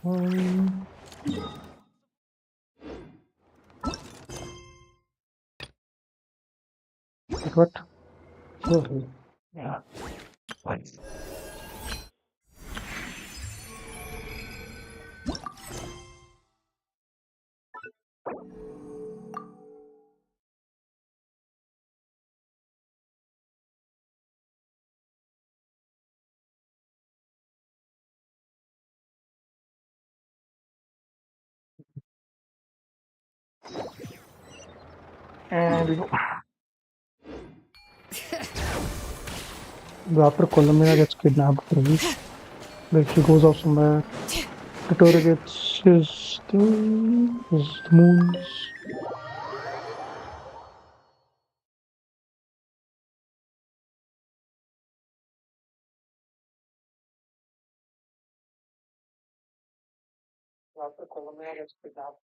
Um, what? Oh, yeah. And after Columbina gets kidnapped, like she goes off somewhere. Victoria gets his moons. After Columbina gets kidnapped,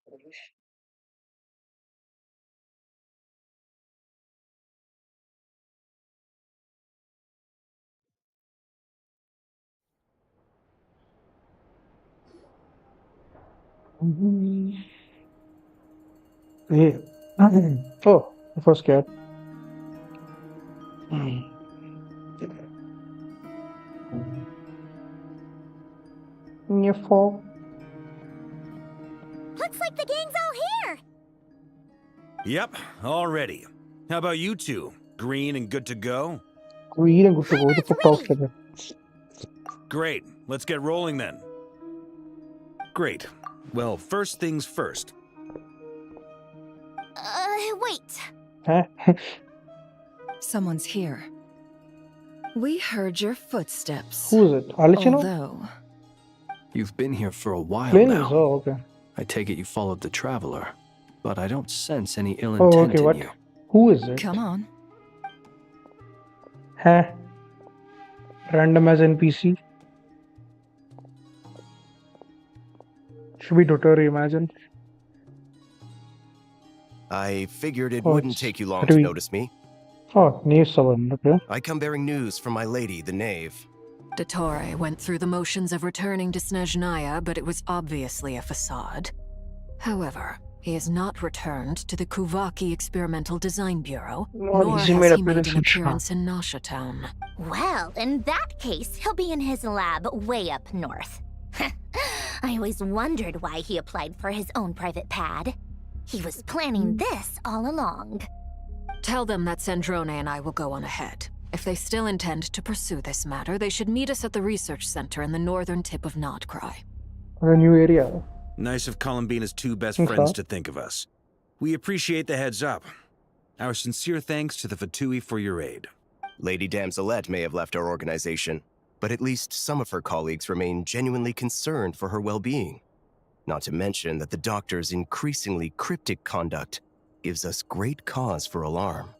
hey. Oh, I was scared. Fall. Looks like the gang's all here. Yep, all ready. How about you two? Green and good to go? Green and good to go. The fuck out of Great, let's get rolling then. Great. Well, first things first. Wait. Huh? Someone's here. We heard your footsteps. Who is it? Alichino? Although You've been here for a while Planes? now. Oh, okay. I take it you followed the Traveler, but I don't sense any ill Oh, intent okay. What? in you. Who is it? come on. Huh? Random as NPC. Should be Dotori, imagine. I figured it Oh, wouldn't it's take you long to Patui. notice me. Oh, Knave Savan. Okay. I come bearing news from my lady, the knave. Dottore went through the motions of returning to Snezhnaya, but it was obviously a facade. However, he has not returned to the Kuvaki Experimental Design Bureau, No, nor he has made he made appearance an in Shah. appearance in Nasha Town. Well, in that case, he'll be in his lab way up north. I always wondered why he applied for his own private pad. He was planning this all along. Tell them that Sandrone and I will go on ahead. If they still intend to pursue this matter, they should meet us at the research center in the northern tip of KRAI. A new area. Nice of Columbina's two best Okay. friends to think of us. We appreciate the heads up. Our sincere thanks to the Fatui for your aid. Lady Damselette may have left our organization, but at least some of her colleagues remain genuinely concerned for her well-being. Not to mention that the doctor's increasingly cryptic conduct gives us great cause for alarm.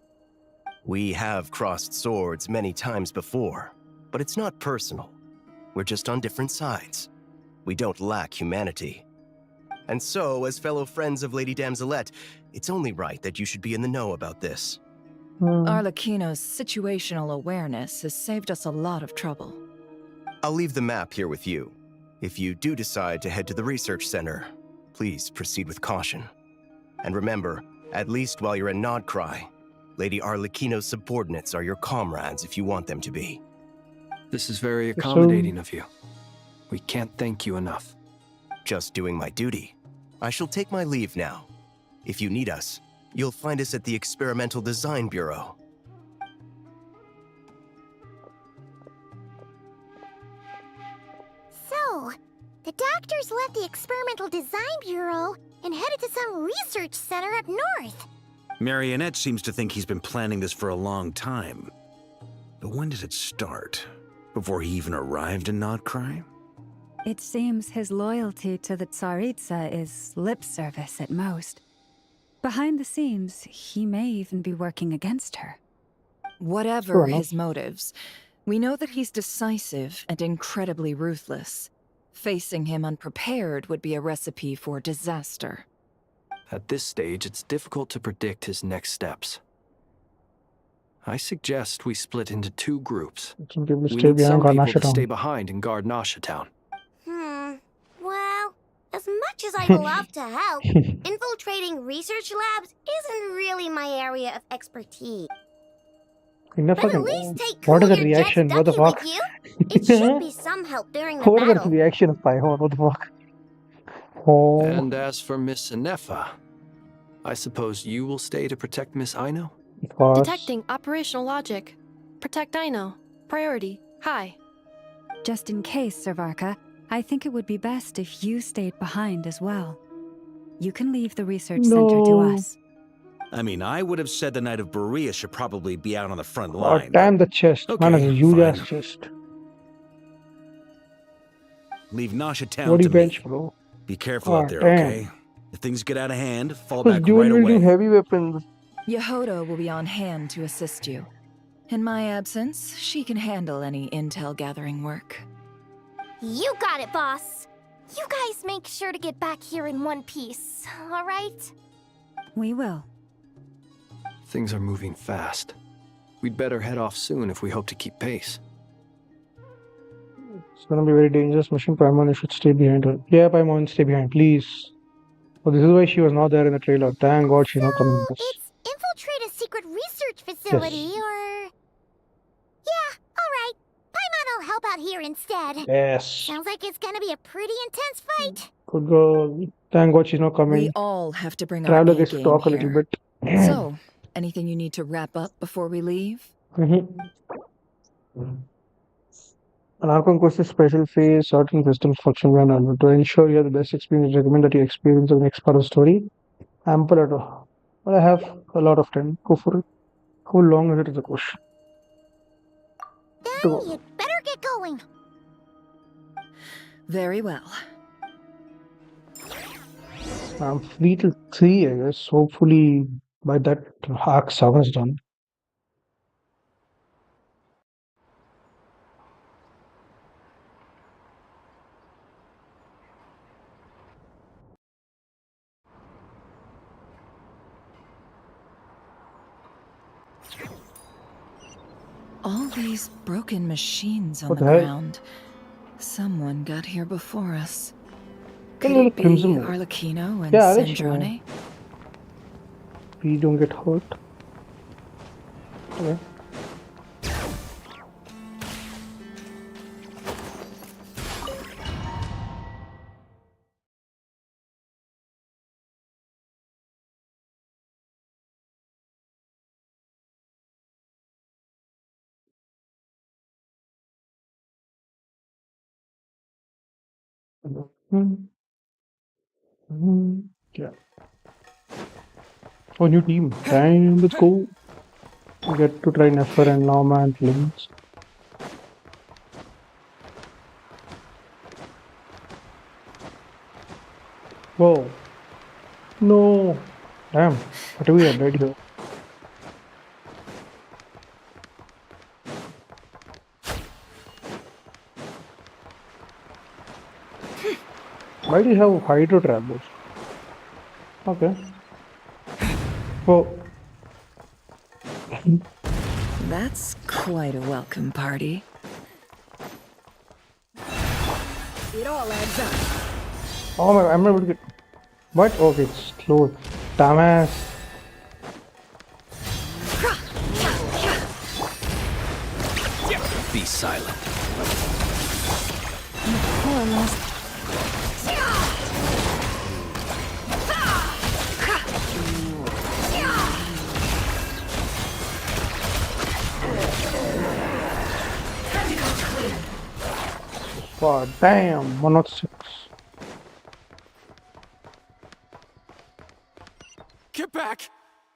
We have crossed swords many times before, but it's not personal. We're just on different sides. We don't lack humanity. And so, as fellow friends of Lady Damselette, it's only right that you should be in the know about this. Arlecchino's situational awareness has saved us a lot of trouble. I'll leave the map here with you. If you do decide to head to the research center, please proceed with caution. And remember, at least while you're in KRAI, Lady Arlecchino's subordinates are your comrades if you want them to be. This is very accommodating of you. We can't thank you enough. Just doing my duty. I shall take my leave now. If you need us, you'll find us at the Experimental Design Bureau. So, the doctors left the Experimental Design Bureau and headed to some research center up north. Marionette seems to think he's been planning this for a long time. But when did it start? Before he even arrived in KRAI? It seems his loyalty to the Tsaritsa is lip service at most. Behind the scenes, he may even be working against her. Whatever Sure enough. his motives, we know that he's decisive and incredibly ruthless. Facing him unprepared would be a recipe for disaster. At this stage, it's difficult to predict his next steps. I suggest we split into two groups. Some people We stay need some behind people Karnasha to stay Town. behind and guard Nasha Town. Well, much as I'd love to help, infiltrating research labs isn't really my area of expertise. Enough But at fucking. least take What is Cool that Your Jet's reaction? What the ducky fuck? with you. It should be some help during the What is that battle. reaction of Paihon? What the fuck? Oh. And as for Miss Inefa, I suppose you will stay to protect Miss Aino? Of course. Detecting operational logic. Protect Aino. Priority. High. Just in case, Servarka, I think it would be best if you stayed behind as well. You can leave the research center to No. us. I mean, I would have said the Knight of Berea should probably be out on the front Oh, line. damn the chest. Man has a Okay, huge ass fine. chest. Leave Nasha Town What do to you bench, me. bro? Be careful Oh, out there, damn. okay? If things get out of hand, fall Because back dual right wielding away. heavy weapons. Yehoda will be on hand to assist you. In my absence, she can handle any intel gathering work. You got it, boss. You guys make sure to get back here in one piece, all right? We will. Things are moving fast. We'd better head off soon if we hope to keep pace. It's gonna be a very dangerous mission. Paimon, you should stay behind her. Yeah, Paimon, stay behind, please. Oh, this is why she was not there in the trailer. Thank God she's not coming with us. It's infiltrate a secret research facility, or... Yeah, all right. Paimon will help out here instead. Yes. Sounds like it's gonna be a pretty intense fight. Good girl. Thank God she's not coming. We all have to bring our Traveler A gets to game talk a little here. bit. So, anything you need to wrap up before we leave? An outcome course is special phase, certain wisdom function when on. To ensure you have the best experience, recommend that you experience the next part of the story. Ample at all. But I have a lot of time. Go for it. How long is it is a question. Then you'd better get going. Very well. I'm free till 3, I guess. Hopefully by that arc 7 is done. All these broken machines on What the the heck? ground. Someone got here before us. Hey, Could little it be crimson one. Arlecchino and Yeah, Arlecchino. Sandrone? We don't get hurt. Okay. Yeah. Oh, new team. Damn, let's go. We get to try Nefer and Norma and Flings. Whoa. No. Damn. What do we have right here? Why do you have hydro travelers? Okay. Whoa. That's quite a welcome party. It all adds up. Oh my, I'm not able to get. What? Okay, it's closed. Dumbass. Be silent. Poor last. God damn, 106. Get back!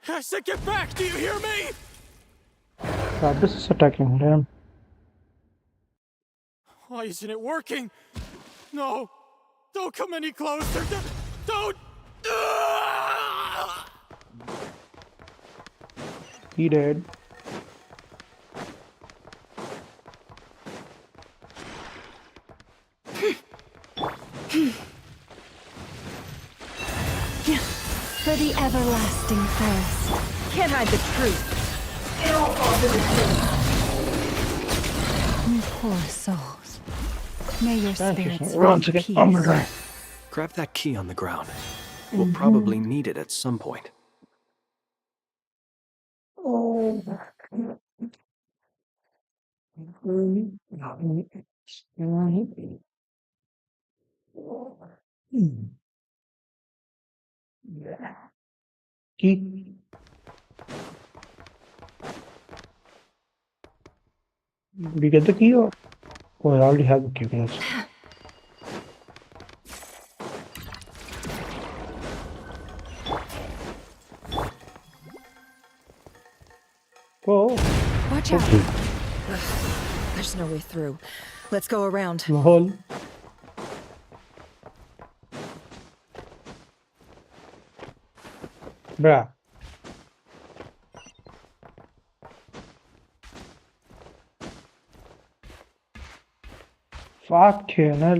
I said get back! Do you hear me? This is attacking. Damn. Why isn't it working? No! Don't come any closer! Don't! He dead. For the everlasting thirst. Can't hide the truth. It all falls into You poor souls. May your Thank you. spirits Once find again, peace. oh my god. Grab that key on the ground. We'll probably need it at some point. Oh. Key. Did you get the key or? Oh, I already have the key. Yes. Oh. Watch out. Okay. There's no way through. Let's go around. Lol. Bruh. Fucking hell.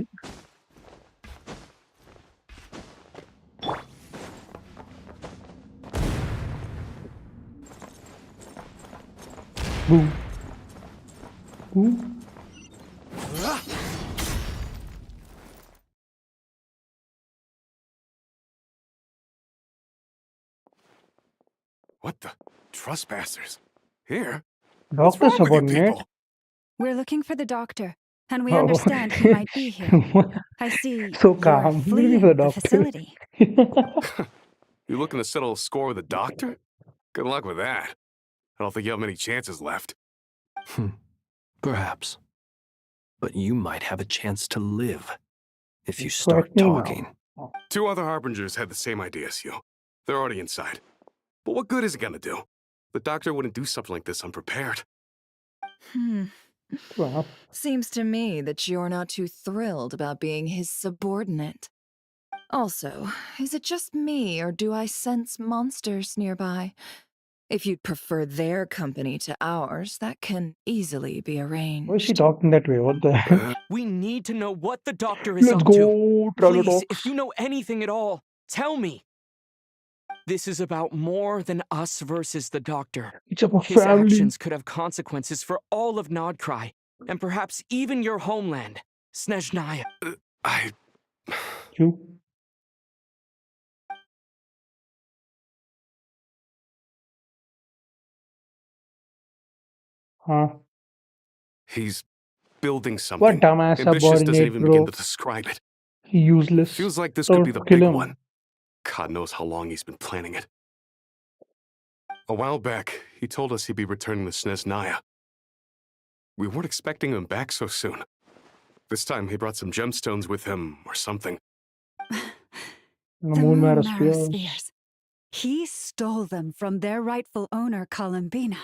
Boom. Boom. What the? Trespassers? Here? What's Doctor wrong with you subordinate. people? We're looking for the doctor, and we Oh. understand he might be here. I see So you're calm. Looking fleeing for the the doctor. facility. You looking to settle a score with a doctor? Good luck with that. I don't think you have many chances left. Perhaps. But you might have a chance to live if you It's start threatening now. talking. 2 other harbingers had the same idea as you. They're already inside. But what good is it gonna do? The doctor wouldn't do something like this unprepared. Well, Seems to me that you're not too thrilled about being his subordinate. Also, is it just me, or do I sense monsters nearby? If you'd prefer their company to ours, that can easily be arranged. why is she talking that way? What the heck? We need to know what the doctor is Let's up to. go, Please, Tralodox. if you know anything at all, tell me. This is about more than us versus the doctor. It's about His family. actions could have consequences for all of Nodcry, and perhaps even your homeland, Snezhnaya. You. Huh? He's building What something. dumbass Ambitious doesn't subordinate, even begin bro. to describe it. Useless. Feels like this So could be the kill big him. one. God knows how long he's been planning it. A while back, he told us he'd be returning to Snezhnaya. We weren't expecting him back so soon. This time he brought some gemstones with him, or something. The The moon Moon Spheres. Spheres. He stole them from their rightful owner, Columbina.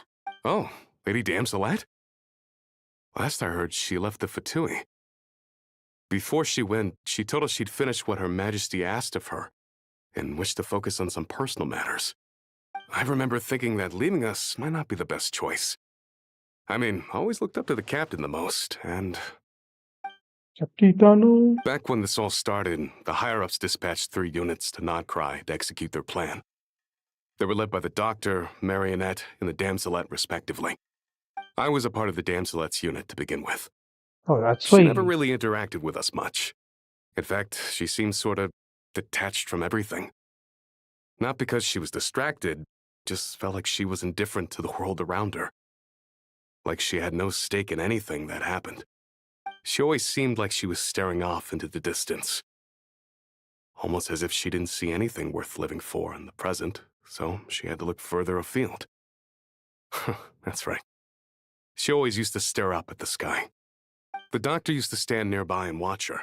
Oh, Lady Damselette? Last I heard, she left the Fatui. Before she went, she told us she'd finished what Her Majesty asked of her, and wished to focus on some personal matters. I remember thinking that leaving us might not be the best choice. I mean, I always looked up to the captain the most, and Capitano. back when this all started, the higher-ups dispatched 3 units to Nodcry to execute their plan. They were led by the Doctor, Marionette, and the Damselette, respectively. I was a part of the Damselette's unit to begin with. Oh, that's She why. never really interacted with us much. In fact, she seemed sort of detached from everything. Not because she was distracted, just felt like she was indifferent to the world around her. Like she had no stake in anything that happened. She always seemed like she was staring off into the distance. Almost as if she didn't see anything worth living for in the present, so she had to look further afield. That's right. She always used to stare up at the sky. The Doctor used to stand nearby and watch her.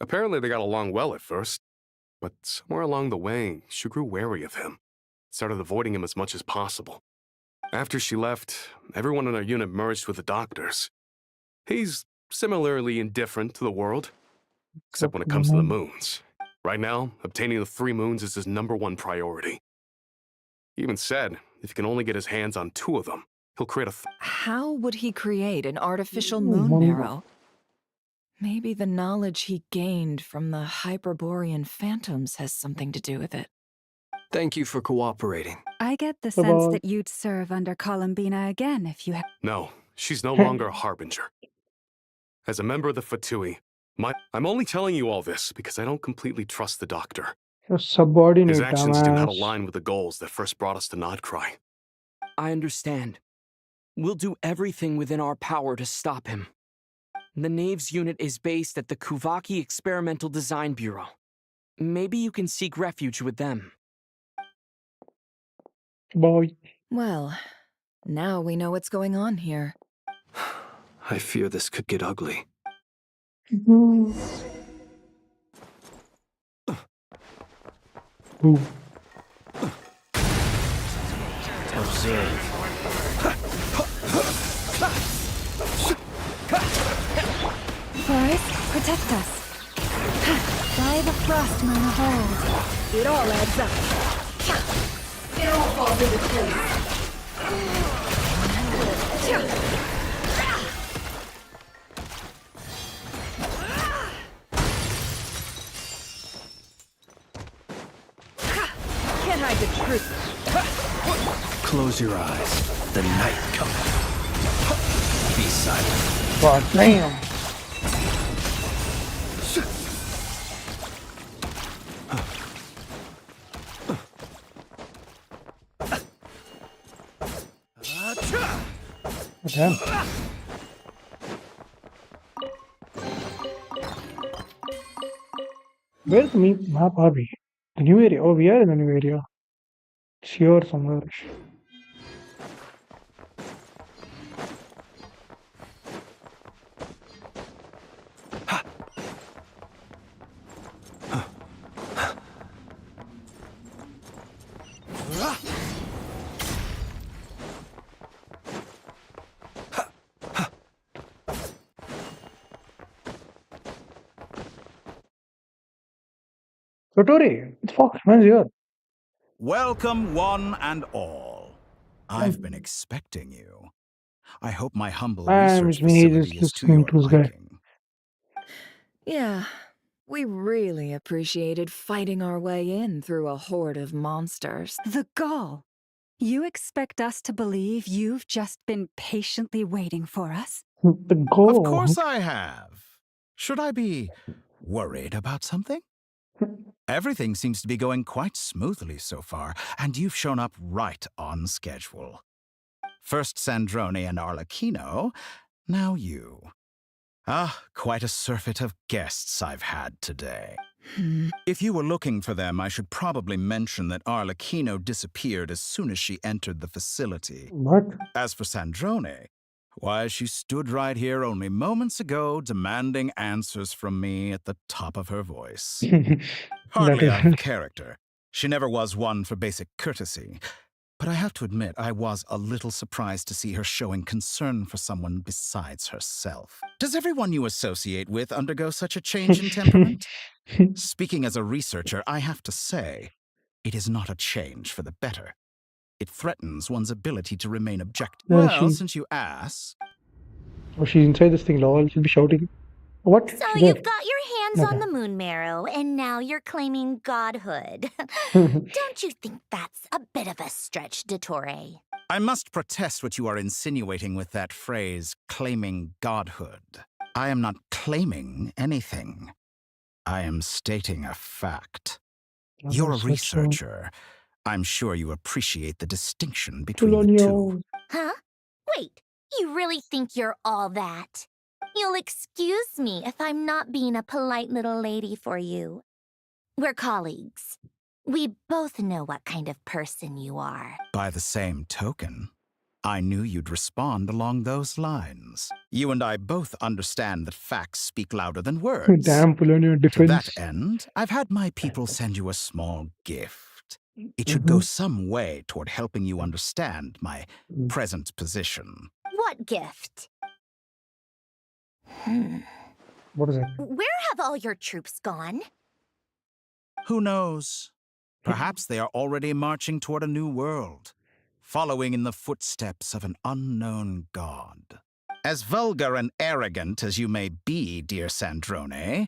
Apparently they got along well at first, but somewhere along the way, she grew wary of him, started avoiding him as much as possible. After she left, everyone in our unit merged with the Doctor's. He's similarly indifferent to the world, except when it comes to the moons. Right now, obtaining the 3 moons is his #1 priority. He even said if he can only get his hands on 2 of them, he'll create a How would he create an artificial moon marrow? Maybe the knowledge he gained from the Hyperborean phantoms has something to do with it. Thank you for cooperating. I get the sense that you'd serve under Columbina again if you had. No, she's no longer a harbinger. As a member of the Fatui, I'm only telling you all this because I don't completely trust the doctor. You're His subordinate, actions do not dumbass. align with the goals that first brought us to Nodcry. I understand. We'll do everything within our power to stop him. The Knaves unit is based at the Kuvaki Experimental Design Bureau. Maybe you can seek refuge with them. Boy. Well, now we know what's going on here. I fear this could get ugly. Ooh. Observe. Forest, protect us. Fly the frost moon a hold. It all adds up. It all falls into place. Can't hide the truth. Close your eyes. The night cometh. Be silent. God damn. Damn. Where's the map are we? The new area. Oh, we are in the new area. It's here somewhere. Totori, it's Fox. Man's here. Welcome, one and all. I've been expecting you. I hope my humble research facility is to your liking. Yeah, we really appreciated fighting our way in through a horde of monsters. The gall. You expect us to believe you've just been patiently waiting for us? The goal. Of course I have. Should I be worried about something? Everything seems to be going quite smoothly so far, and you've shown up right on schedule. First Sandrone and Arlecchino, now you. Ah, quite a surfeit of guests I've had today. If you were looking for them, I should probably mention that Arlecchino disappeared as soon as she entered the facility. What? As for Sandrone, why, she stood right here only moments ago demanding answers from me at the top of her voice. Hardly out of character. She never was one for basic courtesy. But I have to admit, I was a little surprised to see her showing concern for someone besides herself. Does everyone you associate with undergo such a change in temperament? Speaking as a researcher, I have to say, it is not a change for the better. It threatens one's ability to remain objective. Well, since you ask... Oh, she's inside this thing, lol. She'll be shouting. What? So you've got your hands on the moon marrow, and now you're claiming godhood. Don't you think that's a bit of a stretch, Dottore? I must protest what you are insinuating with that phrase, claiming godhood. I am not claiming anything. I am stating a fact. You're a researcher. I'm sure you appreciate the distinction between the two. Huh? Wait, you really think you're all that? You'll excuse me if I'm not being a polite little lady for you. We're colleagues. We both know what kind of person you are. By the same token, I knew you'd respond along those lines. You and I both understand that facts speak louder than words. Damn, Polonium defense. To that end, I've had my people send you a small gift. It should go some way toward helping you understand my present position. What gift? What is it? Where have all your troops gone? Who knows? Perhaps they are already marching toward a new world, following in the footsteps of an unknown god. As vulgar and arrogant as you may be, dear Sandrone,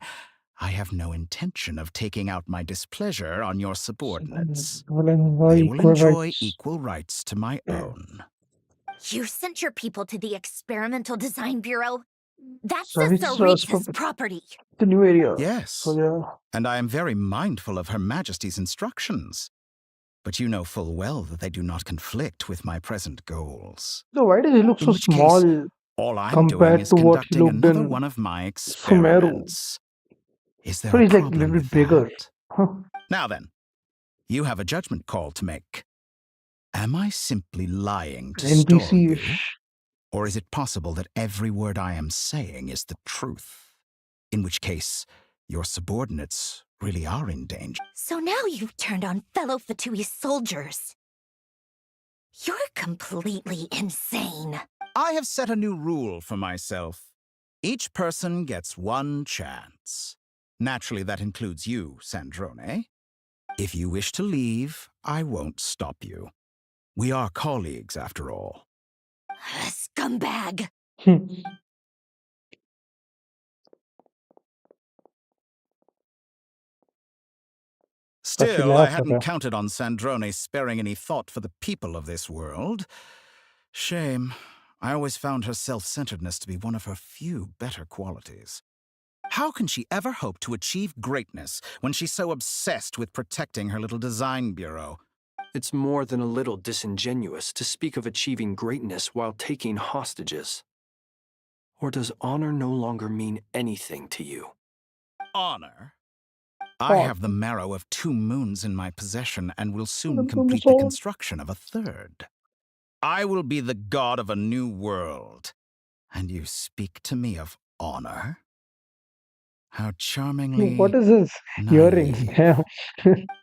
I have no intention of taking out my displeasure on your subordinates. They will enjoy equal rights to my own. You sent your people to the Experimental Design Bureau? That's So the it's Tsaritsa's property. the new area. Yes. So yeah. And I am very mindful of Her Majesty's instructions. But you know full well that they do not conflict with my present goals. So why does he look In so which case, small all I'm doing compared is to what he conducting looked another in one of my Sumeru? experiments. Is there So a he's like a problem little with bigger. that? Huh. Now then, you have a judgment call to make. Am I simply lying to stall you? NPC-ish. Or is it possible that every word I am saying is the truth? In which case, your subordinates really are in danger. So now you've turned on fellow Fatui soldiers. You're completely insane. I have set a new rule for myself. Each person gets one chance. Naturally, that includes you, Sandrone. If you wish to leave, I won't stop you. We are colleagues, after all. Scumbag. Still, I hadn't counted on Sandrone sparing any thought for the people of this world. Shame. I always found her self-centeredness to be one of her few better qualities. How can she ever hope to achieve greatness when she's so obsessed with protecting her little design bureau? It's more than a little disingenuous to speak of achieving greatness while taking hostages. Or does honor no longer mean anything to you? Honor? I have the marrow of 2 moons in my possession and will soon complete the construction of a 3rd. I will be the god of a new world. And you speak to me of honor? How charmingly... What is this? Earrings. Damn.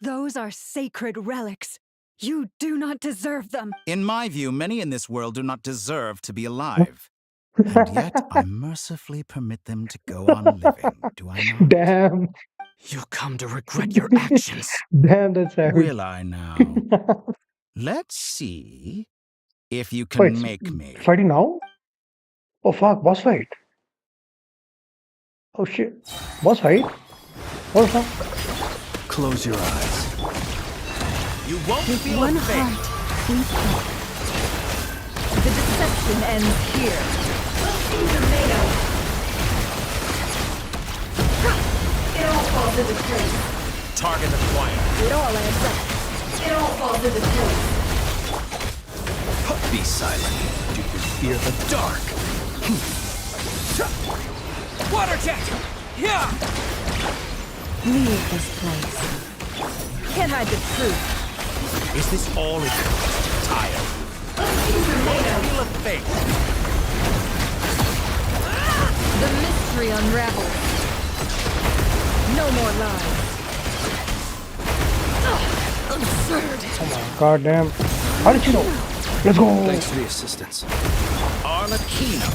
Those are sacred relics. You do not deserve them. In my view, many in this world do not deserve to be alive. And yet, I mercifully permit them to go on living, do I not? Damn. You'll come to regret your actions. Damn, that's savage. Will I now? Let's see if you can Wait, make me. fighting now? Oh fuck, boss fight. Oh shit. Boss fight? What the fuck? Close your eyes. You won't With feel one a thing. heart, we fight. The deception ends here. It all falls into place. Target acquired. It all adds up. It all falls into place. Be silent. Do you fear the dark? Water jet! Yeah! Leave this place. Can't hide the truth. Is this all it is? Tired. Feel a thing. The mystery unravels. No more lies. Absurd. Oh my god damn. How did you know? Let's go. Thanks for the assistance. Arlecchino.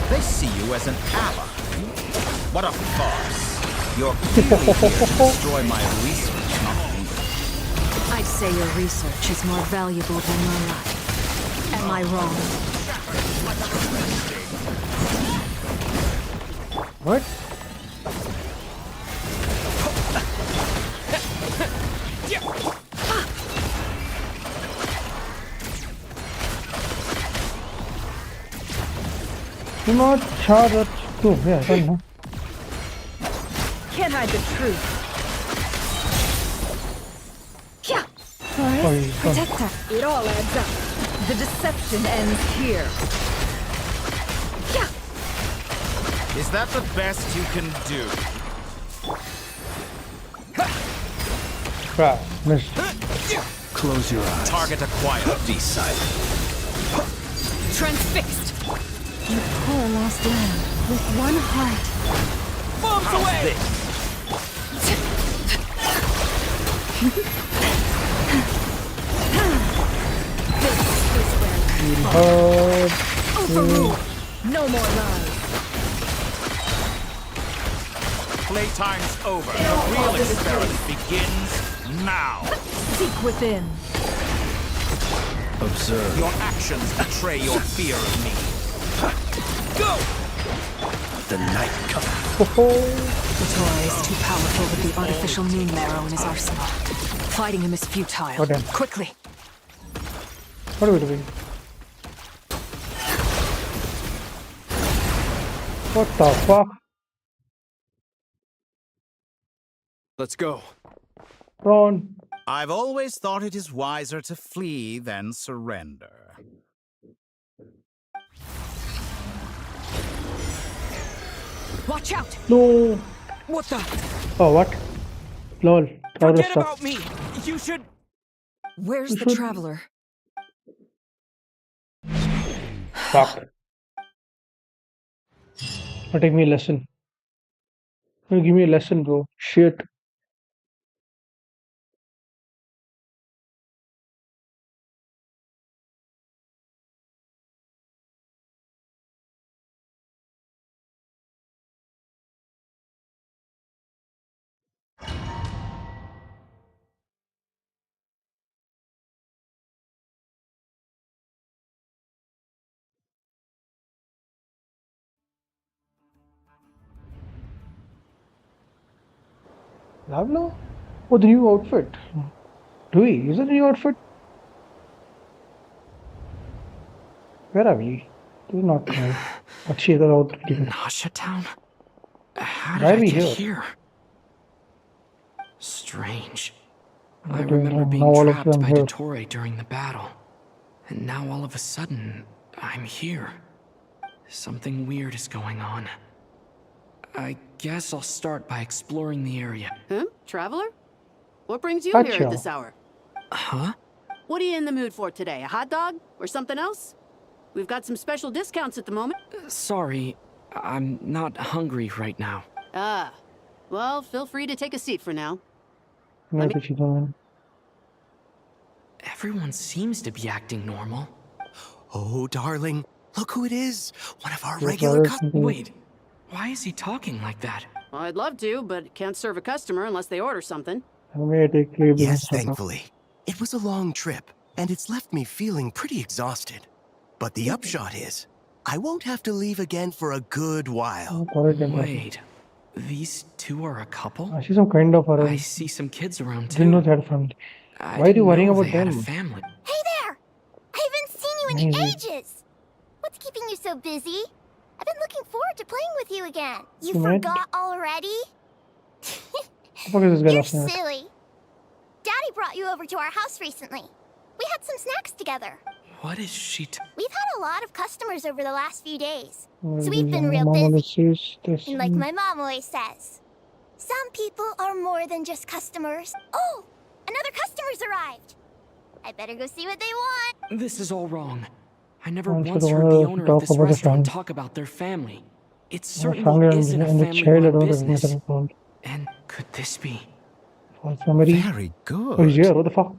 They see you as an ally. What a farce. You're clearly here to destroy my research, not me. I'd say your research is more valuable than my life. Am I wrong? What? Do not charge at 2. Yeah, I don't know. Can't hide the truth. Yeah. Oh, he's gone. Protector. It all adds up. The deception ends here. Yeah. Is that the best you can do? Crap, missed. Close your eyes. Target acquired. Be silent. Transfixed! You poor lost lamb with one heart. Bombs away! Overruled. No more lies. Playtime's over. The real experiment begins now. Seek within. Observe. Your actions betray your fear of me. Go! The night comes. Tora is too powerful with the artificial moon marrow in his arsenal. Fighting him is futile. Got him. Quickly! What are we doing? What the fuck? Let's go. Ron. I've always thought it is wiser to flee than surrender. Watch out! No. What the? Oh, what? Lol. Traveler Forget stuff. about me! You should... Where's You the should- traveler? Fuck. Take me a lesson. Give me a lesson, bro. Shit. Lavlo? Oh, the new outfit. Dewey, is it a new outfit? Where are we? This is not right. Actually, the outfit. Nasha Town? How Why did are I we get here? here? Strange. What I are you doing remember now? being Now all of trapped them by here. Dottore during the battle. And now all of a sudden, I'm here. Something weird is going on. I guess I'll start by exploring the area. Huh? Traveler? What brings you here Gotcha. at this hour? Huh? What are you in the mood for today? A hot dog? Or something else? We've got some special discounts at the moment. Sorry, I'm not hungry right now. Ah. Well, feel free to take a seat for now. Where did she go in? Everyone seems to be acting normal. Oh, darling, look who it is. One of our Yes, regular I was customers. thinking- Wait, why is he talking like that? Well, I'd love to, but can't serve a customer unless they order something. May I take labels and Yes, stuff? thankfully. It was a long trip, and it's left me feeling pretty exhausted. But the upshot is, I won't have to leave again for a good while. Wait, these two are a couple? She's some kind of I a. see some kids around Didn't know too. they had a family. I Why are you didn't worrying know about they had a them? family. Hey there! I haven't seen you in Maybe. ages! What's keeping you so busy? I've been looking forward to playing with you again. You You might- forgot already? What is this guy You're laughing at? silly. Daddy brought you over to our house recently. We had some snacks together. What is she We've had a lot of customers over the last few days. Well, So we've the been young real mom always busy. says this. And like my mom always says, some people are more than just customers. Oh, another customer's arrived. I better go see what they want. This is all wrong. I never I'm sure once the heard owner the will ouner talk of this about the restaurant family. talk about their family. It The certainly family isn't a and the child, I family-run don't business. recognize And could this be? for somebody. Very good. Oh, he's here. What the fuck?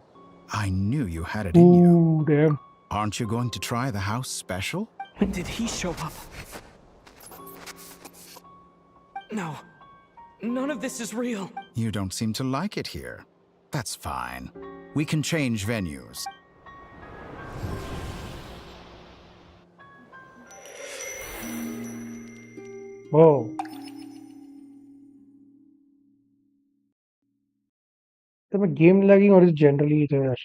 I knew you had it in you. Ooh, damn. Aren't you going to try the house special? When did he show up? No. None of this is real. You don't seem to like it here. That's fine. We can change venues. Whoa. Is it game lagging or is it generally there?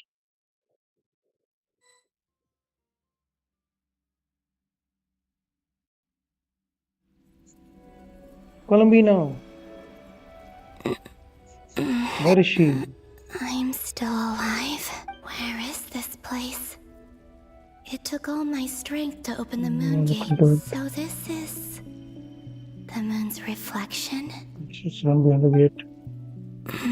Columbina. Where is she? I'm still alive. Where is this place? It took all my strength to open the moon look gate. into it. So this is the moon's reflection. She's run behind the gate.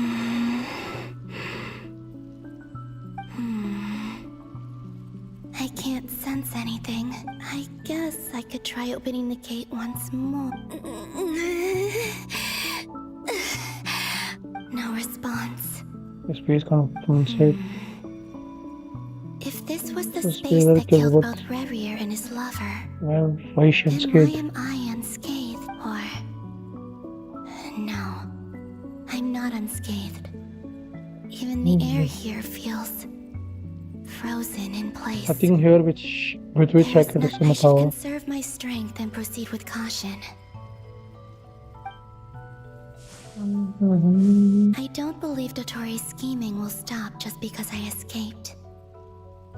I can't sense anything. I guess I could try opening the gate once more. No response. The space can't come inside. If this was the This space is very that killed clever. both Revier and his lover, Why is she then why unscathed? am I unscathed? Or... No, I'm not unscathed. Even the air here feels frozen in place. Nothing here with which I There's can no- assume I a should power. conserve my strength and proceed with caution. I don't believe Dottori's scheming will stop just because I escaped.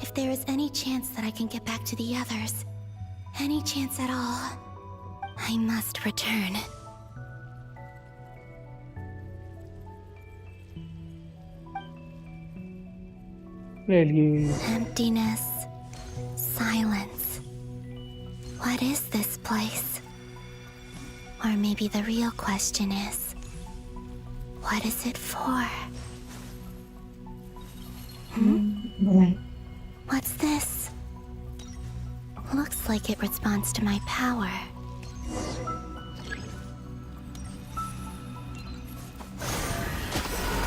If there is any chance that I can get back to the others, any chance at all, I must return. Really? Emptiness. Silence. What is this place? Or maybe the real question is, what is it for? What's this? Looks like it responds to my power.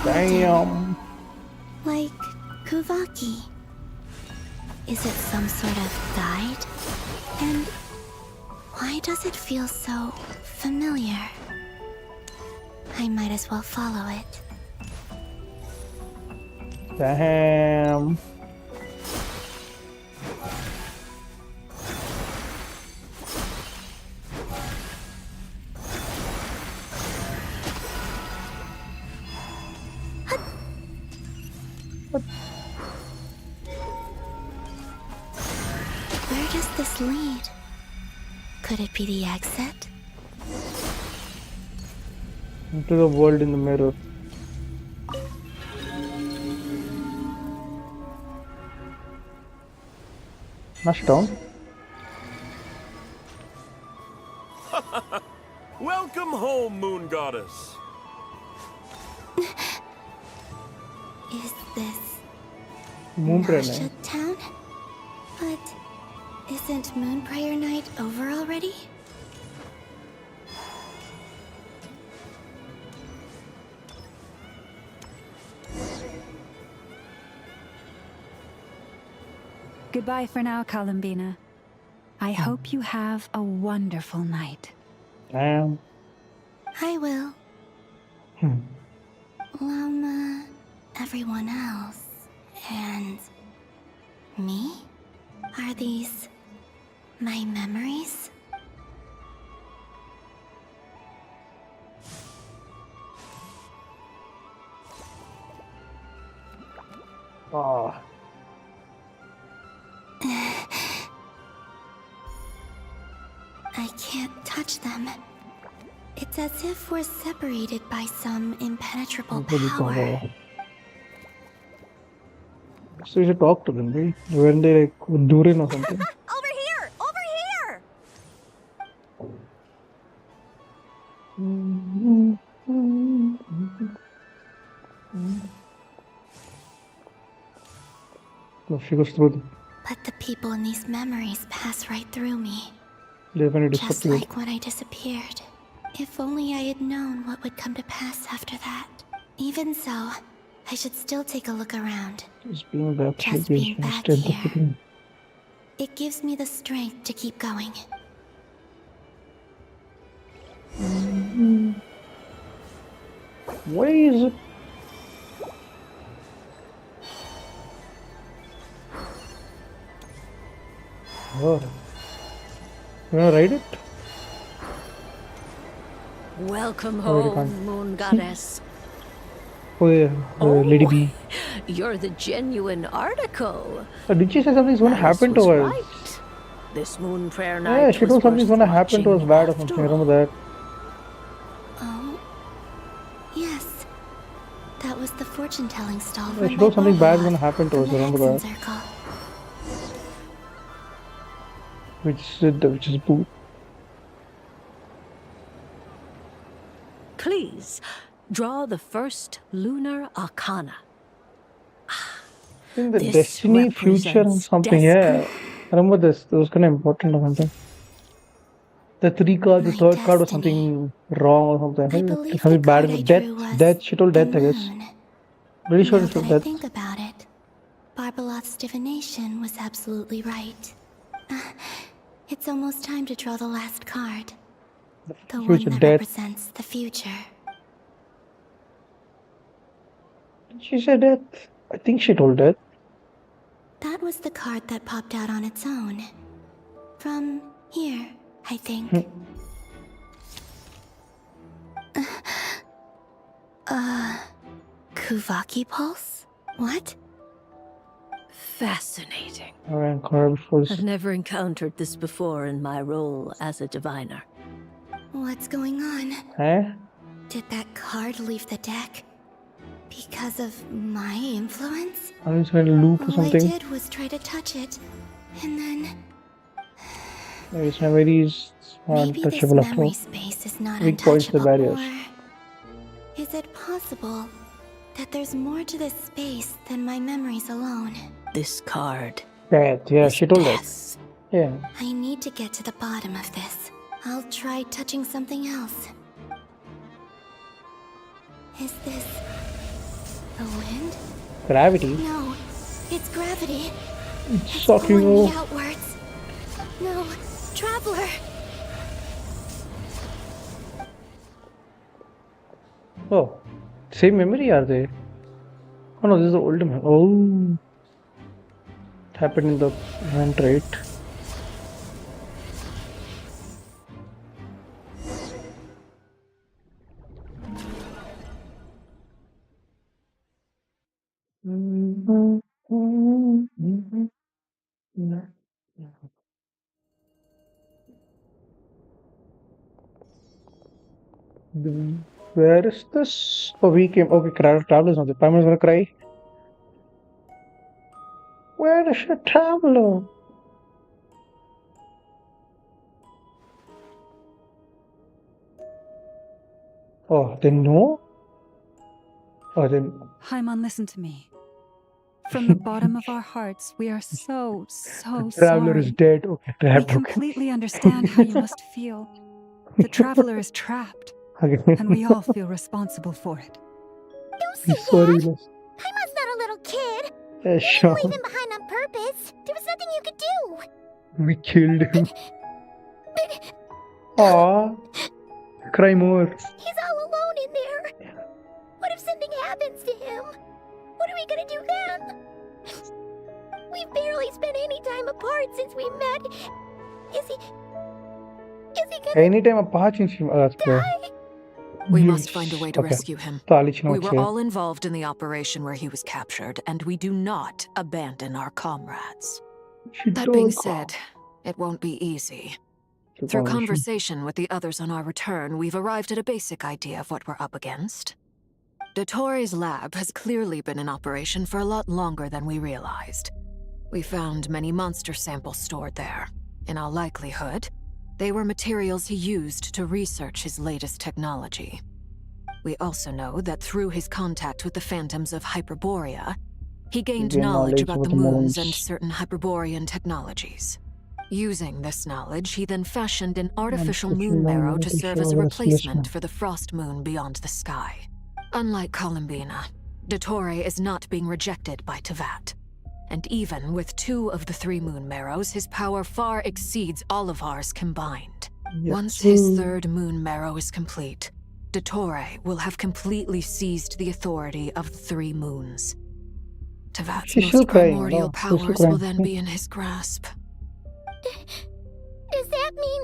Damn. Like Kuvaki. Is it some sort of guide? And why does it feel so familiar? I might as well follow it. Damn. Where does this lead? Could it be the exit? Into the world in the mirror. Smash down. Welcome home, Moon Goddess. Is this Moonprayer Nasha Night. Town? But isn't Moonprayer Night over already? Goodbye for now, Columbina. I hope you have a wonderful night. Damn. I will. Llama, everyone else, and me? Are these my memories? Ah. I can't touch them. It's as if we're separated by some impenetrable power. So you should talk to them, right? When they like Durin or something. Over here! Over here! No, she goes through them. But the people in these memories pass right through me. They've already Just disappeared. like when I disappeared. If only I had known what would come to pass after that. Even so, I should still take a look around. Just being back Just here being gives me back strength to here. put in. It gives me the strength to keep going. Why is it? Oh. You wanna ride it? Welcome Already home, gone. Moon Goddess. Oh yeah, Lady B. You're the genuine article. Did she say something's gonna Alice happen to was us? right. This moon prayer night Yeah, she was told something's worth gonna happen to us watching bad or after something. I all. remember that. Oh, yes. That was the fortune-telling stall Yeah, run she by told something bad's Barbalot gonna happen to from us. I the remember Hexen that. Circle. Which is boo. Please, draw the first lunar arcana. I think the This destiny, future, and represents something. Yeah, I remember this. It was kind of important or something. The three cards, the My third card was destiny. something wrong or something. I Right? believe Something the bad card in I the death. drew was Death. She told the death, I guess. moon. Pretty sure Now it's that I death. think about it, Barbalot's divination was absolutely right. It's almost time to draw the last card. The one Future that death. represents the future. She said death. I think she told death. That was the card that popped out on its own. From here, I think. Kuvaki Pulse? What? Fascinating. Alright, card before I've never encountered this before in my role as a diviner. What's going on? Eh? Did that card leave the deck? Because of my influence? I'm just going to loop or All I something. did was try to touch it, and then... Maybe it's not very Maybe this untouchable after memory all. space is not Weak points to the untouchable, barriers. or... Is it possible that there's more to this space than my memories alone? This card. Yeah, she told us. Yeah. I need to get to the bottom of this. I'll try touching something else. Is this... the wind? Gravity? No, it's gravity. It's It's sucking pulling me over. outwards. No, Traveler! Oh, same memory are they? Oh no, this is the older memory. Oh, it happened in the event, right? Where is this? Oh, we came. Okay, traveler's not there. Paimon's gonna cry. Where is the traveler? Oh, they know? Oh, then. Haimon, listen to me. From the bottom of our hearts, we are so Traveler sorry. is dead. Okay, We trapped. Okay. completely understand how you must feel. The traveler is trapped, and we all feel responsible for it. Don't Sorry, Paimon's not a little kid. yeah, sure. Leave him behind on purpose. There was nothing you could do. We killed him. Aww. Cry more. He's all alone in there. What if something happens to him? What are we gonna do then? We've barely spent any time apart since we met. Is he gonna Anytime apart since him. We must find a way to Okay. rescue him. So I'll let you know We what's were here. all involved in the operation where he was captured, and we do not abandon our comrades. That being said, it won't be easy. Through conversation with the others on our return, we've arrived at a basic idea of what we're up against. Dottore's lab has clearly been in operation for a lot longer than we realized. We found many monster samples stored there. In all likelihood, they were materials he used to research his latest technology. We also know that through his contact with the phantoms of Hyperborea, he gained knowledge about the moons and certain Hyperborean technologies. Using this knowledge, he then fashioned an artificial moon marrow to serve as a replacement for the frost moon beyond the sky. Unlike Columbina, Dottore is not being rejected by Tevat. And even with 2 of the 3 moon marrows, his power far exceeds all of ours combined. Yes. Once his 3rd moon marrow is complete, Dottore will have completely seized the authority of the 3 moons. Tevat's She's still most crying. primordial Oh, she's still powers crying. will then be in his grasp. Does that mean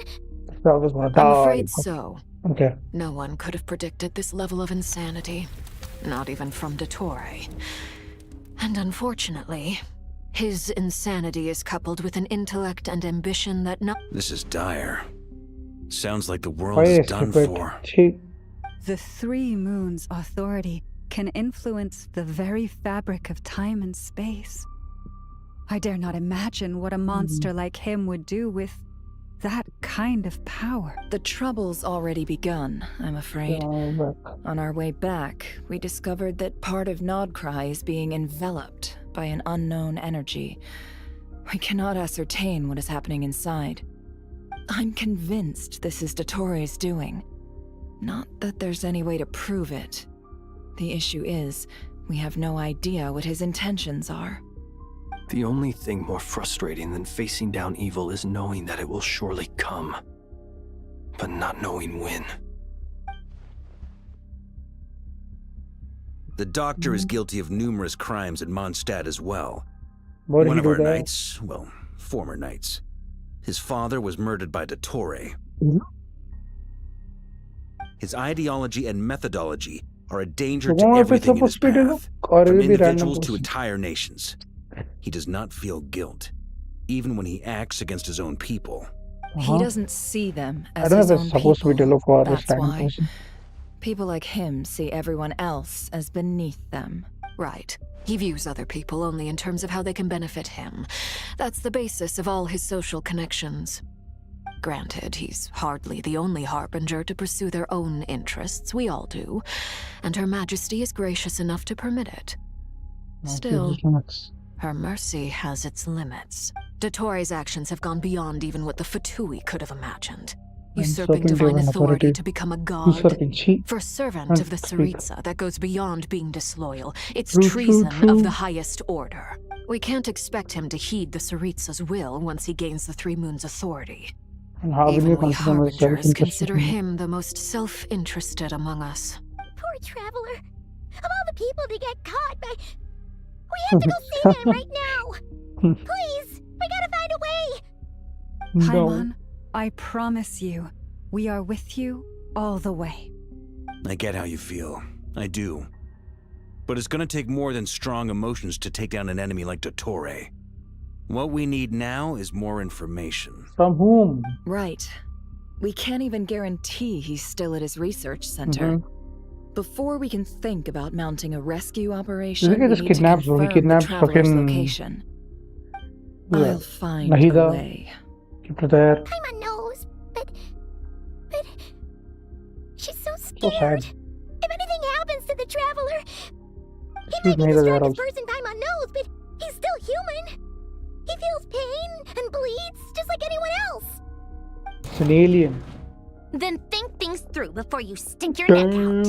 That was gonna I'm die. afraid so. Okay. No one could have predicted this level of insanity. Not even from Dottore. And unfortunately, his insanity is coupled with an intellect and ambition that not— This is dire. Sounds like the world Why is done stupid? for. The 3 moons' authority can influence the very fabric of time and space. I dare not imagine what a monster like him would do with that kind of power. The trouble's already begun, I'm afraid. On our way back, we discovered that part of KRAI is being enveloped by an unknown energy. We cannot ascertain what is happening inside. I'm convinced this is Dottore's doing. Not that there's any way to prove it. The issue is, we have no idea what his intentions are. The only thing more frustrating than facing down evil is knowing that it will surely come, but not knowing when. The doctor is guilty of numerous crimes at Mondstadt as well. What did One he of do our there? knights, well, former knights. His father was murdered by Dottore. His ideology and methodology are a danger So to what if it's everything in his supposed to be path, or it from will be random individuals to person? entire nations. He does not feel guilt, even when he acts against his own people. He doesn't see them I as don't know his if it's own supposed to be people. yellow for a That's standing why. person. People like him see everyone else as beneath them. Right. He views other people only in terms of how they can benefit him. That's the basis of all his social connections. Granted, he's hardly the only harbinger to pursue their own interests. We all do. And Her Majesty is gracious enough to permit it. Still, her mercy has its limits. Dottoro's actions have gone beyond even what the Fatui could have imagined. Usurping divine authority to become a god. For a servant of the Tsaritsa, that goes beyond being disloyal. It's treason of the highest order. We can't expect him to heed the Tsaritsa's will once he gains the Three Moons' authority. And how will Even you we consider myself harbingers interested consider in him the most self-interested among us. Poor Traveler. Of all the people to get caught by... We have to go save him right now! Please! We gotta find a way! Paimon, I promise you, we are with you all the way. I get how you feel. I do. But it's gonna take more than strong emotions to take down an enemy like Dottore. What we need now is more information. From whom? Right. We can't even guarantee he's still at his research center. Before we can think about mounting a rescue operation, we need to confirm the traveler's location. I'll find a way. Keep it there. Paimon knows, but she's so scared. So sad. If anything happens to the Traveler, he Excuse might be me, the the strongest girls. person Paimon knows, but he's still human. He feels pain and bleeds just like anyone else. It's an alien. Then think things through before you stink your neck out.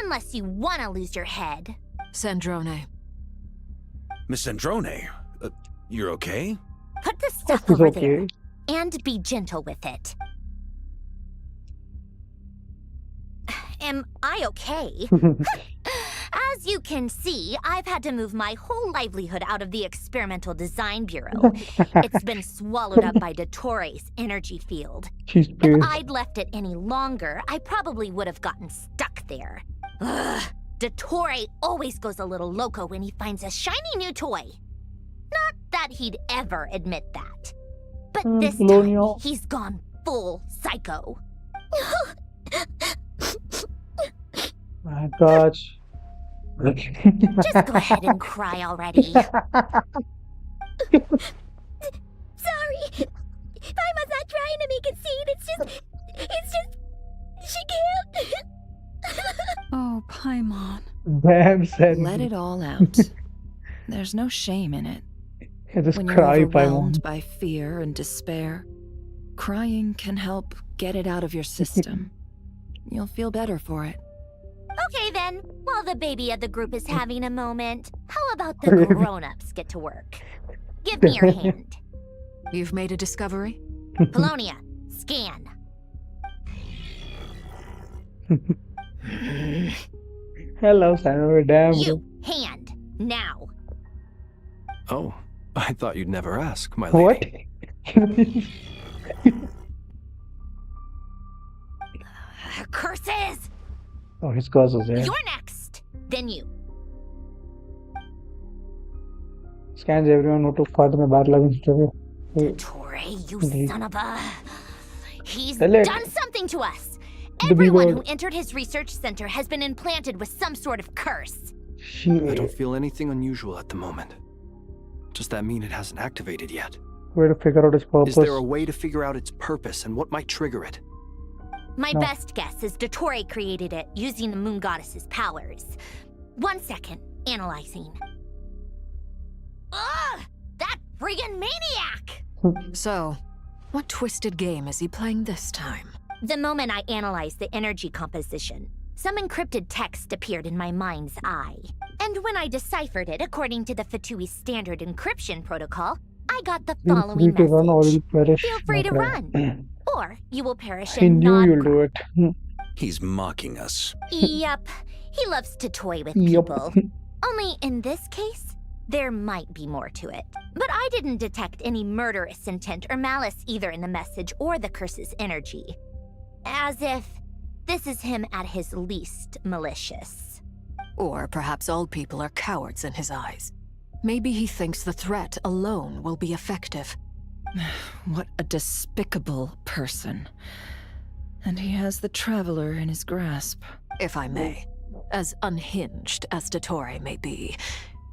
Unless you want to lose your head. Sandrone. Miss Sandrone, you're okay? Put the stuff He's over okay. there. And be gentle with it. Am I okay? As you can see, I've had to move my whole livelihood out of the Experimental Design Bureau. It's been swallowed up by Dottore's energy field. She's If pissed. I'd left it any longer, I probably would have gotten stuck there. Ugh, Dottore always goes a little loco when he finds a shiny new toy. Not that he'd ever admit that. But this time, he's gone full psycho. My gosh. Just go ahead and cry already. Sorry. Paimon's not trying to make it seem. It's just, she can't. Oh, Paimon. Damn, Sandy. Let it all out. There's no shame in it. Yeah, just When you're cry, overwhelmed Paimon. by fear and despair, crying can help get it out of your system. You'll feel better for it. Okay then, while the baby of the group is having a moment, how about the grown-ups get to work? Give me your hand. You've made a discovery? Polonia, scan. Hello, Sandra. Damn. You, hand, now. Oh, I thought you'd never ask, my lady. What? Curses! Oh, his causes, yeah. You're next, then you. Scans everyone who took part in the battle against Dottore. Dottore, you son of a... He's Tell it. done something to us. The Everyone B-word. who entered his research center has been implanted with some sort of curse. I don't feel anything unusual at the moment. Does that mean it hasn't activated yet? Way to figure out his purpose. Is there a way to figure out its purpose and what might trigger it? My No. best guess is Dottore created it using the Moon Goddess's powers. 1 second, analyzing. Ugh! That friggin' maniac! So, what twisted game is he playing this time? The moment I analyzed the energy composition, some encrypted text appeared in my mind's eye. And when I deciphered it according to the Fatui standard encryption protocol, I got the Feel following free to run or message. you'll perish. Feel free to No run. Or you will perish I in knew non you'll do it. He's mocking us. Yep. He loves to toy with Yup. people. Only in this case, there might be more to it. But I didn't detect any murderous intent or malice either in the message or the curse's energy. As if this is him at his least malicious. Or perhaps all people are cowards in his eyes. Maybe he thinks the threat alone will be effective. What a despicable person. And he has the Traveler in his grasp. If I may, as unhinged as Dottore may be,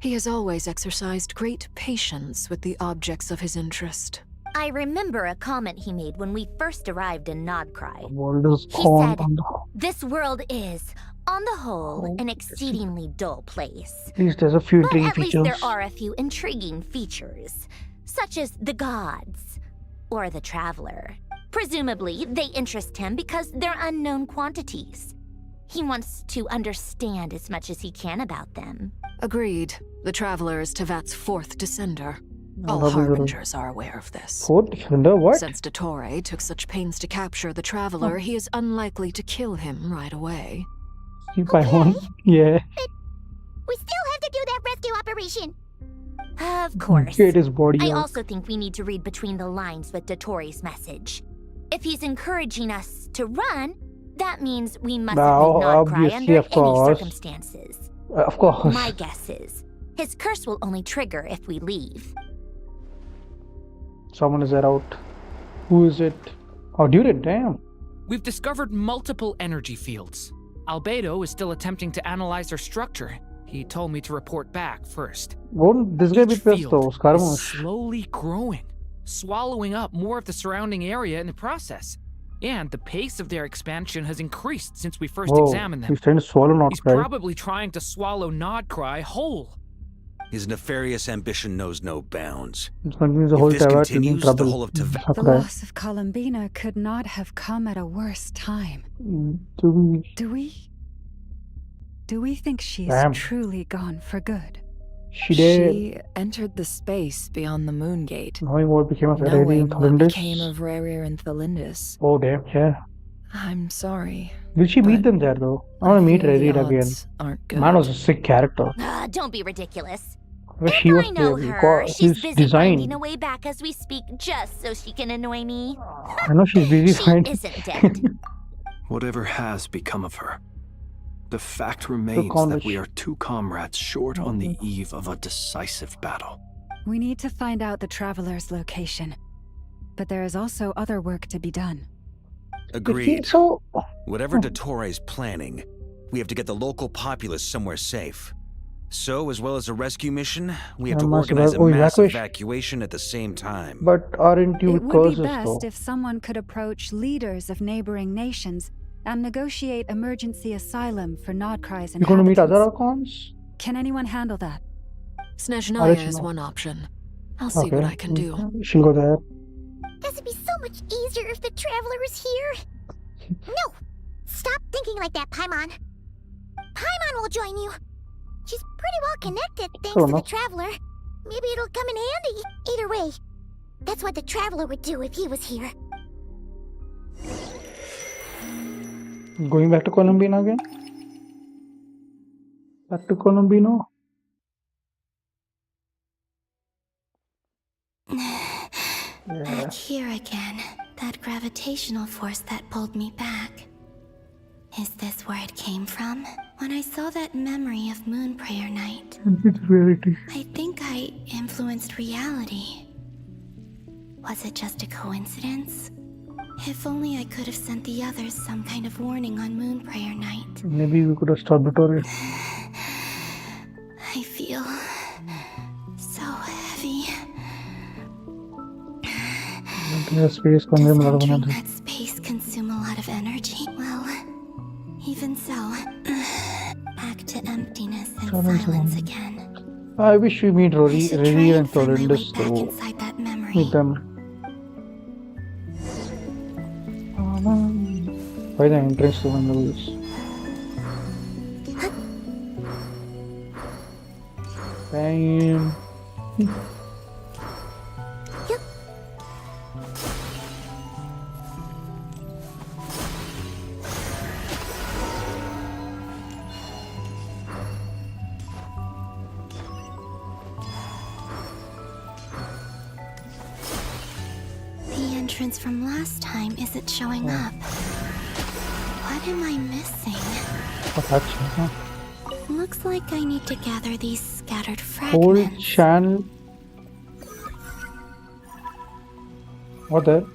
he has always exercised great patience with the objects of his interest. I remember a comment he made when we first arrived in Nodcry. He said, said, "This world is, on the whole, an exceedingly dull place. At least there's a few But intriguing at least features. there are a few intriguing features, such as the gods, or the Traveler. Presumably, they interest him because they're unknown quantities. He wants to understand as much as he can about them." Agreed. The Traveler is Tevat's fourth descender. All Harbingers are aware of this. Fourth descender? What? Since Dottore took such pains to capture the Traveler, he is unlikely to kill him right away. Keep by one. Yeah. We still have to do that rescue operation. Of course. Get his body I out. also think we need to read between the lines with Dottore's message. If he's encouraging us to run, that means we mustn't Now, leave Nodcry obviously, under of any course. circumstances. Of course. My guess is, his curse will only trigger if we leave. Someone is there out. Who is it? Oh, dude, damn. We've discovered multiple energy fields. Albedo is still attempting to analyze their structure. He told me to report back first. Won't this guy be pissed Field though? is Scaramouche. slowly growing, swallowing up more of the surrounding area in the process. And the pace of their expansion has increased since we first Whoa, examined them. he's trying to swallow He's Nodcry. probably trying to swallow Nodcry whole. His nefarious ambition knows no bounds. Which means the whole If this Tevat is in continues, the trouble. whole of Tevat... The loss of Columbina could not have come at a worse time. Do we think she's Damn. truly gone for good? She entered the space beyond the Moon Gate. Knowing what became of Rhaegar Knowing and what Thalindis. became of Rhaegar and Thalindis. Oh damn, yeah. I'm sorry. Will she meet them there though? I want to meet feel the Rhaegar again. odds aren't good. Man was a sick character. Don't be ridiculous. Well, she was I know the- her. She's busy designed. finding a way back as we speak, just so she can annoy me. I know she's busy She finding. isn't dead. Whatever has become of her, the fact remains that we are two comrades short on the eve of a decisive battle. We need to find out the Traveler's location. But there is also other work to be done. Agreed. So, Whatever Dottore's planning, we have to get the local populace somewhere safe. So, as well as a rescue mission, we have to mass organize a evac- mass evacuation. evacuation at the same time. but aren't you It with would be curses best though? if someone could approach leaders of neighboring nations and negotiate emergency asylum for Nodcry's You gonna meet inhabitants. other Archons? Can anyone handle that? Snezhnaya she is know? one option. I'll see what I can do. She'll go there. This would be so much easier if the Traveler was here. No! Stop thinking like that, Paimon. Paimon will join you. She's pretty well connected thanks to the Traveler. Maybe it'll come in handy. Either way, that's what the Traveler would do if he was here. Going back to Columbine again? Back to Columbine? Back here again. That gravitational force that pulled me back. Is this where it came from? When I saw that memory of Moon Prayer Night, It's reality. I think I influenced reality. Was it just a coincidence? If only I could have sent the others some kind of warning on Moon Prayer Night. Maybe we could have stopped Victoria. I feel so heavy. Space consume a lot of energy. That space consume a lot of energy. Well, even so, back to emptiness and silence again. I wish we meet Rory and Thalindis to Inside that memory. meet them. Why the entrance to one of this? Bam. The entrance from last time isn't showing up. What am I missing? Looks like I need to gather these scattered Whole fragments. channel. What the?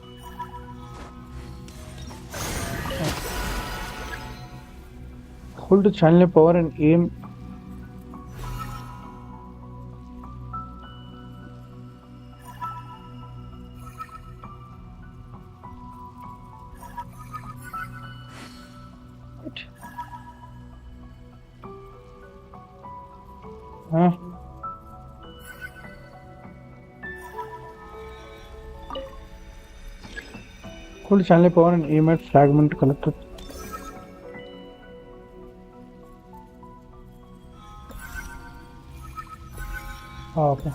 Hold the channel power and aim. What? Huh? Hold the channel power and aim at fragment collected. Oh, okay.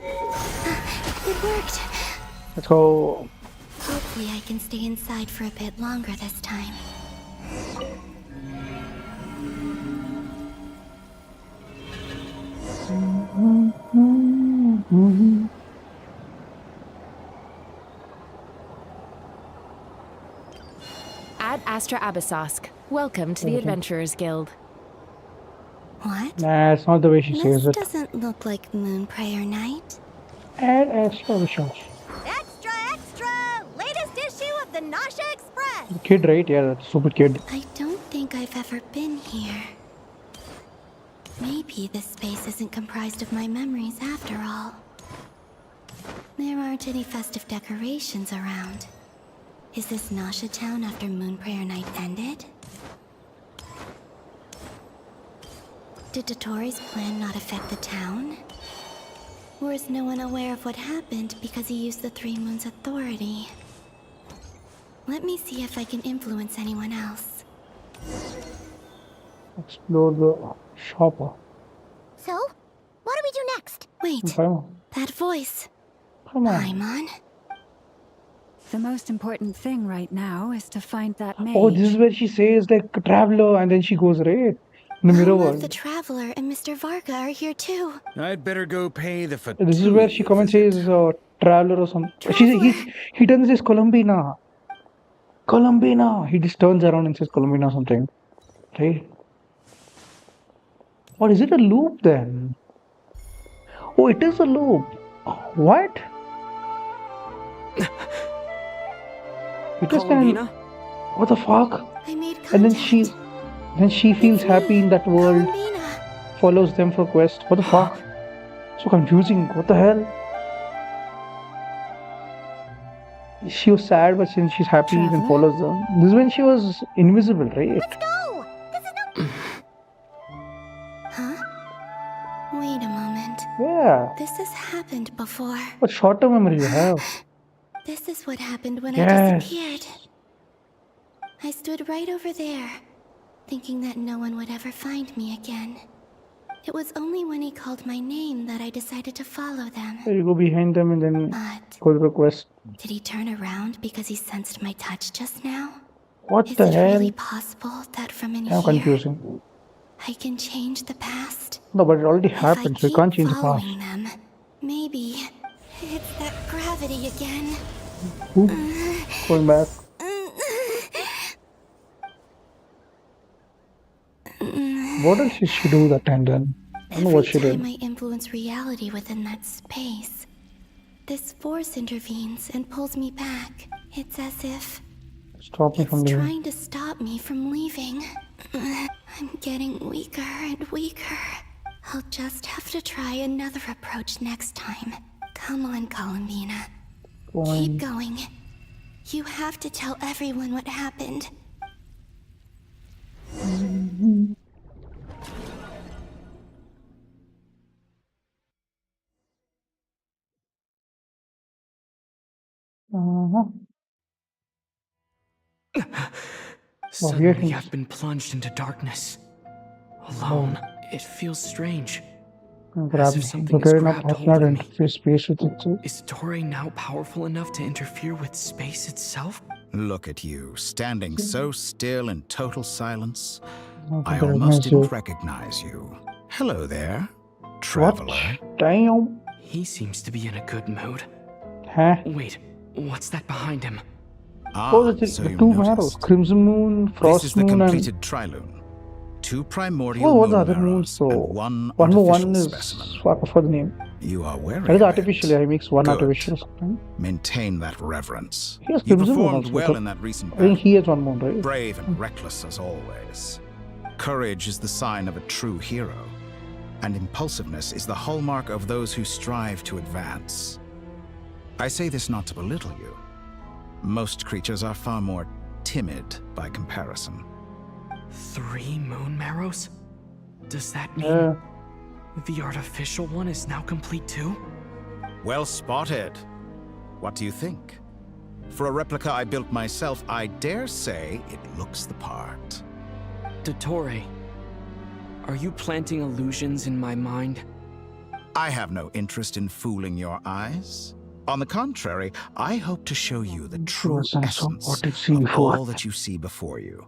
It worked. Let's go. Hopefully I can stay inside for a bit longer this time. Ad Astra Abyssosk. Welcome to the Adventurers Guild. What? Nah, it's not the way she says This it. doesn't look like Moon Prayer Night. Add extra shots. Extra, extra! Latest issue of the Nasha Express! The kid, right? Yeah, that stupid kid. I don't think I've ever been here. Maybe this space isn't comprised of my memories after all. There aren't any festive decorations around. Is this Nasha Town after Moon Prayer Night ended? Did Dotori's plan not affect the town? Or is no one aware of what happened because he used the Three Moons' authority? Let me see if I can influence anyone else. Explore the shopper. So, what do we do next? Wait, Paimon. that voice. Paimon. Paimon? The most important thing right now is to find that mage. Oh, this is where she says like traveler, and then she goes right in the mirror Alma world. the Traveler and Mr. Varga are here too. I'd better go pay the This is where she comments says traveler or something. He turns says Columbina. Columbina. He just turns around and says Columbina or something. Right? Or is it a loop then? Oh, it is a loop. What? It is kind of, what the fuck? I made And then she feels happy in that world. Follows them for quest. What the fuck? So confusing. What the hell? She was sad, but since she's happy, then follows them. This is when she was invisible, right? Huh? Wait a moment. Yeah. This has happened before. What short-term memory you have? This is what happened when I Yes. disappeared. I stood right over there, thinking that no one would ever find me again. It was only when he called my name that I decided to follow them. So you go behind them and then go to the quest. Did he turn around because he sensed my touch just now? What Is the it hell? really possible that from in Kind of here confusing. I can change the past? No, but it already If happened, I so you can't keep change the past. following them, maybe it's that gravity again. Ooh, going back. What else did she do that time then? I don't know what she Every did. time I influence reality within that space, this force intervenes and pulls me back. It's as if Stop me from it's leaving. trying to stop me from leaving. I'm getting weaker and weaker. I'll just have to try another approach next time. Come on, Columbina. Keep going. You have to tell everyone what happened. Uh-huh. Suddenly, I've been plunged into darkness. Alone. It feels strange. Grab As me. if something Look is at not grabbed hold not of me. interface space with it. Is Torre now powerful enough to interfere with space itself? Look at you, standing so still in total silence. Okay, I there almost is didn't you. recognize you. Hello there, traveler. Damn. He seems to be in a good mood. Huh? Wait, what's that behind him? Oh, the So you two arrows. noticed. Crimson Moon, This Frost is the Moon, and... completed trilune. 2 primordial Oh, what's the moon other moon? marrows So, and 1 one more artificial one is... specimen. Swap for the name. You are wary That is of artificial, it. yeah, he makes one Good. artificial something. Maintain that reverence. He has You Crimson Moon performed also. well So in that recent I battle. think he has one moon, right? Brave and reckless as always. Courage is the sign of a true hero, and impulsiveness is the hallmark of those who strive to advance. I say this not to belittle you. Most creatures are far more timid by comparison. 3 moon marrows? Does that mean the artificial one is now complete too? Well spotted. What do you think? For a replica I built myself, I dare say it looks the part. Dottore, are you planting illusions in my mind? I have no interest in fooling your eyes. On the contrary, I hope to show you the true essence of all that you see before you.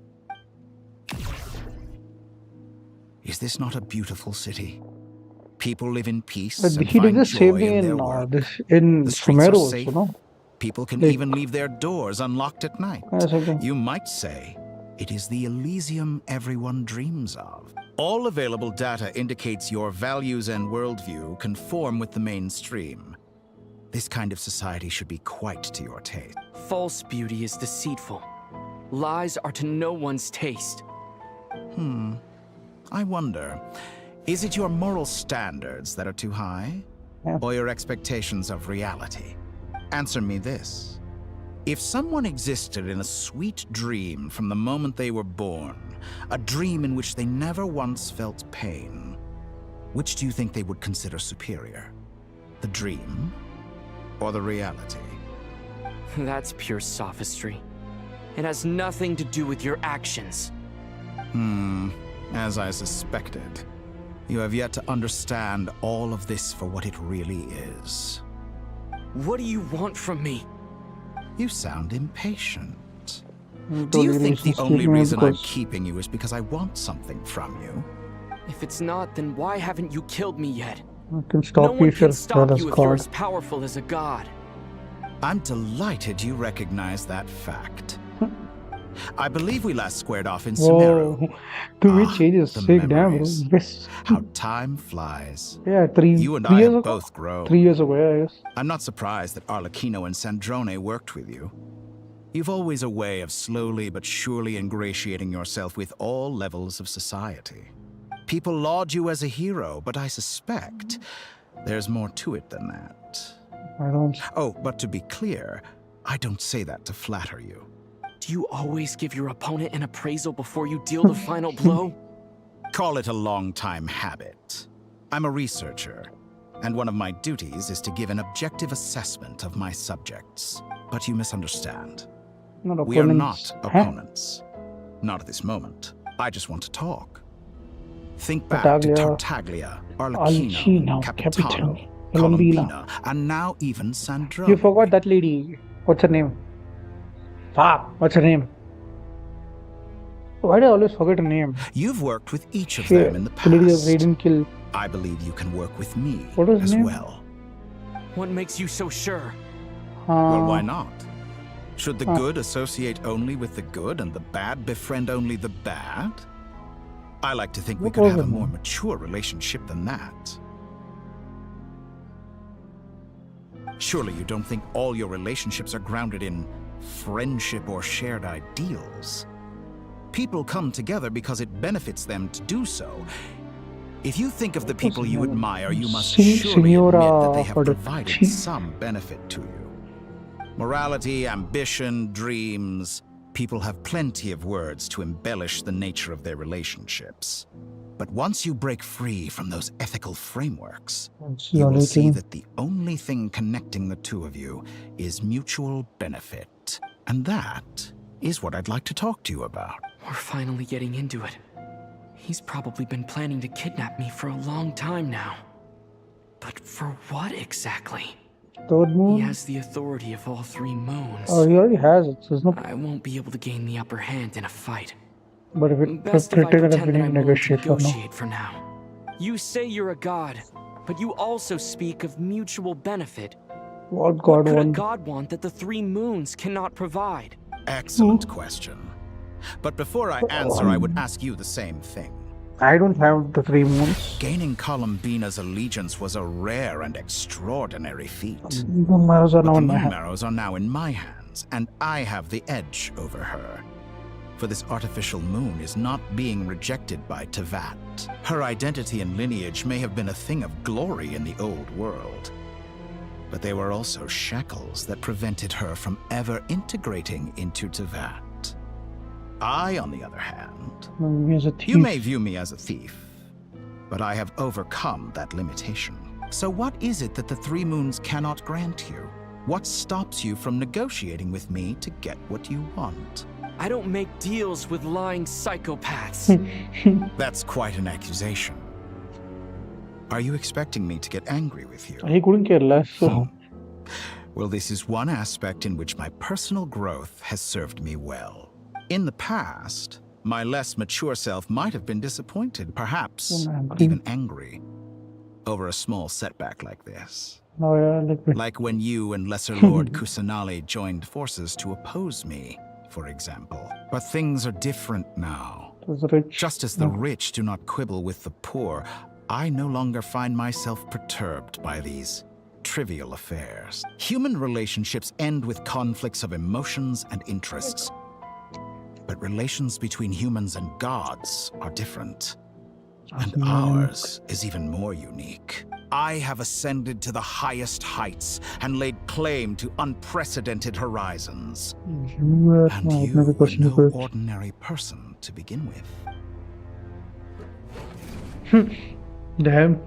Is this not a beautiful city? People live in peace But and he did find the same joy thing in their in work. in The streets are Sumeru, safe. you know. People can Like- even leave their doors unlocked at night. That's okay. You might say it is the Elysium everyone dreams of. All available data indicates your values and worldview conform with the mainstream. This kind of society should be quite to your taste. False beauty is deceitful. Lies are to no one's taste. I wonder, is it your moral standards that are too high? Or your expectations of reality? Answer me this. If someone existed in a sweet dream from the moment they were born, a dream in which they never once felt pain, which do you think they would consider superior? The dream or the reality? That's pure sophistry. It has nothing to do with your actions. As I suspected. You have yet to understand all of this for what it really is. What do you want from me? You sound impatient. Do you think the only reason I'm keeping you is because I want something from you? If it's not, then why haven't you killed me yet? I can No stop you one if you're can stop not as you if you're God. as powerful as a god. I'm delighted you recognize that fact. I believe we last squared off in Sumeru. Whoa. The way changes. the Sick, damn, bro. memories. Yes. How time flies. Yeah, You and three I years have ago? both grown. 3 years ago, yeah, yes. I'm not surprised that Arlecchino and Sandrone worked with you. You've always a way of slowly but surely ingratiating yourself with all levels of society. People laud you as a hero, but I suspect there's more to it than that. I don't... Oh, but to be clear, I don't say that to flatter you. Do you always give your opponent an appraisal before you deal the final blow? Call it a long-time habit. I'm a researcher, and one of my duties is to give an objective assessment of my subjects. But you misunderstand. Not We are opponents. not opponents. Not at this moment. I just want to talk. Think back Tartaglia, to Tartaglia, Arlecchino, Arlecchino, Capitano, Colombina. Colombina, and now even Sandro. You forgot that lady. What's her name? Fuck. What's her name? Why do I always forget her name? You've worked with each of Shit. them in the The lady of past. Raiden Kill. I believe you can work with me What was her as name? well. What makes you so sure? Well, why not? Should the uh. good associate only with the good and the bad befriend only the bad? I like to think we What could was have a her more name? mature relationship than that. Surely you don't think all your relationships are grounded in friendship or shared ideals. People come together because it benefits them to do so. If you think of the people you admire, you must surely admit that they have provided some benefit to you. Morality, ambition, dreams. People have plenty of words to embellish the nature of their relationships. But once you break free from those ethical frameworks, you will see that the only thing connecting the two of you is mutual benefit. And that is what I'd like to talk to you about. We're finally getting into it. He's probably been planning to kidnap me for a long time now. But for what exactly? Third moon? He has the authority of all 3 moons. Oh, he already has it. So there's no... I won't be able to gain the upper hand in a fight. But if it Best if I pretended pretend we that need I'm to willing to negotiate for now. negotiate for now. You say you're a god, but you also speak of mutual benefit. What What God could a wants? god want that the 3 moons cannot provide? Excellent question. But before I answer, I would ask you the same thing. I don't have the 3 moons. Gaining Columbina's allegiance was a rare and extraordinary feat. The moon marrows are But now the in my moon hand. marrows are now in my hands, and I have the edge over her. For this artificial moon is not being rejected by Tevat. Her identity and lineage may have been a thing of glory in the old world, but they were also shackles that prevented her from ever integrating into Tevat. I, on the other hand, you may view me as a thief, but I have overcome that limitation. So what is it that the 3 moons cannot grant you? What stops you from negotiating with me to get what you want? I don't make deals with lying psychopaths. That's quite an accusation. Are you expecting me to get angry with you? He couldn't care less. So. Well, this is one aspect in which my personal growth has served me well. In the past, my less mature self might have been disappointed, perhaps even angry, over a small setback like this. Oh, yeah, like when you and Lesser Lord Kusanali joined forces to oppose me, for example. But things are different now. Just as the rich do not quibble with the poor, I no longer find myself perturbed by these trivial affairs. Human relationships end with conflicts of emotions and interests. But relations between humans and gods are different. And ours is even more unique. I have ascended to the highest heights and laid claim to unprecedented horizons. And you were no ordinary person to begin with. Damn.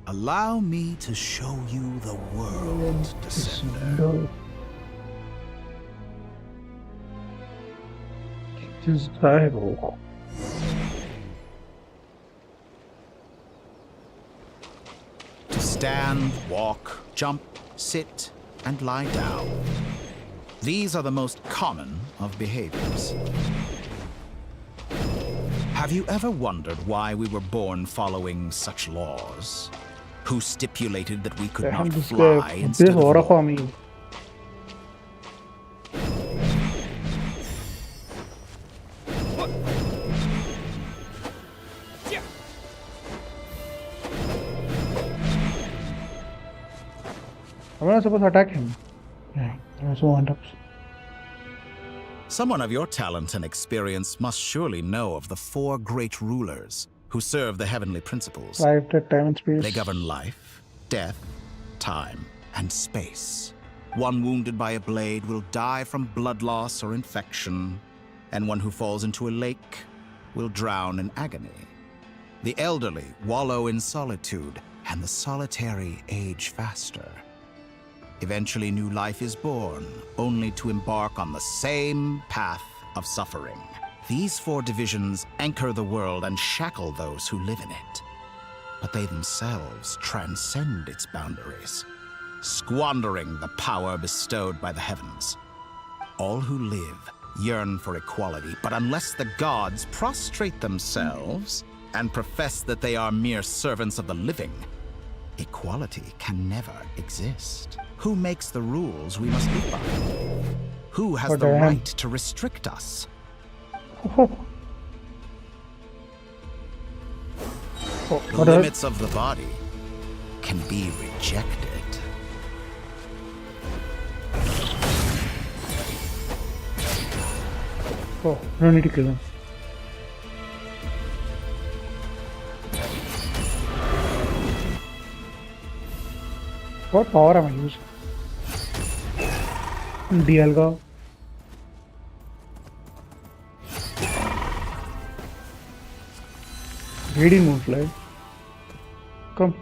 Allow me to show you the world, Descender. Just dive. To stand, walk, jump, sit, and lie down. These are the most common of behaviors. Have you ever wondered why we were born following such laws? Who stipulated that we could not fly instead of walk? I'm not supposed to attack him. Yeah, there's one up. Someone of your talent and experience must surely know of the 4 great rulers who serve the heavenly principles. Life, death, time, and space. They govern life, death, time, and space. One wounded by a blade will die from blood loss or infection, and one who falls into a lake will drown in agony. The elderly wallow in solitude, and the solitary age faster. Eventually, new life is born, only to embark on the same path of suffering. These 4 divisions anchor the world and shackle those who live in it. But they themselves transcend its boundaries, squandering the power bestowed by the heavens. All who live yearn for equality, but unless the gods prostrate themselves and profess that they are mere servants of the living, equality can never exist. Who makes the rules we must live by? Who has the right to restrict us? The limits of the body can be rejected. Oh, no need to kill him. What power am I using? Dialga. Reading Moonfly. Come.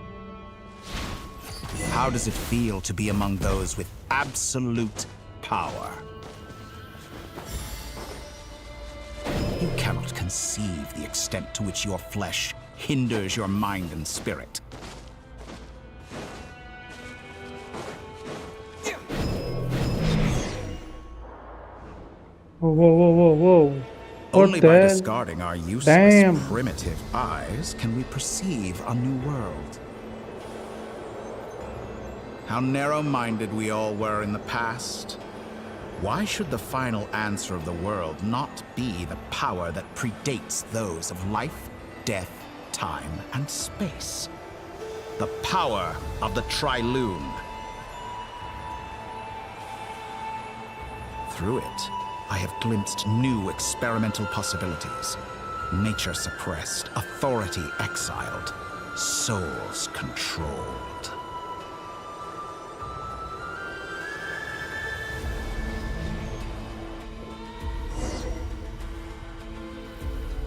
How does it feel to be among those with absolute power? You cannot conceive the extent to which your flesh hinders your mind and spirit. Whoa, whoa, whoa, whoa, whoa. Only by discarding our useless, primitive eyes can we perceive a new world. How narrow-minded we all were in the past. Why should the final answer of the world not be the power that predates those of life, death, time, and space? The power of the Trilune. Through it, I have glimpsed new experimental possibilities. Nature suppressed, authority exiled, souls controlled.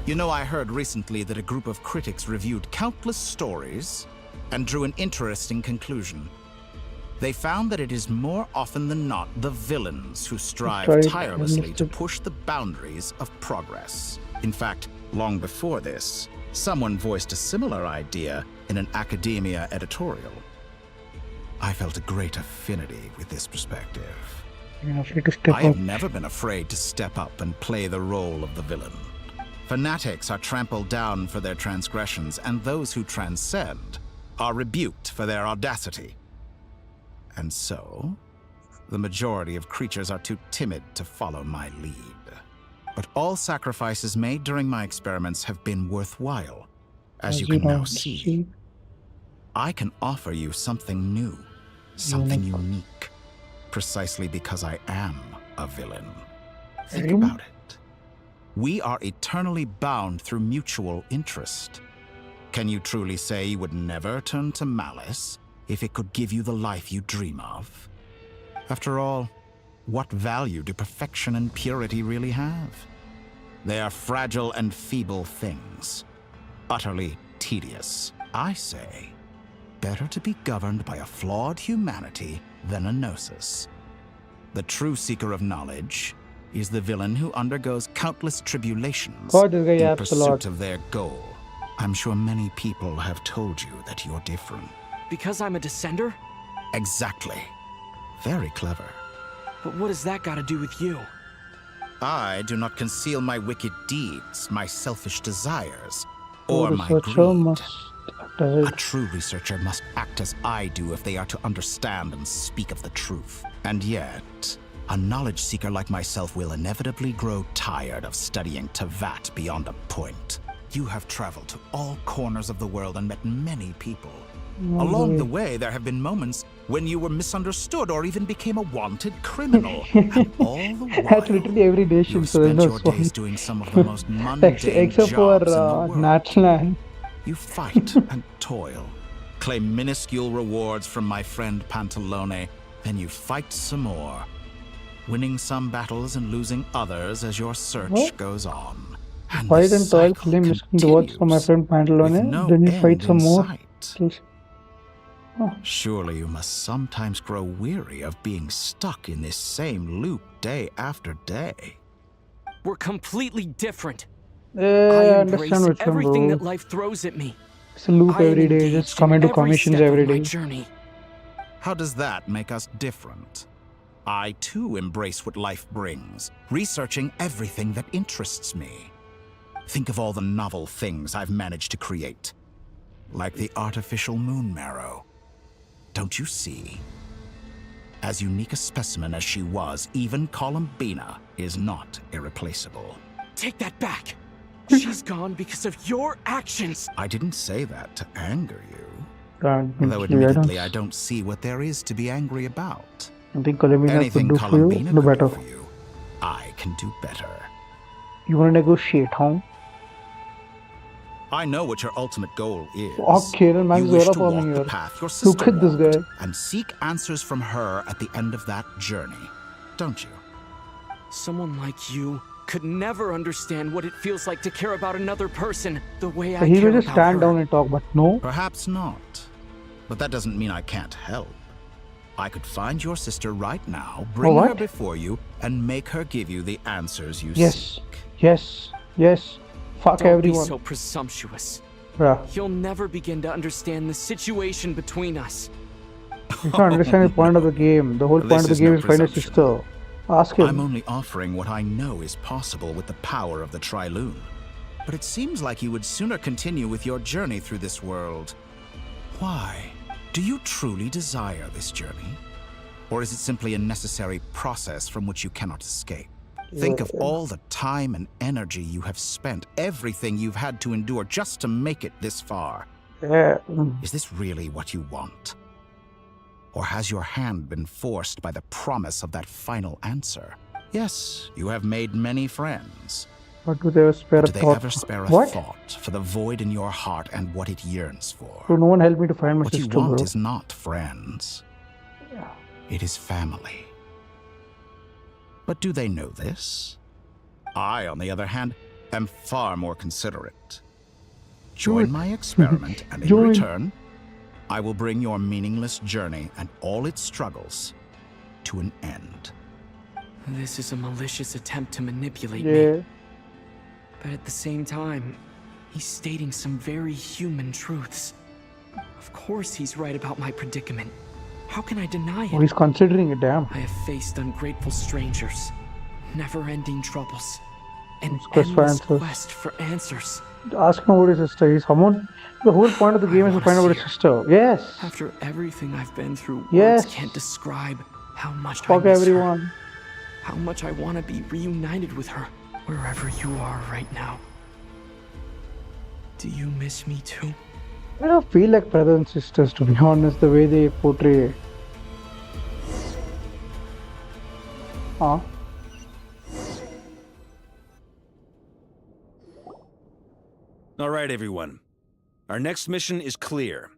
You know, I heard recently that a group of critics reviewed countless stories and drew an interesting conclusion. They found that it is more often than not the villains who strive tirelessly to push the boundaries of progress. In fact, long before this, someone voiced a similar idea in an academia editorial. I felt a great affinity with this perspective. I have never been afraid to step up and play the role of the villain. Fanatics are trampled down for their transgressions, and those who transcend are rebuked for their audacity. And so, the majority of creatures are too timid to follow my lead. But all sacrifices made during my experiments have been worthwhile, as you can now see. I can offer you something new, something unique, precisely because I am a villain. Think about it. We are eternally bound through mutual interest. Can you truly say you would never turn to malice if it could give you the life you dream of? After all, what value do perfection and purity really have? They are fragile and feeble things, utterly tedious. I say, better to be governed by a flawed humanity than a gnosis. The true seeker of knowledge is the villain who undergoes countless tribulations in pursuit of their goal. I'm sure many people have told you that you're different. Because I'm a descender? Exactly. Very clever. But what has that got to do with you? I do not conceal my wicked deeds, my selfish desires, or my greed. A true researcher must act as I do if they are to understand and speak of the truth. And yet, a knowledge seeker like myself will inevitably grow tired of studying Tevat beyond a point. You have traveled to all corners of the world and met many people. Along the way, there have been moments when you were misunderstood or even became a wanted criminal. And all the while, that's literally every nation, you've so there's spent no your days song. doing some of the most mundane Except for jobs in the world. Natlan. You fight and toil, claim minuscule rewards from my friend Pantalone, then you fight some more, winning some battles and losing others as your search goes on. And Fight and toil, claim miskin rewards from my friend Pantalone, then you fight some more. Surely you must sometimes grow weary of being stuck in this same loop day after day. We're completely different. I I understand embrace which one, everything bro. that life throws at me. It's a loop I am every day, engaged just come in into every commissions step of every my day. journey. How does that make us different? I too embrace what life brings, researching everything that interests me. Think of all the novel things I've managed to create, like the artificial moon marrow. Don't you see? As unique a specimen as she was, even Columbina is not irreplaceable. Take that back. She's gone because of your actions. I didn't say that to anger you. God, Though actually, admittedly, I don't see what there is to be angry about. I think Columbina Anything could do for you, Columbina do could better. do for you, I can do better. You wanna negotiate, huh? I know what your ultimate goal is. Okay, then You man's wish Zora to walk farming the here. path your Look sister at this walked, guy. and seek answers from her at the end of that journey, don't you? Someone like you could never understand what it feels like to care about another person the way So I he care will just about stand her. down and talk, but no. Perhaps not. But that doesn't mean I can't help. I could find your sister right now, bring her what? before you, and make her give you the answers you Yes, seek. yes, yes. Fuck Don't everyone. be so presumptuous. Bruh. You'll never begin to understand the situation between us. You don't understand the point of the game. The whole This point of the is game no is find a presumption. sister. Ask him. I'm only offering what I know is possible with the power of the Trilune. But it seems like you would sooner continue with your journey through this world. Why? Do you truly desire this journey? Or is it simply a necessary process from which you cannot escape? Think of all the time and energy you have spent, everything you've had to endure just to make it this far. Is this really what you want? Or has your hand been forced by the promise of that final answer? Yes, you have made many friends. But do they ever spare a Do they thought? ever spare a What? thought for the void in your heart and what it yearns for? So no one helped me to find my What sister, you want bro. is not friends. It is family. But do they know this? I, on the other hand, am far more considerate. Join my experiment, and in return, I will bring your meaningless journey and all its struggles to an end. This is a malicious attempt to manipulate me. But at the same time, he's stating some very human truths. Of course he's right about my predicament. How can I deny it? Oh, he's considering it, damn. I have faced ungrateful strangers, never-ending troubles, an Quest for endless answers. quest for answers. Ask him about his sister. He's someone. The whole point of the game is to find out about his sister. Yes. After everything I've been through, Yes. words can't describe how much I Fuck miss everyone. her. How much I want to be reunited with her, wherever you are right now. Do you miss me too? I don't feel like brothers and sisters, to be honest, the way they portray it. Huh? All right, everyone. Our next mission is clear.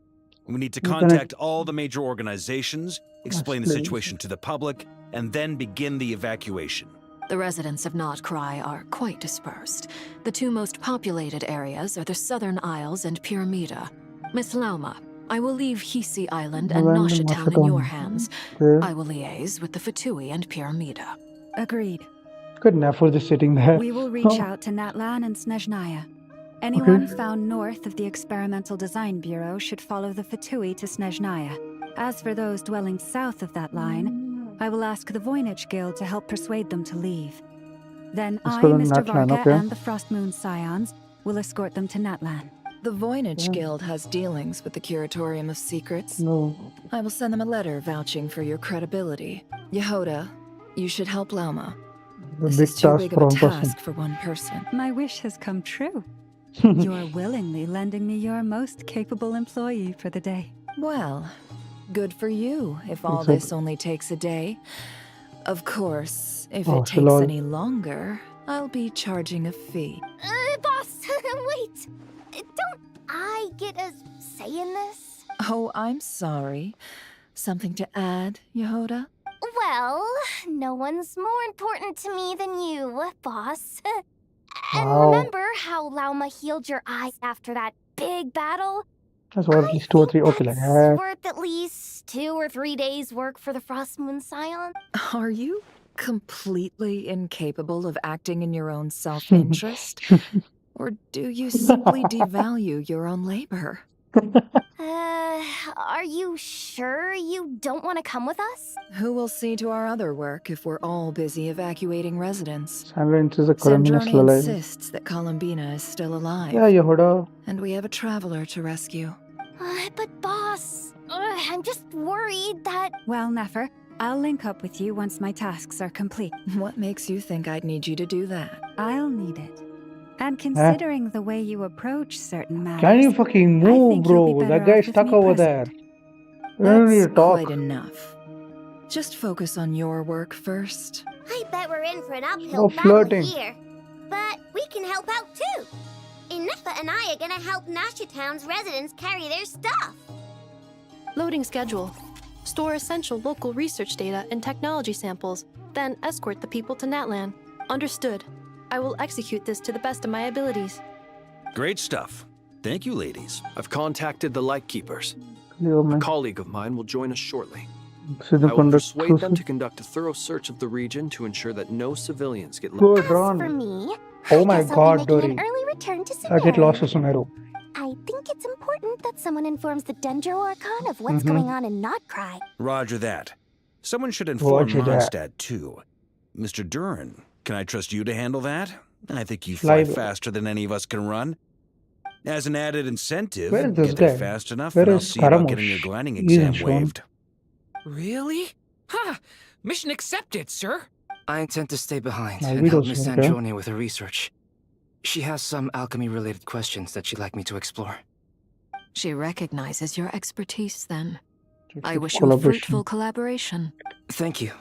We need to We're gonna- contact all the major organizations, explain the Explain. situation to the public, and then begin the evacuation. The residents of KRAI are quite dispersed. The two most populated areas are the Southern Isles and Pyramida. Miss Lauma, I will leave Hisi Island and Random Nasha Town in Town. your hands. Okay. I will liaise with the Fatui and Pyramida. Agreed. Good enough for just sitting there. We will reach out to Natlan and Snezhnaya. Anyone found north of the Experimental Design Bureau should follow the Fatui to Snezhnaya. As for those dwelling south of that line, I will ask the Voynich Guild to help persuade them to leave. Then Let's I, go to Mr. Natlan, Varga, okay. and the Frostmoon Scions will escort them to Natlan. The Voynich Guild has dealings with the Curatorium of Secrets. No. I will send them a letter vouching for your credibility. Yehoda, you should help Lauma. The This big is too task big for of a one person. task for one person. My wish has come true. You're willingly lending me your most capable employee for the day. Well, good for you if all Exactly. this only takes a day. Of course, if Oh, it takes lol. any longer, I'll be charging a fee. Boss, wait. Don't I get a say in this? Oh, I'm sorry. Something to add, Yehoda? Well, no one's more important to me than you, boss. And Wow. remember how Lauma healed your eyes after that big battle? That's what, at least 2 or 3. Okay, like that. Worth at least 2 or 3 days' work for the Frostmoon Scion. Are you completely incapable of acting in your own self-interest? Or do you simply devalue your own labor? Are you sure you don't want to come with us? Who will see to our other work if we're all busy evacuating residents? Sandra insists the Columbina is Sandrone still alive. insists that Columbina is still alive. Yeah, Yehoda. And we have a traveler to rescue. But boss, I'm just worried that... Well, Nefer, I'll link up with you once my tasks are complete. What makes you think I'd need you to do that? I'll need it. And considering the way you approach certain matters, Can you fucking I move, think you'll be bro? better That guy's off with stuck me over present. there. We don't need to That's talk. quite enough. Just focus on your work first. I bet we're in for an uphill No battle flirting. here. But we can help out too. Inefa and I are gonna help Nasha Town's residents carry their stuff. Loading schedule. Store essential local research data and technology samples, then escort the people to Natlan. Understood. I will execute this to the best of my abilities. Great stuff. Thank you, ladies. I've contacted the Lightkeepers. Yeah, A man. colleague of mine will join us shortly. So the I will conduct persuade them to conduct a thorough search of the region to ensure that no civilians get Good As for run. me, Oh I my guess I'll god, be making Dory. an early return to I get Sumeru. lost as Sumeru. I think it's important that someone informs the Dendro Archon of what's Mhm. going on in Notcry. Roger that. Someone should inform Roger that. Mondstadt, too. Mr. Duran, can I trust you to handle that? I think you fly Fly- faster than any of us can run. As an added incentive, Where is this get there guy? fast enough Where and I'll is see about Scaramouche? getting your grinding He isn't exam shown. waived. Really? Ha! Mission accepted, sir. I intend to stay behind I and will help also, Miss okay. Sandrone with her research. She has some alchemy-related questions that she'd like me to explore. She recognizes your expertise, then. It's I a wish you a fruitful collaboration. collaboration. Thank you.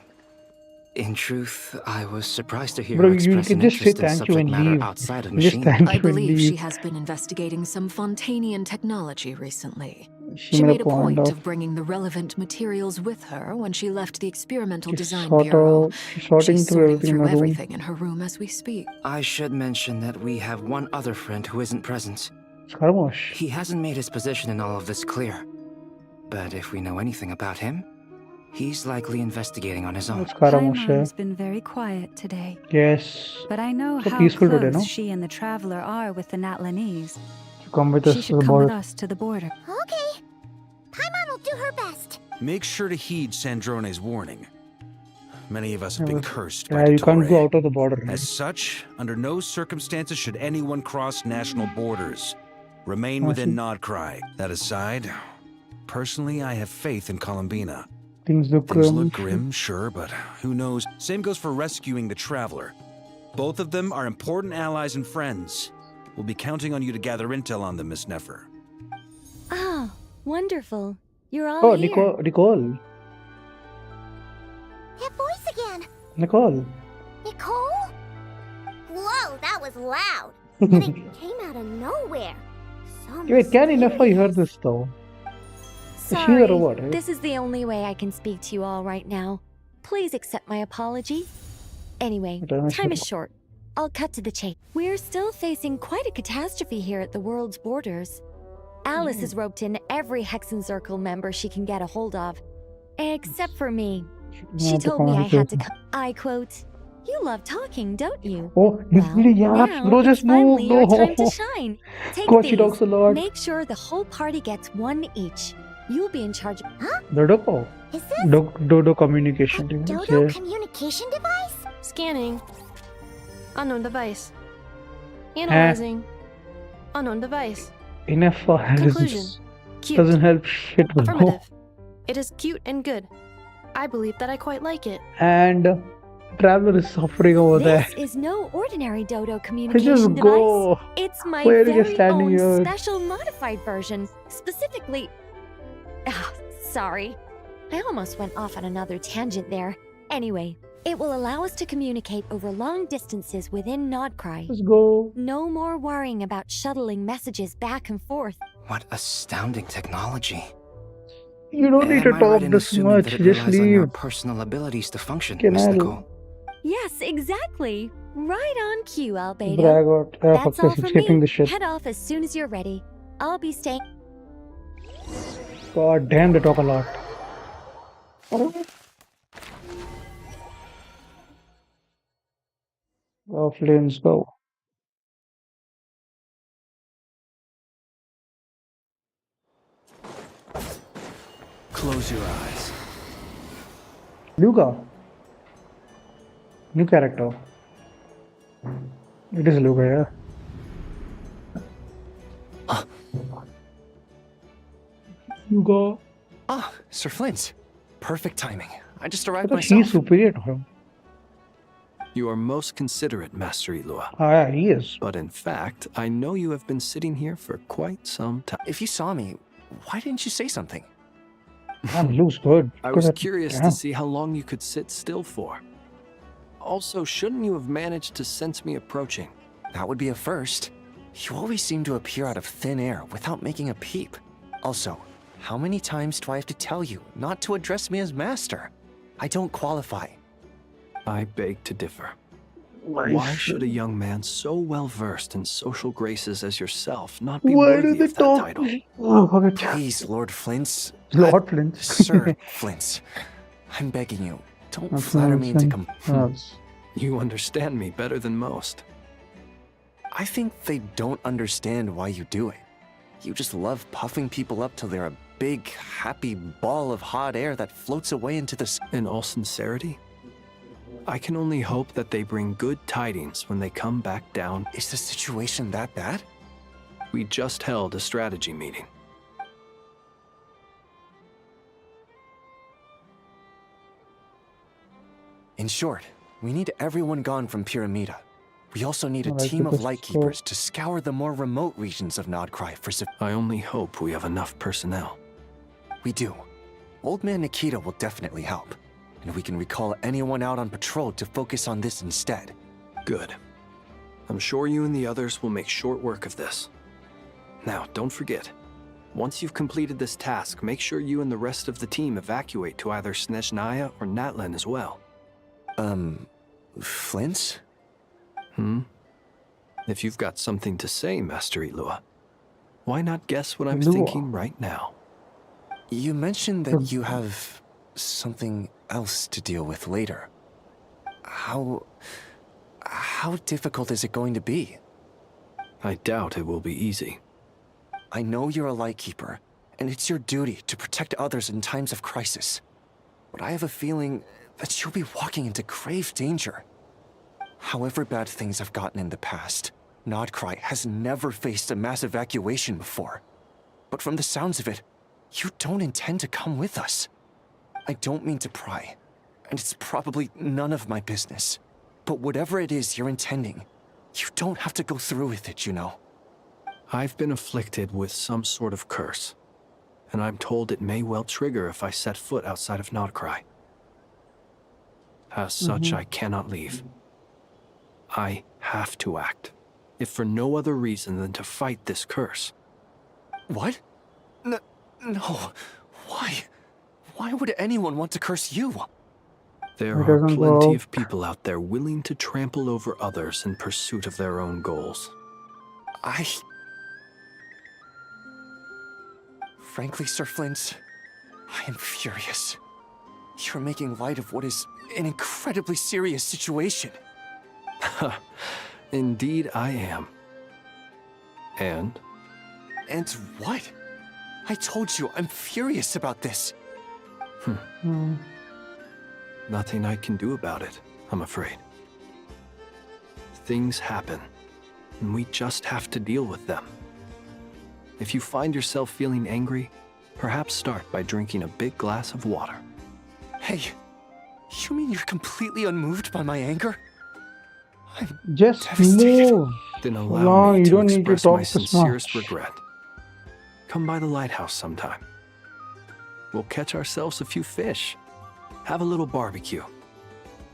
In truth, I was surprised to hear Bro, her you express can an just say interest in thank you subject and matter leave. outside of You just machine. thank I you and believe she leave. has been investigating some Fontanian technology recently. She She made a made a point point of- of bringing the relevant materials with her when she left the Experimental Design Sort Bureau. of, she's sorting She's through sorting everything in through her room. everything in her room as we speak. I should mention that we have one other friend who isn't present. Scaramouche. He hasn't made his position in all of this clear. But if we know anything about him, he's likely investigating on his own. Paimon's been very quiet today. Yes. But I know So how peaceful close today, no? she and the Traveler are with the Natlanese. Come with She us to should the come with border. us to the border. Okay. Paimon will do her best. Make sure to heed Sandrone's warning. Many of us have been cursed by Yeah, you can't go Dottore. out of the border. Right? As such, under no circumstances should anyone cross national borders. Remain I within see. KRAI. That aside, personally, I have faith in Columbina. Things look Things grim. look grim, sure, but who knows? Same goes for rescuing the Traveler. Both of them are important allies and friends. We'll be counting on you to gather intel on them, Miss Nefer. Oh, wonderful. You're all Oh, here. Nicole. That voice again. Nicole. Nicole? Whoa, that was loud. And it came out of nowhere. So Wait, can enough I heard this though? Is she Sorry, there or what? this is the only way I can speak to you all right now. Please accept my apology. Anyway, time is short. I'll cut to the chase. We're still facing quite a catastrophe here at the world's borders. Alice has roped in every Hexencircle member she can get a hold of. Except for me. She told me I had to come. I quote, "You love talking, don't you?" Oh, this really yaps. Now Bro, it's just move. finally your No. time to shine. Take God, she these. talks a lot. Make sure the whole party gets one each. You'll be in charge. Huh? Dodo. Is this Dodo communication device. Dodo Yeah. communication device? Scanning. Unknown device. Analyzing. Unknown device. Enough for Conclusion. Cute. Doesn't help shit, bro. Affirmative. It is cute and good. I believe that I quite like it. And Traveler is suffering over there. This is no ordinary Dodo Just communication go. device. It's my Why are you very standing own here? special modified version. Specifically... Ah, sorry. I almost went off on another tangent there. Anyway, it will allow us to communicate over long distances within KRAI. Let's go. No more worrying about shuttling messages back and forth. What astounding technology. You don't need to Am I talk right in this assuming much. that it Just relies on your leave. personal abilities to function, Can Miss I- Nicole? Yes, exactly. Right on cue, Albedo. Brag out. Yeah, That's fuck all this. from Skipping me. the shit. Head off as soon as you're ready. I'll be staying. God damn, they talk a lot. Off lanes go. Close your eyes. Luca. New character. It is Luca, yeah. Luca. Ah, Sir Flint. Perfect timing. I just I arrived thought myself. he's superior to him. You are most considerate, Master Ilua. Ah, yeah, he is. But in fact, I know you have been sitting here for quite some time. If you saw me, why didn't you say something? Damn, Luke's good. I Good was at- curious damn. to see how long you could sit still for. Also, shouldn't you have managed to sense me approaching? That would be a first. You always seem to appear out of thin air without making a peep. Also, how many times do I have to tell you not to address me as master? I don't qualify. I beg to differ. Why should a young man so well versed in social graces as yourself not be Why do worthy they of that talk? title? Oh, fuck it. Please, Lord Flint's. Lord Flint. Sir Flint's. I'm begging you, don't That's flatter me into nonsense. You understand me better than most. I think they don't understand why you do it. You just love puffing people up till they're a big, happy ball of hot air that floats away into the sky. In all sincerity, I can only hope that they bring good tidings when they come back down. Is the situation that bad? We just held a strategy meeting. In short, we need everyone gone from Pyramida. We also need a Alright, team of because- lightkeepers to scour the more remote regions of Nodcry for I only hope we have enough personnel. We do. Old Man Nikita will definitely help. And we can recall anyone out on patrol to focus on this instead. Good. I'm sure you and the others will make short work of this. Now, don't forget, once you've completed this task, make sure you and the rest of the team evacuate to either Snezhnaya or Natlan as well. Flint's? If you've got something to say, Master Ilua, why not guess what I'm Ilua. thinking right now? You mentioned that you have something else to deal with later. How difficult is it going to be? I doubt it will be easy. I know you're a lightkeeper, and it's your duty to protect others in times of crisis. But I have a feeling that you'll be walking into grave danger. However bad things have gotten in the past, Nodcry has never faced a mass evacuation before. But from the sounds of it, you don't intend to come with us. I don't mean to pry, and it's probably none of my business. But whatever it is you're intending, you don't have to go through with it, you know. I've been afflicted with some sort of curse, and I'm told it may well trigger if I set foot outside of Nodcry. As such, I cannot leave. I have to act, if for no other reason than to fight this curse. What? No. Why? Why would anyone want to curse you? There It are doesn't plenty go. of people out there willing to trample over others in pursuit of their own goals. Frankly, Sir Flint, I am furious. You're making light of what is an incredibly serious situation. Indeed I am. And? And what? I told you, I'm furious about this. Nothing I can do about it, I'm afraid. Things happen, and we just have to deal with them. If you find yourself feeling angry, perhaps start by drinking a big glass of water. Hey, you mean you're completely unmoved by my anger? Just devastated. move. Then No, allow me you to don't need to express talk my this sincerest much. regret. Come by the lighthouse sometime. We'll catch ourselves a few fish, have a little barbecue,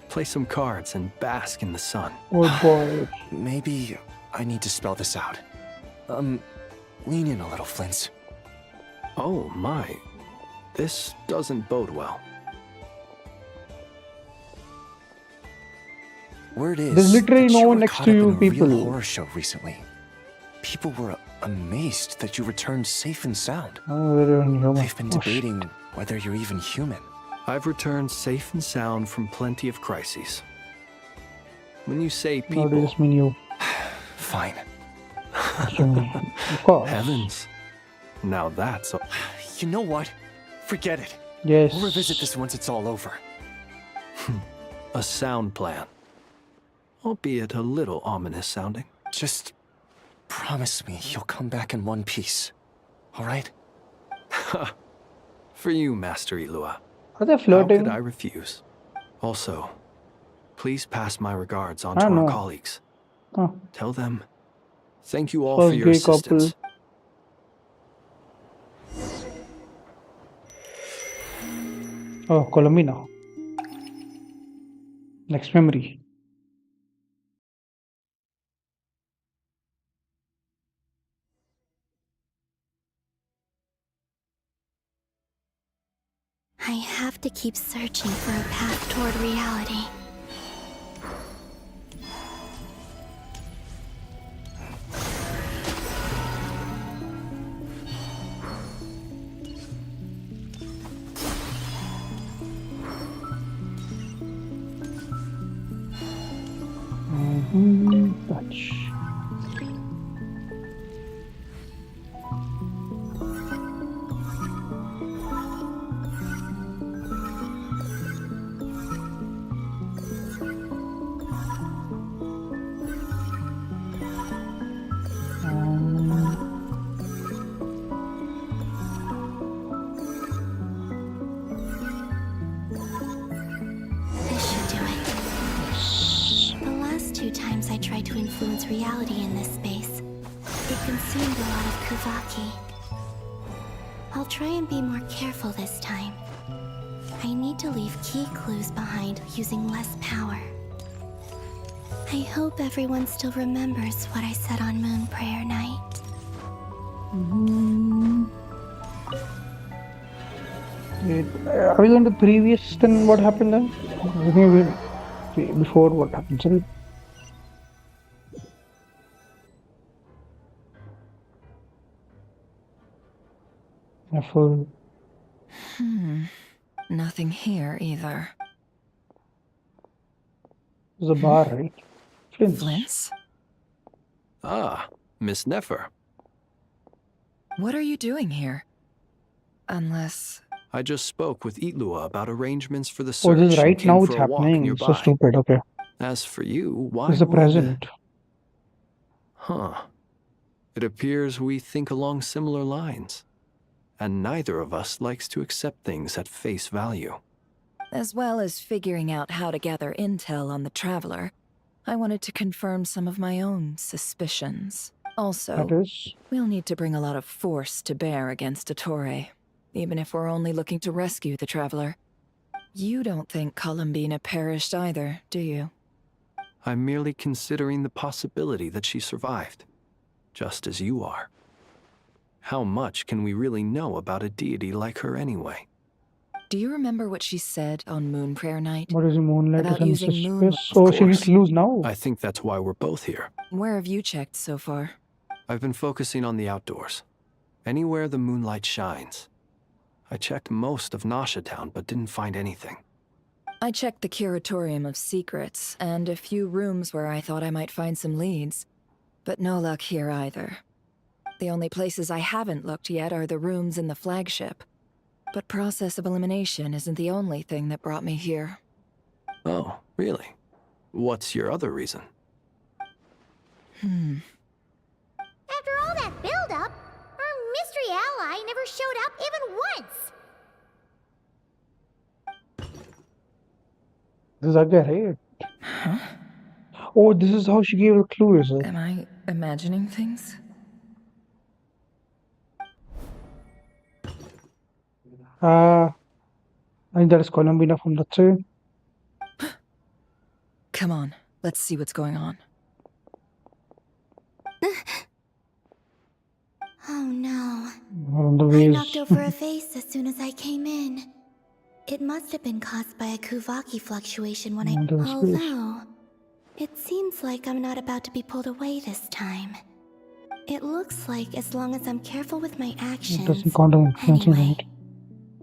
play some cards, and bask in the sun. Oh boy. Maybe I need to spell this out. Lean in a little, Flint. Oh my, this doesn't bode well. Word is There's literally that no you one were next caught to up you, in a people. real horror show recently. People were amazed that you returned safe and sound. They've been debating whether you're even human. I've returned safe and sound from plenty of crises. When you say No, people, just mean you. Fine. Of course. Heavens. Now that's a... You know what? Forget it. Yes. We'll revisit this once it's all over. a sound plan. Albeit a little ominous sounding. Just promise me you'll come back in one piece. All right? For you, Master Ilua. Are they How flirting? could I refuse? Also, please pass my regards on I to don't our know. colleagues. Oh, Tell them, thank you all for first your gay assistance. couple. Oh, Colombina. Next memory. I have to keep searching for a path toward reality. Touch. vitality in this space. It consumed a lot of Kuvaki. I'll try and be more careful this time. I need to leave key clues behind using less power. I hope everyone still remembers what I said on Moon Prayer Night. Are we going to previous then what happened then? I think before what happened, sorry. Nothing here either. There's a bar, right? Flint's? Ah, Miss Nefer. What are you doing here? Unless... I just spoke with Itlua about arrangements for the Oh, search this is and right came now for it's a walk happening. nearby. So stupid, okay. As for you, why It's the would... present. Huh. It appears we think along similar lines. And neither of us likes to accept things at face value. As well as figuring out how to gather intel on the Traveler, I wanted to confirm some of my own suspicions. Also, we'll need to bring a lot of force to bear against Ettore, even if we're only looking to rescue the Traveler. You don't think Columbina perished either, do you? I'm merely considering the possibility that she survived, just as you are. How much can we really know about a deity like her anyway? Do you remember what she said on Moon Prayer Night? What is the moonlight? About using moonlight? So she needs to lose now. I think that's why we're both here. Where have you checked so far? I've been focusing on the outdoors. Anywhere the moonlight shines. I checked most of Nasha Town, but didn't find anything. I checked the Curatorium of Secrets, and a few rooms where I thought I might find some leads. But no luck here either. The only places I haven't looked yet are the rooms in the flagship. But process of elimination isn't the only thing that brought me here. Oh, really? What's your other reason? After all that build-up, our mystery ally never showed up even once. This is Agga, right? Huh? Oh, this is how she gave a clue, is it? Am I imagining things? I think that is Columbina from the two. Come on, let's see what's going on. Oh no. On the I ways. knocked over a vase as soon as I came in. It must have been caused by a Kuvaki fluctuation when Although, it seems like I'm not about to be pulled away this time. It looks like as long as I'm careful with my actions... It doesn't count on influencing, right?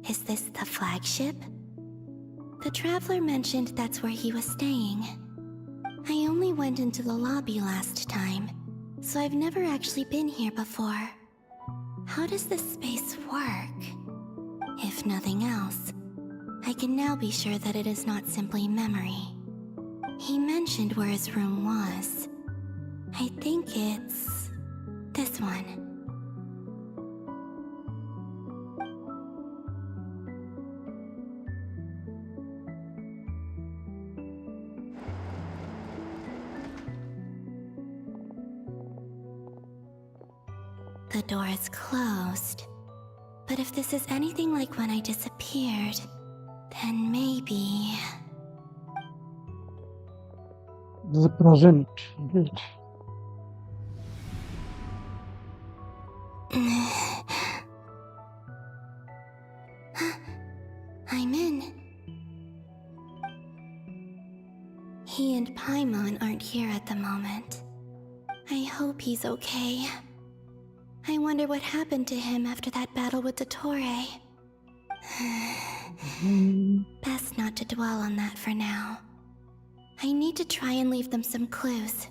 Is this the flagship? The Traveler mentioned that's where he was staying. I only went into the lobby last time, so I've never actually been here before. How does this space work? If nothing else, I can now be sure that it is not simply memory. He mentioned where his room was. I think it's... this one. The door is closed. But if this is anything like when I disappeared, then maybe... This is a present. Right. I'm in. He and Paimon aren't here at the moment. I hope he's okay. I wonder what happened to him after that battle with Ettore. Best not to dwell on that for now. I need to try and leave them some clues.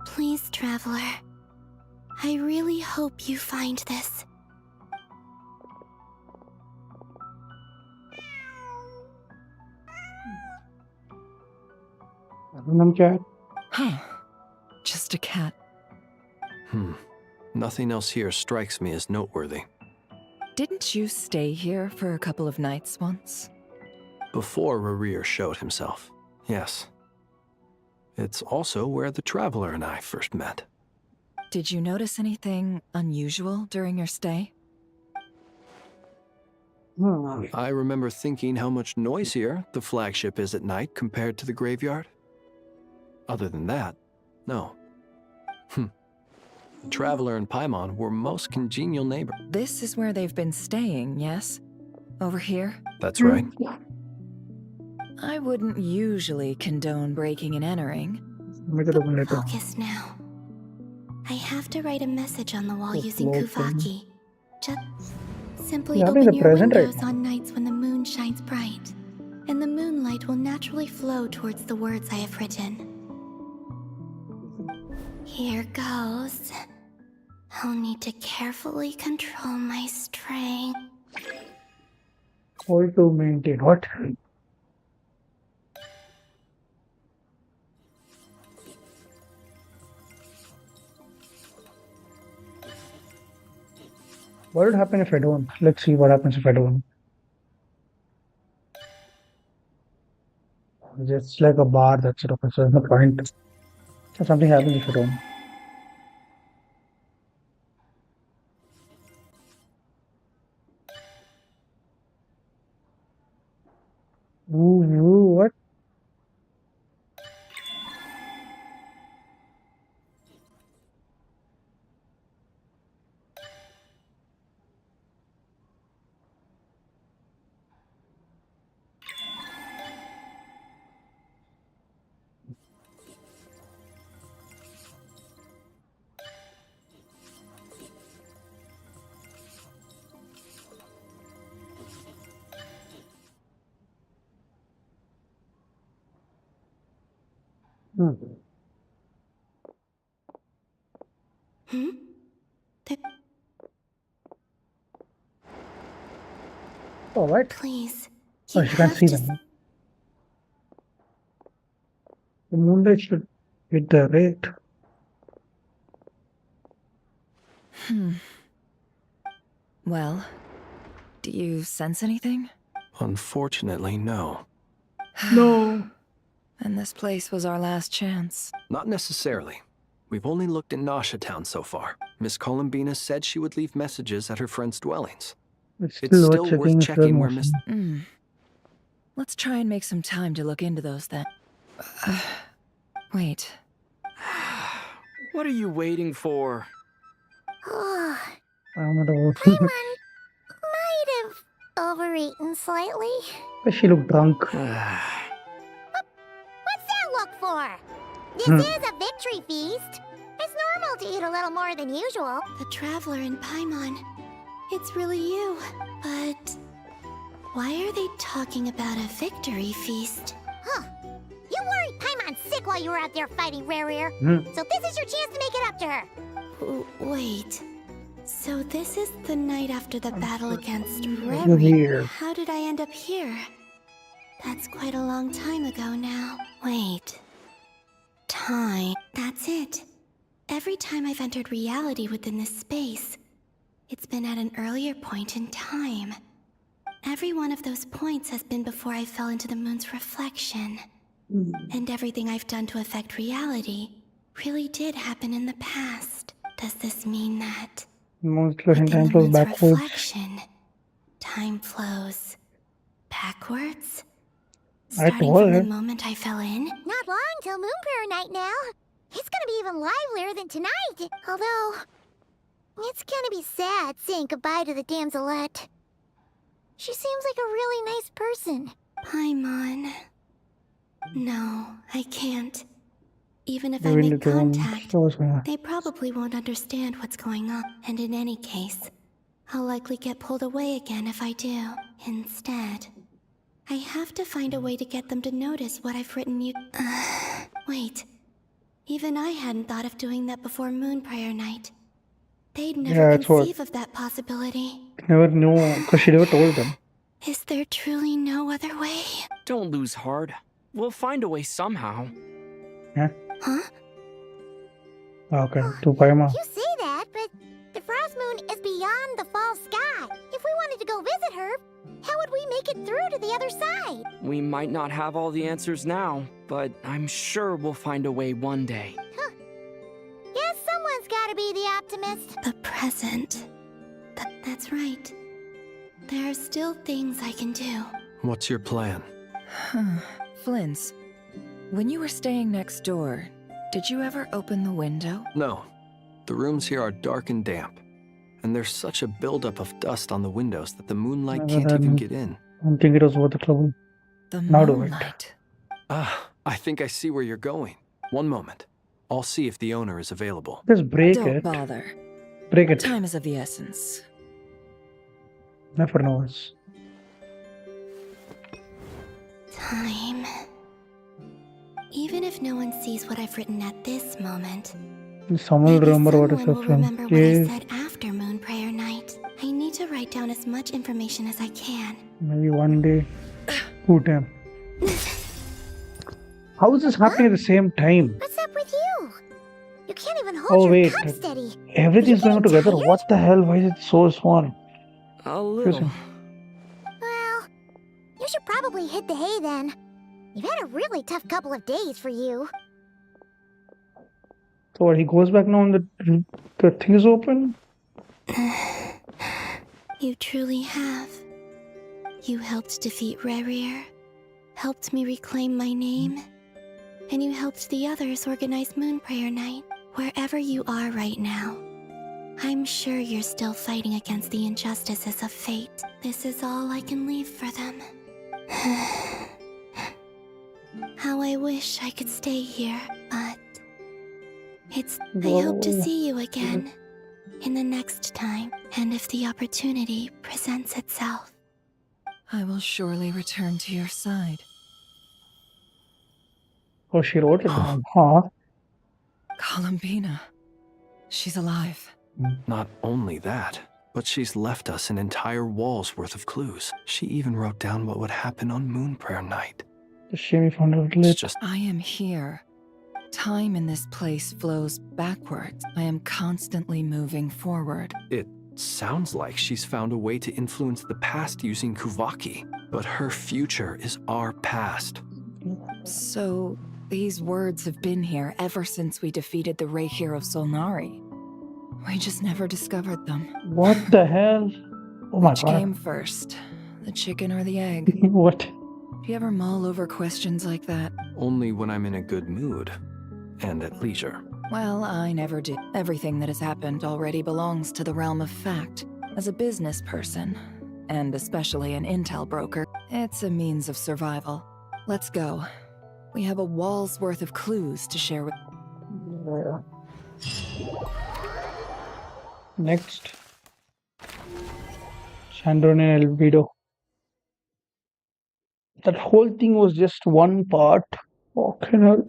Please, Traveler. I really hope you find this. Cat. Huh. Just a cat. Nothing else here strikes me as noteworthy. Didn't you stay here for a couple of nights once? Before Rerir showed himself. Yes. It's also where the Traveler and I first met. Did you notice anything unusual during your stay? I remember thinking how much noisier the flagship is at night compared to the graveyard. Other than that, no. The Traveler and Paimon were most congenial neighbors. This is where they've been staying, yes? Over here? That's right. I wouldn't usually condone breaking and entering. Focus now. I have to write a message on the wall using Kuvaki. Just simply open your windows on nights when the moon shines bright, and the moonlight will naturally flow towards the words I have written. Here goes. I'll need to carefully control my strength. Hold to maintain what? What would happen if I don't? Let's see what happens if I don't. Just like a bar, that's it. Okay, so there's no point. So something happens if I don't. Ooh, what? Oh, what? Please. Oh, she can't see them. The moonlight should hit the rate. Well, do you sense anything? Unfortunately, no. No. And this place was our last chance. Not necessarily. We've only looked in Nasha Town so far. Miss Columbina said she would leave messages at her friends' dwellings. It's still worth checking where Miss... Let's try and make some time to look into those then. Wait. What are you waiting for? Paimon might have overeaten slightly. But she looked drunk. What's that look for? This is a victory feast. It's normal to eat a little more than usual. The Traveler and Paimon. It's really you. But why are they talking about a victory feast? Huh. You worried Paimon sick while you were out there fighting Rare. So this is your chance to make it up to her. Wait. So this is the night after the battle against Rare. How did I end up here? That's quite a long time ago now. Wait. Time. That's it. Every time I've entered reality within this space, it's been at an earlier point in time. Every one of those points has been before I fell into the moon's reflection. And everything I've done to affect reality really did happen in the past. Does this mean that Within time flows backwards? reflection, time flows backwards? I Starting told from her. the moment I fell in? Not long till Moon Prayer Night now. It's gonna be even livelier than tonight. Although, it's gonna be sad saying goodbye to the damselette. She seems like a really nice person. Paimon. No, I can't. Even if I make contact, they probably won't understand what's going on. And in any case, I'll likely get pulled away again if I do. Instead, I have to find a way to get them to notice what I've written you. Wait. Even I hadn't thought of doing that before Moon Prayer Night. They'd never conceive of that possibility. Never knew, because she never told them. Is there truly no other way? Don't lose heart. We'll find a way somehow. Yeah? Huh? Okay, to Paimon. You say that, but the Frost Moon is beyond the fall sky. If we wanted to go visit her, How would we make it through to the other side? We might not have all the answers now, but I'm sure we'll find a way one day. Huh. Guess someone's gotta be the optimist. The present. That's right. There are still things I can do. What's your plan? Flint's, when you were staying next door, did you ever open the window? No. The rooms here are dark and damp. And there's such a buildup of dust on the windows that the moonlight can't even get in. I don't think it was worth the trouble. The Now do it. moonlight. I think I see where you're going. One moment. I'll see if the owner is available. Just break Don't it. bother. Break it. Time is of the essence. Never knows. Time. Even if no one sees what I've written at this moment, Someone will remember what is someone will happening. remember what I said after Moon Prayer Night. I need to write down as much information as I can. Maybe one day. Oh damn. How is this happening at the same time? What's up with you? You can't even hold Oh your wait. cup steady. Everything's going together. What the hell? Why is it so small? A little. Well, you should probably hit the hay then. You've had a really tough couple of days for you. So what, he goes back now and the thing is open? You truly have. You helped defeat Rerir, helped me reclaim my name, and you helped the others organize Moon Prayer Night. Wherever you are right now, I'm sure you're still fighting against the injustices of fate. This is all I can leave for them. How I wish I could stay here, but I hope to see you again in the next time, and if the opportunity presents itself. I will surely return to your side. Oh, she wrote it down. Huh? Columbina. She's alive. Not only that, but she's left us an entire wall's worth of clues. She even wrote down what would happen on Moon Prayer Night. The shame we found out later. I am here. Time in this place flows backwards. I am constantly moving forward. It sounds like she's found a way to influence the past using Kuvaki, but her future is our past. So, these words have been here ever since we defeated the Ray hero Solnari. We just never discovered them. What the hell? Oh my Which god. came first, the chicken or the egg? What? Do you ever mull over questions like that? Only when I'm in a good mood and at leisure. Well, I never did. Everything that has happened already belongs to the realm of fact. As a business person, and especially an intel broker, it's a means of survival. Let's go. We have a wall's worth of clues to share with... Next. Chandron and Elvido. That whole thing was just one part. Fucking hell.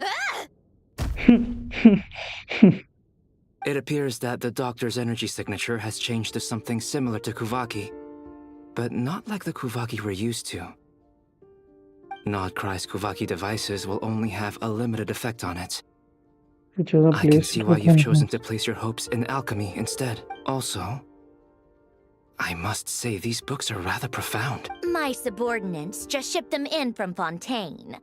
It appears that the doctor's energy signature has changed to something similar to Kuvaki, but not like the Kuvaki we're used to. Not KRAI's Kuvaki devices will only have a limited effect on it. I can see why you've chosen to place your hopes in alchemy instead. Also, I must say these books are rather profound. My subordinates just shipped them in from Fontaine.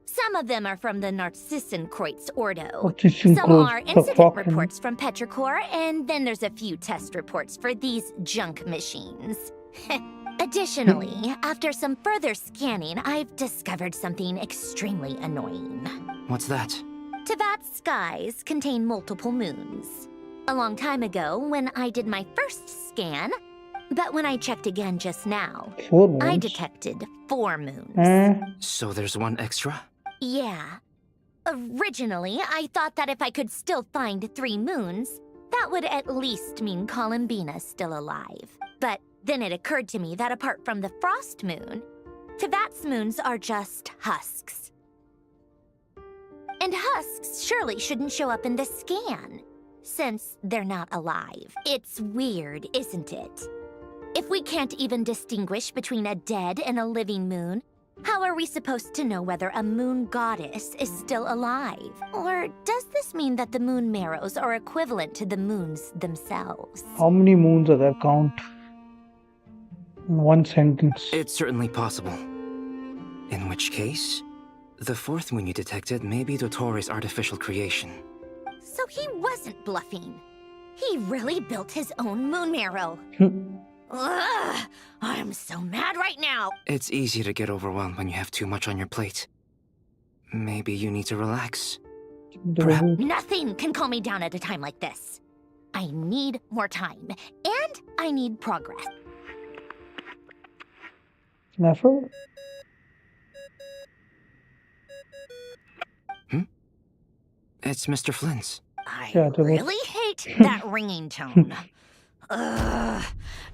Some of them are from the Narcissenkreuz Ordo. Some are incident reports from Petrichor, and then there's a few test reports for these junk machines. Additionally, after some further scanning, I've discovered something extremely annoying. What's that? Tevat's skies contain multiple moons. A long time ago, when I did my first scan, but when I checked again just now, 4 moons? I detected 4 moons. So there's one extra? Yeah. Originally, I thought that if I could still find 3 moons, that would at least mean Columbina's still alive. But then it occurred to me that apart from the frost moon, Tevat's moons are just husks. And husks surely shouldn't show up in the scan, since they're not alive. It's weird, isn't it? If we can't even distinguish between a dead and a living moon, how are we supposed to know whether a moon goddess is still alive? Or does this mean that the moon marrows are equivalent to the moons themselves? How many moons are there? Count. In one sentence. It's certainly possible. In which case, the fourth moon you detected may be Dottores' artificial creation. So he wasn't bluffing. He really built his own moon marrow. Ugh, I'm so mad right now. It's easy to get overwhelmed when you have too much on your plate. Maybe you need to relax. Nothing can calm me down at a time like this. I need more time, and I need progress. Never? It's Mr. Flynn's. I really hate that ringing tone. Ugh.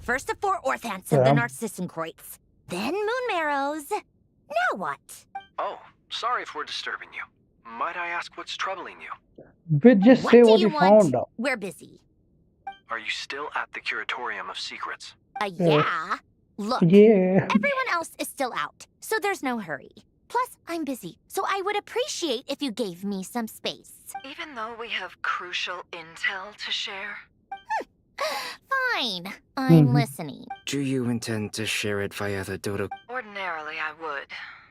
First the 4 orthants of the Narcissenkreuz, then moon marrows. Now what? Oh, sorry if we're disturbing you. Might I ask what's troubling you? But just say what do you found out. We're busy. Are you still at the Curatorium of Secrets? Yeah. Look, Yeah. everyone else is still out, so there's no hurry. Plus, I'm busy, so I would appreciate if you gave me some space. Even though we have crucial intel to share? Fine, I'm listening. Do you intend to share it via the Dodo? Ordinarily, I would,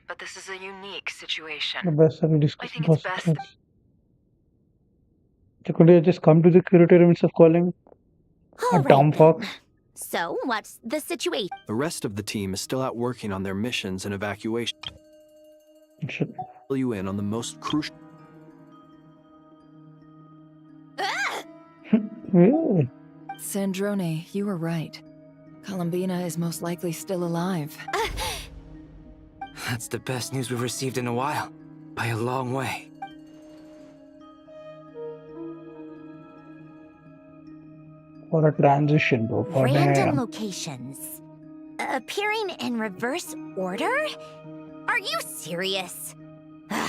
but this is a unique situation. The best are I discussing think it's best that could they just come to the curatorium instead of calling a dumb fox? So, what's the situation? The rest of the team is still out working on their missions and evacuation. Should Fill you in on the most crucial. Sandrone, you were right. Columbina is most likely still alive. That's the best news we've received in a while. By a long way. For a transition, though. For Random locations. Appearing in reverse order? Are you serious?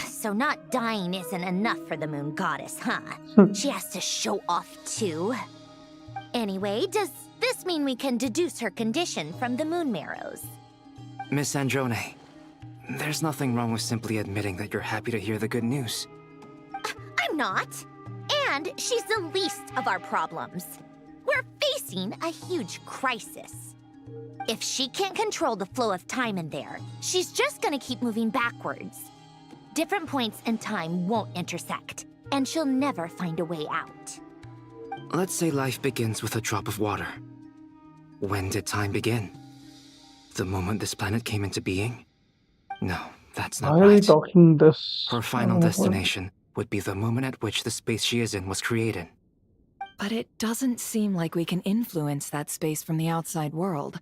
So not dying isn't enough for the moon goddess, huh? She has to show off too. Anyway, does this mean we can deduce her condition from the moon marrows? Miss Sandrone, there's nothing wrong with simply admitting that you're happy to hear the good news. I'm not. And she's the least of our problems. We're facing a huge crisis. If she can't control the flow of time in there, she's just gonna keep moving backwards. Different points in time won't intersect, and she'll never find a way out. Let's say life begins with a drop of water. When did time begin? The moment this planet came into being? No, that's not Why are you right. talking this? Her final destination would be the moment at which the space she is in was created. But it doesn't seem like we can influence that space from the outside world.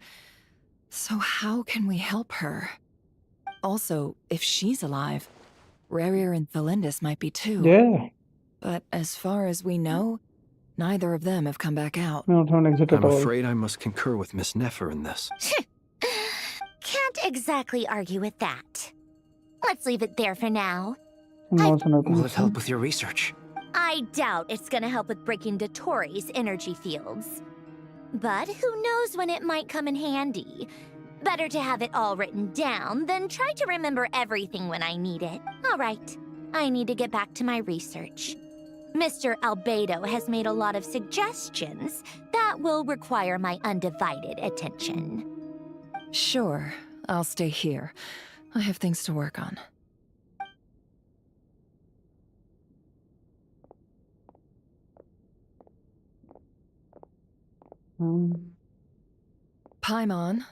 So how can we help her? Also, if she's alive, Rarier and Thelindis might be too. Yeah. But as far as we know, neither of them have come back out. No, don't exit at I'm all. afraid I must concur with Miss Nefer in this. Can't exactly argue with that. Let's leave it there for now. Will it help with your research? I doubt it's gonna help with breaking Dottores' energy fields. But who knows when it might come in handy. Better to have it all written down than try to remember everything when I need it. All right, I need to get back to my research. Mr. Albedo has made a lot of suggestions that will require my undivided attention. Sure, I'll stay here. I have things to work on. Paimon,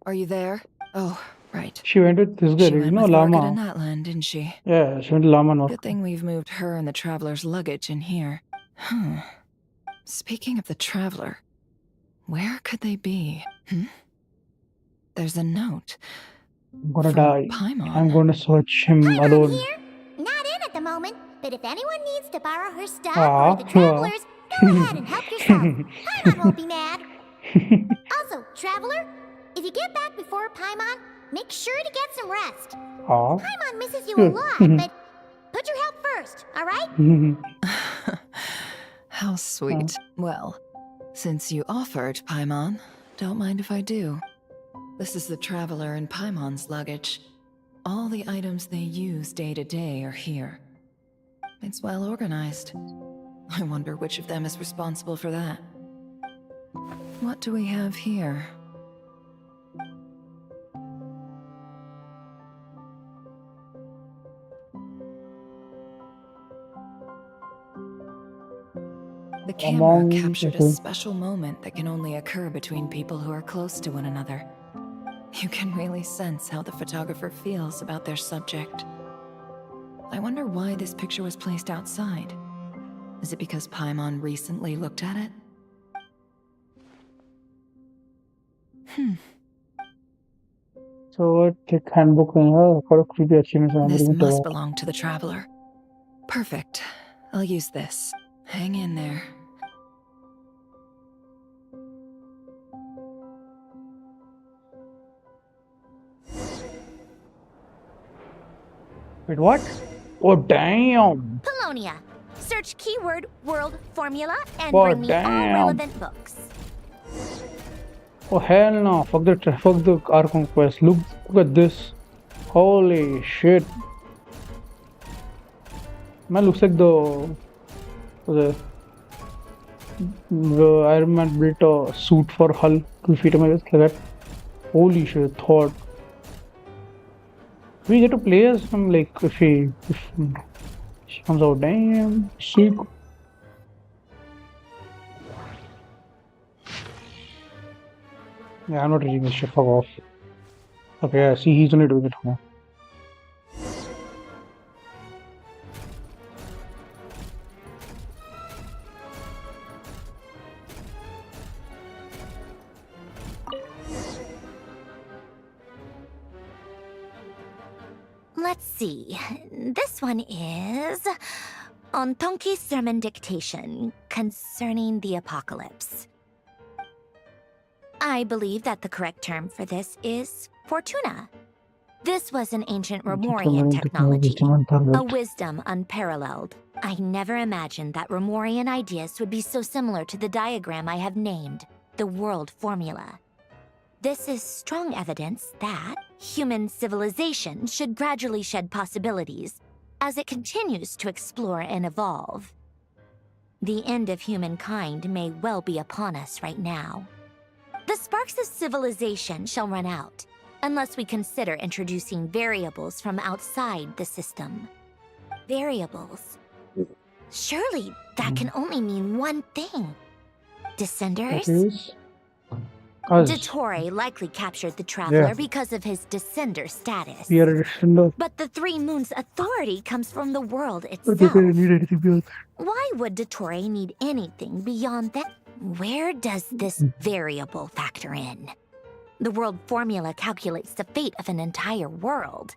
are you there? Oh, right. She went with this She girl, went you know, with Lorca to Lama. Natland, didn't she? Yeah, she went to Lama North. Good thing we've moved her and the Traveler's luggage in here. Speaking of the Traveler, where could they be? There's a note. I'm gonna from die. Paimon. I'm gonna search him alone. Not in at the moment, but if anyone needs to borrow her stuff Aw, or the travelers, go ahead and help yourself. Paimon won't be mad. Also, traveler, if you get back before Paimon, make sure to get some rest. Aw. Paimon misses you a lot, but put your health first, all right? How sweet. Well, since you offered, Paimon, don't mind if I do. This is the Traveler and Paimon's luggage. All the items they use day to day are here. It's well organized. I wonder which of them is responsible for that. What do we have here? The camera captured a special moment that can only occur between people who are close to one another. You can really sense how the photographer feels about their subject. I wonder why this picture was placed outside. Is it because Paimon recently looked at it? So take handbook for creepy achievements. This must belong to the Traveler. Perfect. I'll use this. Hang in there. Wait, what? Oh, damn! Polonia. Search keyword world formula and Oh, bring me all damn. relevant books. Oh, hell no. Fuck the Archon quest. Look at this. Holy shit. Man, looks like the Iron Man built a suit for Hull to fit him, I guess, like that. Holy shit, thought. We get to play as him, like, if she comes out, damn, sick. Yeah, I'm not reading this shit, fuck off. Okay, yeah, see, he's only doing it now. Let's see. This one is on Tonki's sermon dictation concerning the apocalypse. I believe that the correct term for this is Fortuna. This was an ancient Romorian technology, a wisdom unparalleled. I never imagined that Romorian ideas would be so similar to the diagram I have named, the world formula. This is strong evidence that human civilization should gradually shed possibilities as it continues to explore and evolve. The end of humankind may well be upon us right now. The sparks of civilization shall run out, unless we consider introducing variables from outside the system. Variables. Surely that can only mean one thing. Descenders? Dottore likely captured the Traveler because of his descender status. But the Three Moons' authority comes from the world itself. Why would Dottore need anything beyond that? Where does this variable factor in? The world formula calculates the fate of an entire world.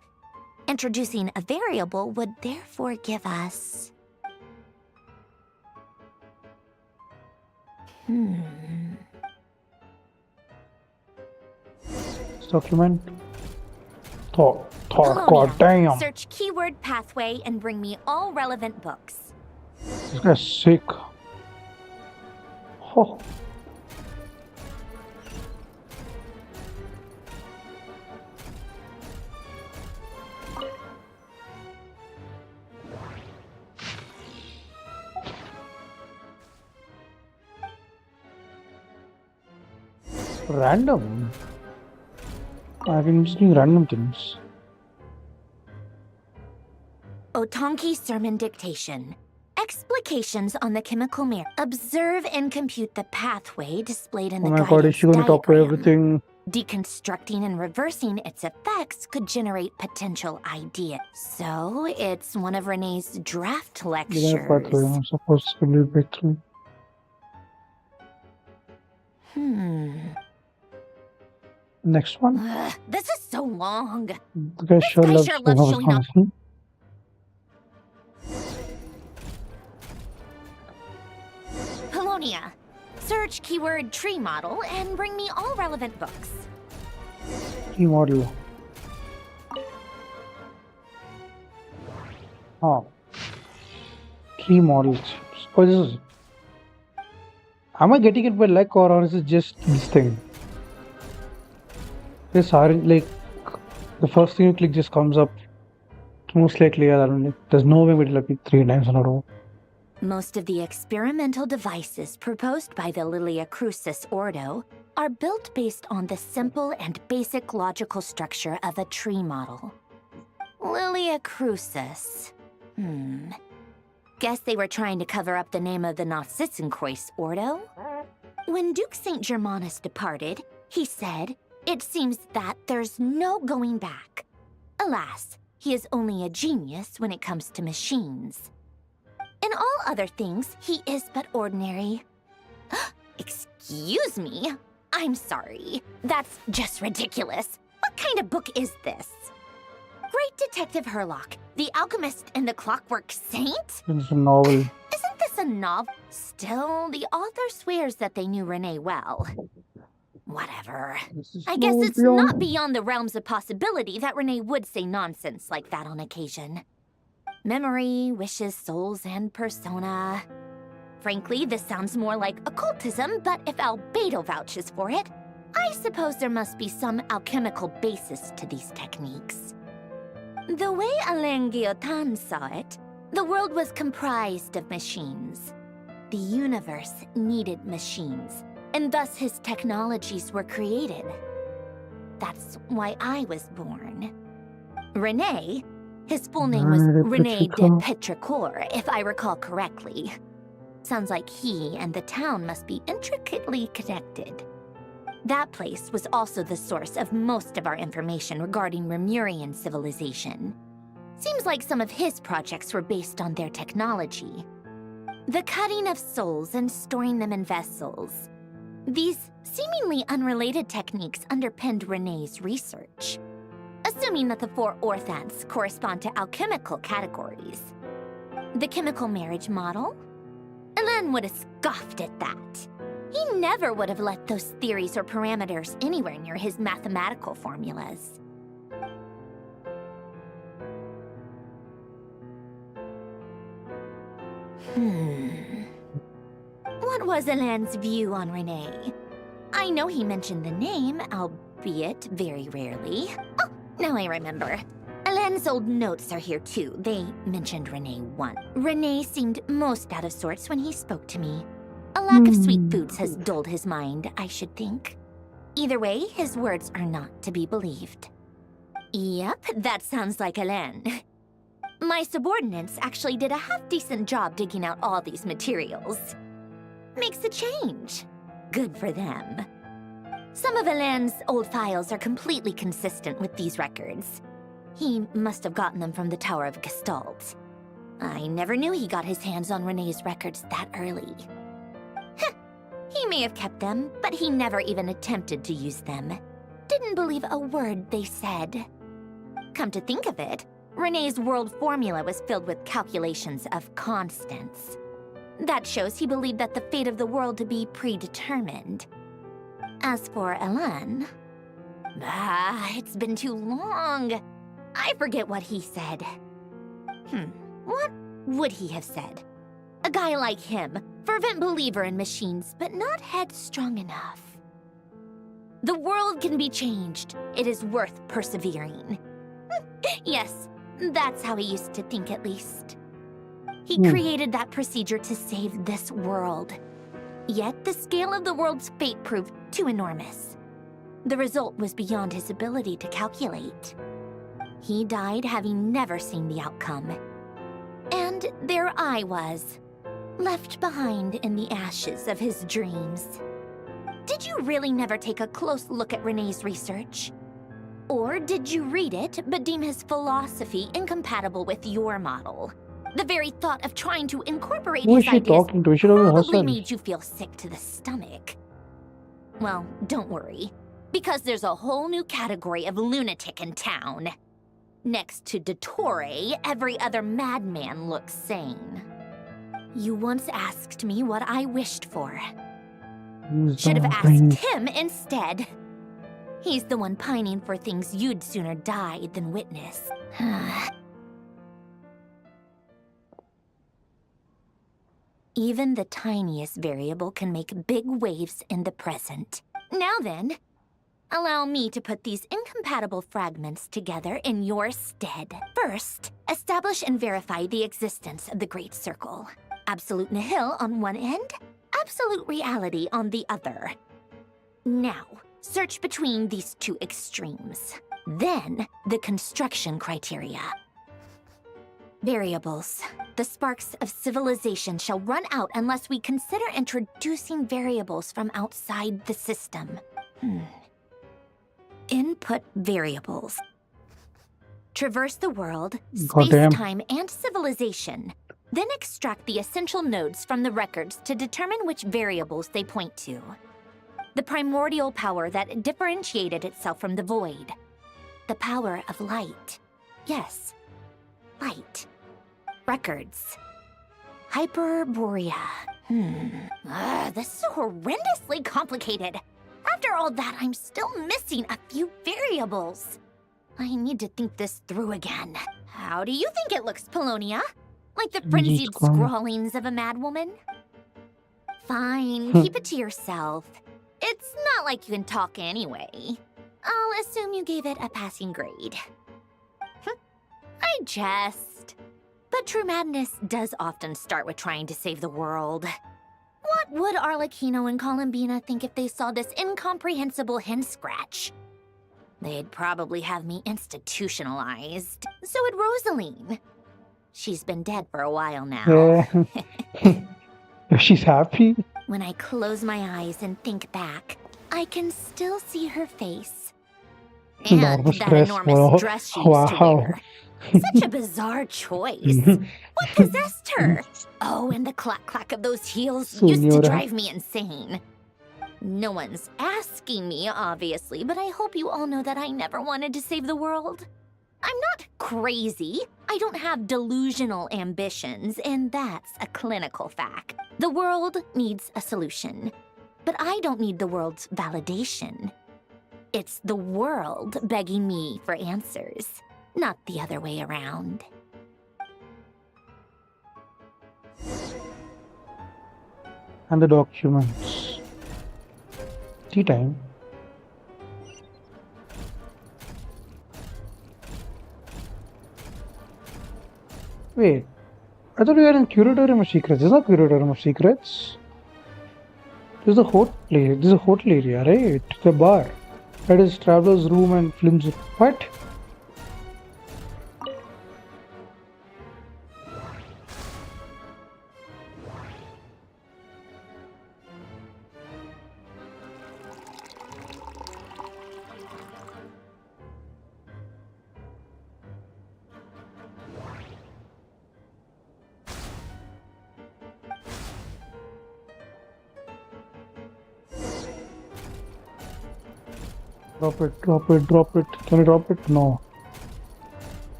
Introducing a variable would therefore give us... Document. Thor, god damn. Search keyword pathway and bring me all relevant books. This guy's sick. Oh. Random. I've been just doing random things. Otonki sermon dictation. Explications on the chemical mirror. Observe and compute the pathway displayed in the Oh my god, is she going to talk about everything? Deconstructing and reversing its effects could generate potential ideas. So, it's one of Renee's draft lectures. I'm supposed to be breakthrough. Next one. This is so long. The guy sure loves showing up. Polonia. Search keyword tree model and bring me all relevant books. Tree model. Oh. Tree models. Oh, this is... Am I getting it by luck or is it just this thing? This orange, like, the first thing you click just comes up. Most likely, I don't know. There's no way we'd look at 3 times in a row. Most of the experimental devices proposed by the Lilia Crucis Ordo are built based on the simple and basic logical structure of a tree model. Lilia Crucis. Guess they were trying to cover up the name of the Narzissenkreuz Ordo. When Duke St. Germanus departed, he said, "It seems that there's no going back." Alas, he is only a genius when it comes to machines. In all other things, he is but ordinary. Excuse me? I'm sorry. That's just ridiculous. What kind of book is this? Great Detective Herlock, The Alchemist and the Clockwork Saint? It's a novel. Isn't this a novel? Still, the author swears that they knew Renee well. Whatever. I guess it's not beyond the realms of possibility that Renee would say nonsense like that on occasion. Memory, wishes, souls, and persona. Frankly, this sounds more like occultism, but if Albedo vouches for it, I suppose there must be some alchemical basis to these techniques. The way Alain Guillotin saw it, the world was comprised of machines. The universe needed machines, and thus his technologies were created. That's why I was born. Renee, his full name was René de Petrichor, if I recall correctly. Sounds like he and the town must be intricately connected. That place was also the source of most of our information regarding Remurian civilization. Seems like some of his projects were based on their technology. The cutting of souls and storing them in vessels. These seemingly unrelated techniques underpinned René's research. Assuming that the 4 orthants correspond to alchemical categories. The chemical marriage model? Alain would have scoffed at that. He never would have let those theories or parameters anywhere near his mathematical formulas. What was Alain's view on Renee? I know he mentioned the name, albeit very rarely. Oh, now I remember. Alain's old notes are here too. They mentioned Renee once. Renee seemed most out of sorts when he spoke to me. A lack of sweet foods has dulled his mind, I should think. Either way, his words are not to be believed. Yep, that sounds like Alain. My subordinates actually did a half-decent job digging out all these materials. Makes a change. Good for them. Some of Alain's old files are completely consistent with these records. He must have gotten them from the Tower of Gestalt. I never knew he got his hands on Renée's records that early. He may have kept them, but he never even attempted to use them. Didn't believe a word they said. Come to think of it, Renée's world formula was filled with calculations of constants. That shows he believed that the fate of the world to be predetermined. As for Alain... it's been too long. I forget what he said. What would he have said? A guy like him, fervent believer in machines, but not headstrong enough. The world can be changed. It is worth persevering. Yes, that's how he used to think at least. He created that procedure to save this world. Yet the scale of the world's fate proved too enormous. The result was beyond his ability to calculate. He died having never seen the outcome. And there I was, left behind in the ashes of his dreams. Did you really never take a close look at Renée's research? Or did you read it but deem his philosophy incompatible with your model? The very thought of trying to incorporate Who is his she ideas talking to? Is she talking to probably herself? made you feel sick to the stomach. Well, don't worry, because there's a whole new category of lunatic in town. Next to Dottore, every other madman looks sane. You once asked me what I wished for. Should have asked him instead. He's the one pining for things you'd sooner die than witness. Even the tiniest variable can make big waves in the present. Now then, allow me to put these incompatible fragments together in your stead. First, establish and verify the existence of the Great Circle. Absolute nihil on one end, absolute reality on the other. Now, search between these two extremes. Then, the construction criteria. Variables. The sparks of civilization shall run out unless we consider introducing variables from outside the system. Input variables. Traverse the world, space-time, and civilization. Then extract the essential nodes from the records to determine which variables they point to. The primordial power that differentiated itself from the void. The power of light. Yes, light. Records. Hyperborea. This is horrendously complicated. After all that, I'm still missing a few variables. I need to think this through again. How do you think it looks, Polonia? Like the frenzied scrawlings of a madwoman? Fine, keep it to yourself. It's not like you can talk anyway. I'll assume you gave it a passing grade. I jest. But true madness does often start with trying to save the world. What would Arlecchino and Columbina think if they saw this incomprehensible hen scratch? They'd probably have me institutionalized. So would Rosaline. She's been dead for a while now. She's happy. When I close my eyes and think back, I can still see her face. And that enormous dress she used to wear. Such a bizarre choice. What possessed her? Oh, and the clack-clack of those heels used to drive me insane. No one's asking me, obviously, but I hope you all know that I never wanted to save the world. I'm not crazy. I don't have delusional ambitions, and that's a clinical fact. The world needs a solution, but I don't need the world's validation. It's the world begging me for answers, not the other way around. And the documents. Tea time. Wait, I thought we were in Curatorium of Secrets. There's no Curatorium of Secrets. There's a hotel place. There's a hotel area, right? The bar. That is Traveler's Room and Films. What? Drop it, drop it, drop it. Can you drop it? No.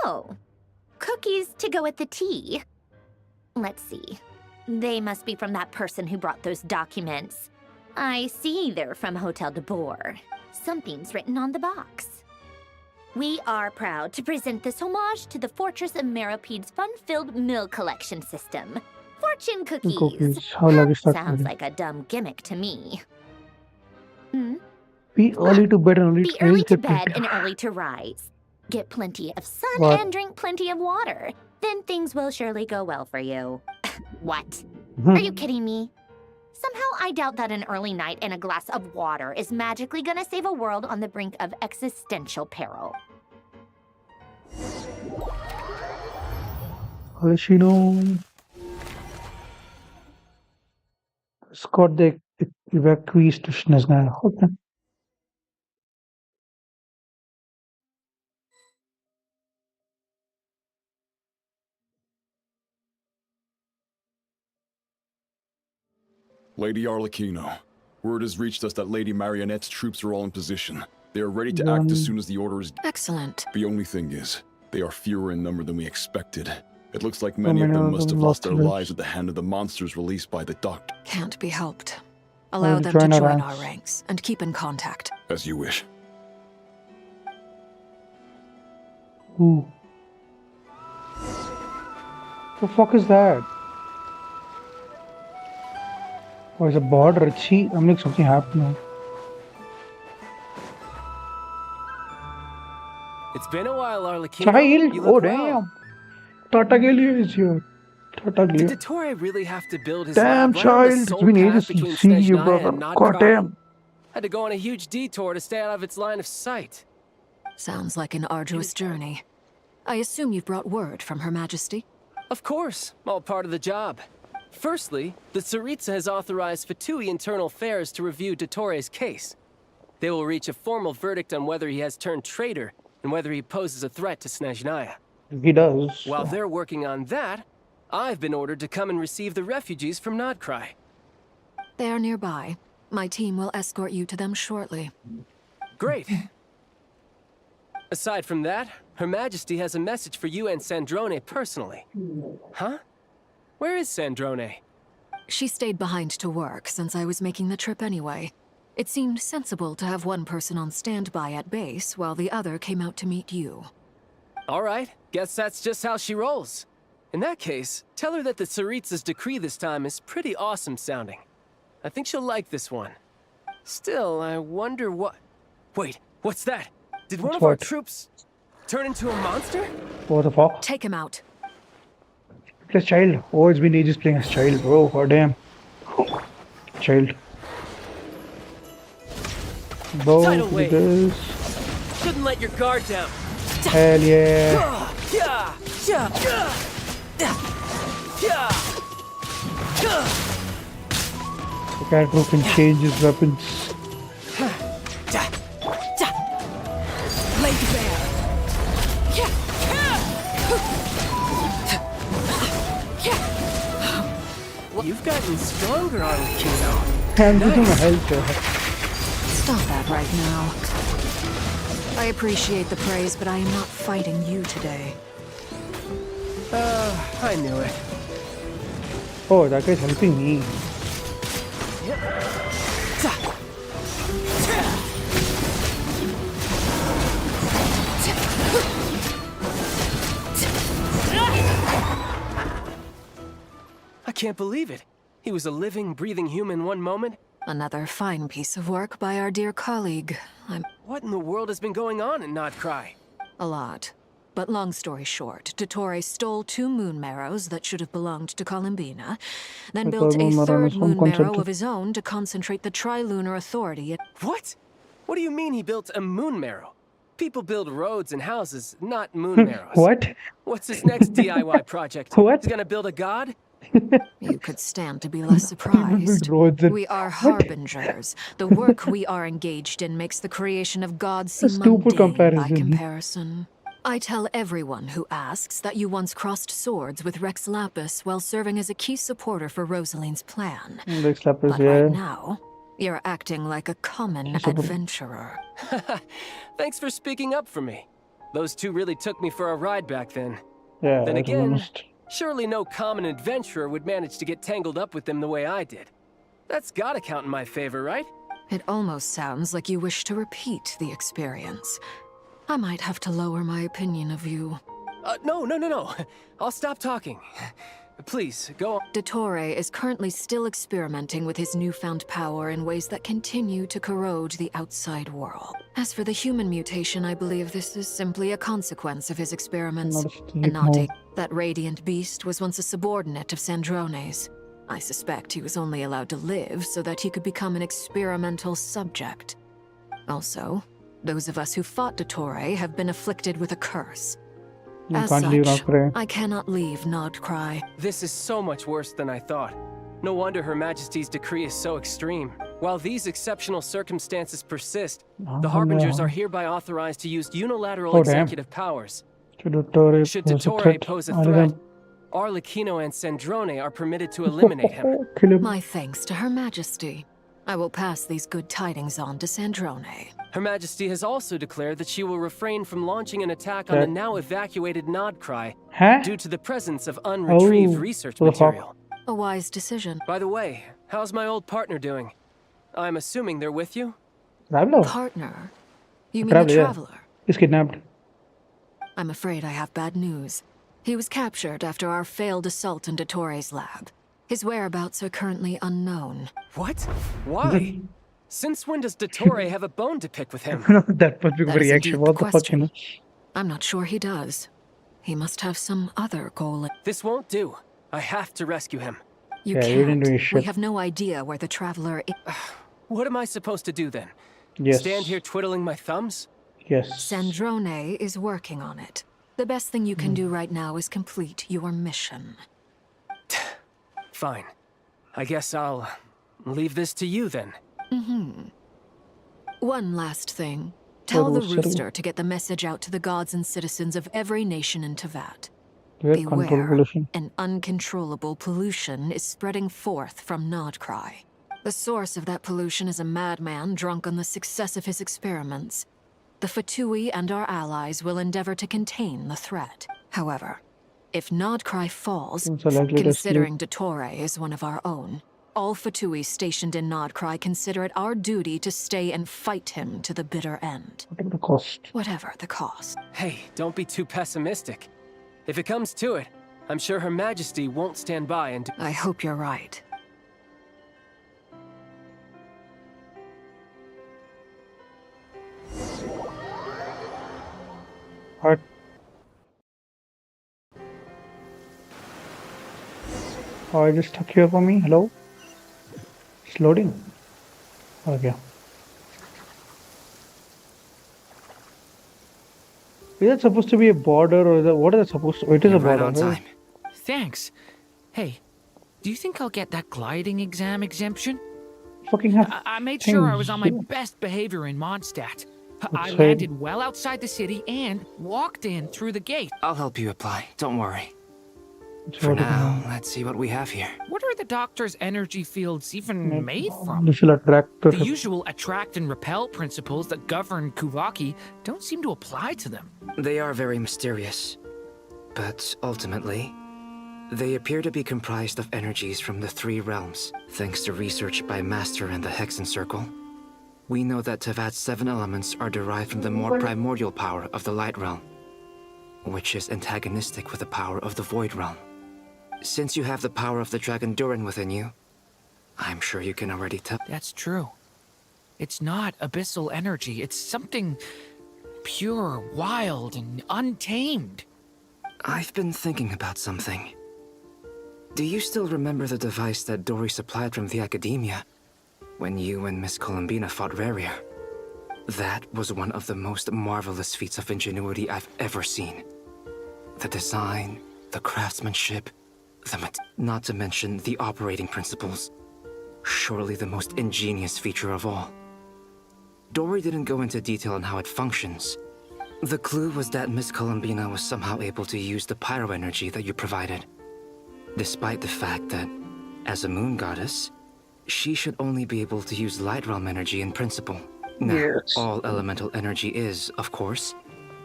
Oh, cookies to go with the tea. Let's see. They must be from that person who brought those documents. I see they're from Hotel de Boer. Something's written on the box. We are proud to present this homage to the Fortress of Meropede's fun-filled meal collection system. Fortune cookies. How long is that? Sounds like a dumb gimmick to me. Be early to bed and Be early to bed and early to rise. Get plenty of sun and drink plenty of water. Then things will surely go well for you. What? Are you kidding me? Somehow I doubt that an early night and a glass of water is magically gonna save a world on the brink of existential peril. Alessino. Scott the evacuees to Snezna. Okay. Lady Arlecchino, word has reached us that Lady Marionette's troops are all in position. They are ready to act as soon as the order is... Excellent. The only thing is, they are fewer in number than we expected. It looks like many of them must have lost their lives at the hand of the monsters released by the doctor. Can't be helped. Allow them to join our ranks and keep in contact. As you wish. Ooh. The fuck is that? Oh, it's a border. I'm like something happened. It's been a while, Arlecchino. Child. You Oh, look damn. well. Tartaglia is here. Did Tartaglia. Dottore really have to build his Damn, lab right on the child. It's sole been path ages to between see you, Snezhnaya brother. and God Nodcry? damn. Had to go on a huge detour to stay out of its line of sight. Sounds like an arduous journey. I assume you've brought word from Her Majesty? Of course, all part of the job. Firstly, the Tsaritsa has authorized Fatui Internal Affairs to review Dottore's case. They will reach a formal verdict on whether he has turned traitor and whether he poses a threat to Snezhnaya. He does. While they're working on that, I've been ordered to come and receive the refugees from Nodcry. They are nearby. My team will escort you to them shortly. Great. Aside from that, Her Majesty has a message for you and Sandrone personally. Huh? Where is Sandrone? She stayed behind to work since I was making the trip anyway. It seemed sensible to have one person on standby at base while the other came out to meet you. All right, guess that's just how she rolls. In that case, tell her that the Tsaritsa's decree this time is pretty awesome sounding. I think she'll like this one. Still, I wonder what... Wait, what's that? Did one of our troops turn into a monster? What the fuck? Take him out. Plus child. Oh, it's been ages playing as child, bro. God damn. Child. Bow Tidal to wave. this. Shouldn't let your guard down. Hell yeah. The character can change his weapons. Lake Bear. You've gotten stronger, Arlecchino. I'm losing my health. Stop that right now. I appreciate the praise, but I am not fighting you today. I knew it. Oh, that guy's helping me. I can't believe it. He was a living, breathing human one moment. Another fine piece of work by our dear colleague. What in the world has been going on in Nodcry? A lot. But long story short, Dottore stole 2 moon marrows that should have belonged to Columbina, then built a 3rd moon marrow of his own to concentrate the Tri-Lunar Authority at— What? What do you mean he built a moon marrow? People build roads and houses, not moon marrows. What? What's his next DIY project? What? He's gonna build a god? You could stand to be less surprised. We are harbingers. The work we are engaged in makes the creation of gods seem mundane by comparison. I tell everyone who asks that you once crossed swords with Rex Lapis while serving as a key supporter for Rosaline's plan. Rex Lapis, but right now, you're acting like a common adventurer. Thanks for speaking up for me. Those 2 really took me for a ride back then. Yeah, then to be again, honest. surely no common adventurer would manage to get tangled up with them the way I did. That's gotta count in my favor, right? It almost sounds like you wish to repeat the experience. I might have to lower my opinion of you. No. I'll stop talking. Please, go on. Dottore is currently still experimenting with his newfound power in ways that continue to corrode the outside world. As for the human mutation, I believe this is simply a consequence of his experiments, and not a— That radiant beast was once a subordinate of Sandrone's. I suspect he was only allowed to live so that he could become an experimental subject. Also, those of us who fought Dottore have been afflicted with a curse. As such, I cannot leave Nodcry. This is so much worse than I thought. No wonder Her Majesty's decree is so extreme. While these exceptional circumstances persist, the Harbingers are hereby authorized to use unilateral executive powers. Should Dottore pose a threat, Arlecchino and Sandrone are permitted to eliminate him. My thanks to Her Majesty. I will pass these good tidings on to Sandrone. Her Majesty has also declared that she will refrain from launching an attack on the now evacuated Nodcry due to the presence of unretrieved research material. A wise decision. By the way, how's my old partner doing? I'm assuming they're with you? Partner? You mean the Traveler? He's kidnapped. I'm afraid I have bad news. He was captured after our failed assault in Dottore's lab. His whereabouts are currently unknown. What? Why? Since when does Dottore have a bone to pick with him? That must be a reaction. What the fuck, you know? I'm not sure he does. He must have some other goal. This won't do. I have to rescue him. You Yeah, you didn't do can't. shit. We have no idea where the Traveler is. What am I supposed to do then? Yes. Stand here twiddling my thumbs? Yes. Sandrone is working on it. The best thing you can do right now is complete your mission. Fine. I guess I'll leave this to you then. One last thing. Tell the rooster to get the message out to the gods and citizens of every nation in Teyvat. Beware, an uncontrollable pollution is spreading forth from KRAI. The source of that pollution is a madman drunk on the success of his experiments. The Fatui and our allies will endeavor to contain the threat. However, if KRAI falls, considering Dottore is one of our own, all Fatui stationed in KRAI consider it our duty to stay and fight him to the bitter end. Whatever the cost. Whatever the cost. Hey, don't be too pessimistic. If it comes to it, I'm sure Her Majesty won't stand by and... I hope you're right. What? Oh, I just stuck here for me. Hello? It's loading. Okay. Is that supposed to be a border or is that, what is it supposed to? It is a border. Right on time. Thanks. Hey, do you think I'll get that gliding exam exemption? Fucking have. I made sure I was on my best behavior in Mondstadt. I landed well outside the city and walked in through the gate. I'll help you apply. Don't worry. For now, let's see what we have here. What are the doctor's energy fields even made from? This will attract The usual attract and repel principles that govern Kuvaki don't seem to apply to them. They are very mysterious. But ultimately, they appear to be comprised of energies from the three realms. Thanks to research by Master and the Hexen Circle, we know that Teyvat's 7 elements are derived from the more primordial power of the Light Realm, which is antagonistic with the power of the Void Realm. Since you have the power of the Dragon Durin within you, I'm sure you can already tell. That's true. It's not abyssal energy. It's something pure, wild, and untamed. I've been thinking about something. Do you still remember the device that Dory supplied from the Academia when you and Miss Columbina fought Rarier? That was one of the most marvelous feats of ingenuity I've ever seen. The design, the craftsmanship, not to mention the operating principles. Surely the most ingenious feature of all. Dory didn't go into detail on how it functions. The clue was that Miss Columbina was somehow able to use the pyro energy that you provided, despite the fact that, as a moon goddess, she should only be able to use light realm energy in principle. Now, all elemental energy is, of course,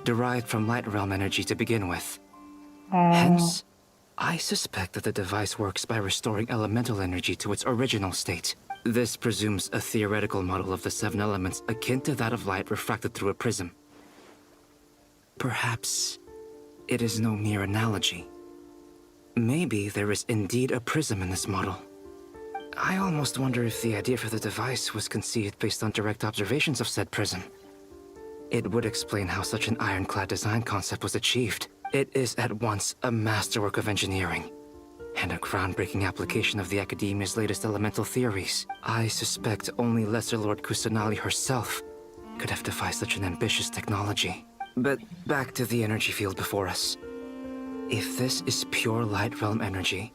derived from light realm energy to begin with. Hence, I suspect that the device works by restoring elemental energy to its original state. This presumes a theoretical model of the 7 elements akin to that of light refracted through a prism. Perhaps it is no mere analogy. Maybe there is indeed a prism in this model. I almost wonder if the idea for the device was conceived based on direct observations of said prism. It would explain how such an ironclad design concept was achieved. It is at once a masterwork of engineering and a groundbreaking application of the Academia's latest elemental theories. I suspect only Lesser Lord Kusanali herself could have devised such an ambitious technology. But back to the energy field before us. If this is pure light realm energy,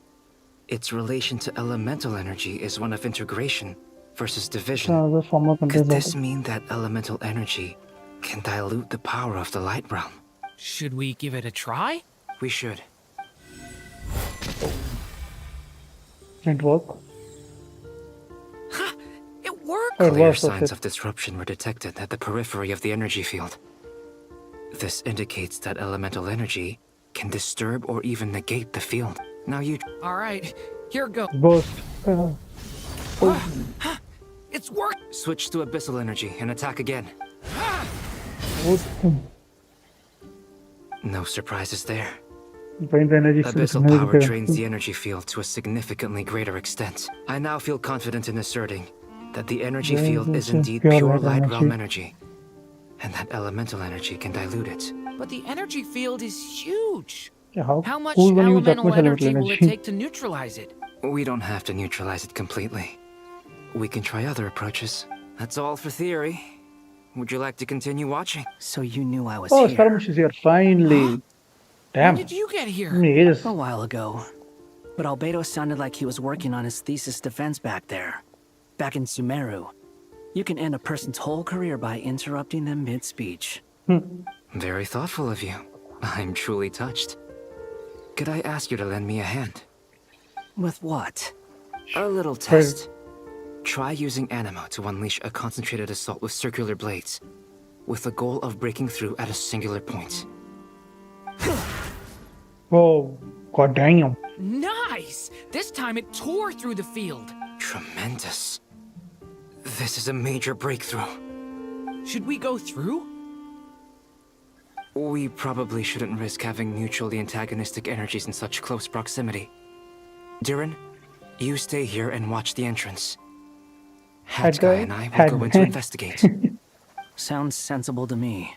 its relation to elemental energy is one of integration versus division. Could this mean that elemental energy can dilute the power of the light realm? Should we give it a try? We should. Didn't work. It worked! Clear signs of disruption were detected at the periphery of the energy field. This indicates that elemental energy can disturb or even negate the field. Now you... Alright, here goes. Both. It's worked! Switch to abyssal energy and attack again. No surprises there. Abyssal power drains the energy field to a significantly greater extent. I now feel confident in asserting that the energy field is indeed pure light realm energy, and that elemental energy can dilute it. but the energy field is huge. Yeah, how How much cool when you use that elemental much elemental energy will it energy? take to neutralize it? We don't have to neutralize it completely. We can try other approaches. That's all for theory. Would you like to continue watching? So you knew I was Oh, here. Scaramouche is here finally. Damn. When did you get here? Yes. A while ago. But Albedo sounded like he was working on his thesis defense back there. Back in Sumeru. You can end a person's whole career by interrupting them mid-speech. Very thoughtful of you. I'm truly touched. Could I ask you to lend me a hand? With what? A little test. Try using Animo to unleash a concentrated assault with circular blades, with the goal of breaking through at a singular point. Oh, god damn. Nice! This time it tore through the field. Tremendous. This is a major breakthrough. Should we go through? We probably shouldn't risk having mutually antagonistic energies in such close proximity. Durin, you stay here and watch the entrance. Hatguy and I will go in to investigate. Sounds sensible to me.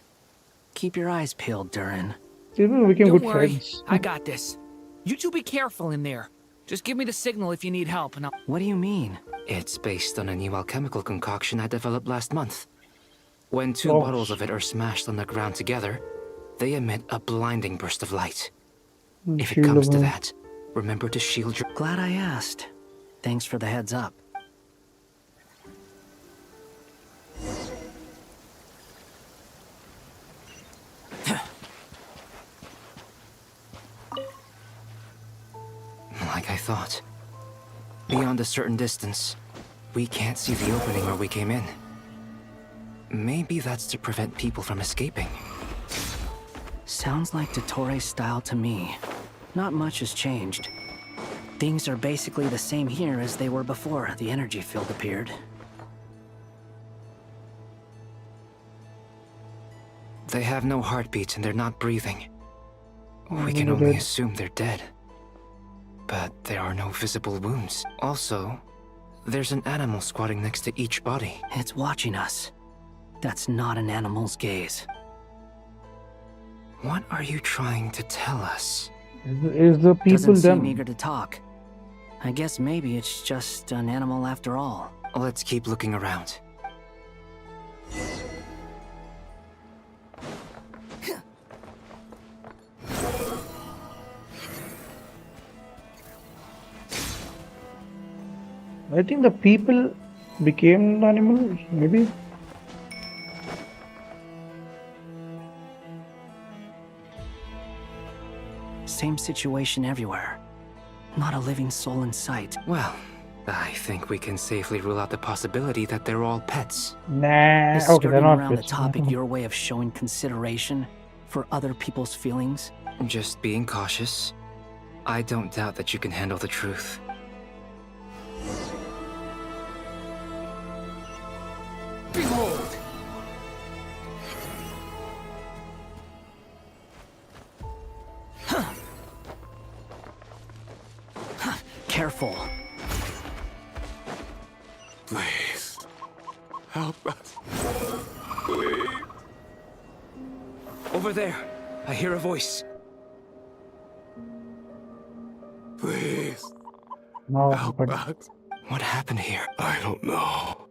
Keep your eyes peeled, Durin. We can Don't good worry, friends. I got this. You two be careful in there. Just give me the signal if you need help and I'll... What do you mean? It's based on a new alchemical concoction I developed last month. When two bottles of it are smashed on the ground together, they emit a blinding burst of light. If it comes to that, remember to shield your... Glad I asked. Thanks for the heads up. Like I thought. Beyond a certain distance, we can't see the opening where we came in. Maybe that's to prevent people from escaping. Sounds like Dottore style to me. Not much has changed. Things are basically the same here as they were before the energy field appeared. They have no heartbeats and they're not breathing. We can only assume they're dead. But there are no visible wounds. Also, there's an animal squatting next to each body. It's watching us. That's not an animal's gaze. What are you trying to tell us? Is the people Doesn't seem them? eager to talk. I guess maybe it's just an animal after all. Let's keep looking around. I think the people became animals, maybe. Same situation everywhere. Not a living soul in sight. Well, I think we can safely rule out the possibility that they're all pets. Nah, Is okay, they're skirting not around the pets. topic your way of showing consideration for other people's feelings? Just being cautious. I don't doubt that you can handle the truth. Behold! Careful. Please. Help us. Please. Over there. I hear a voice. Please. No, Help but us. What happened here? I don't know.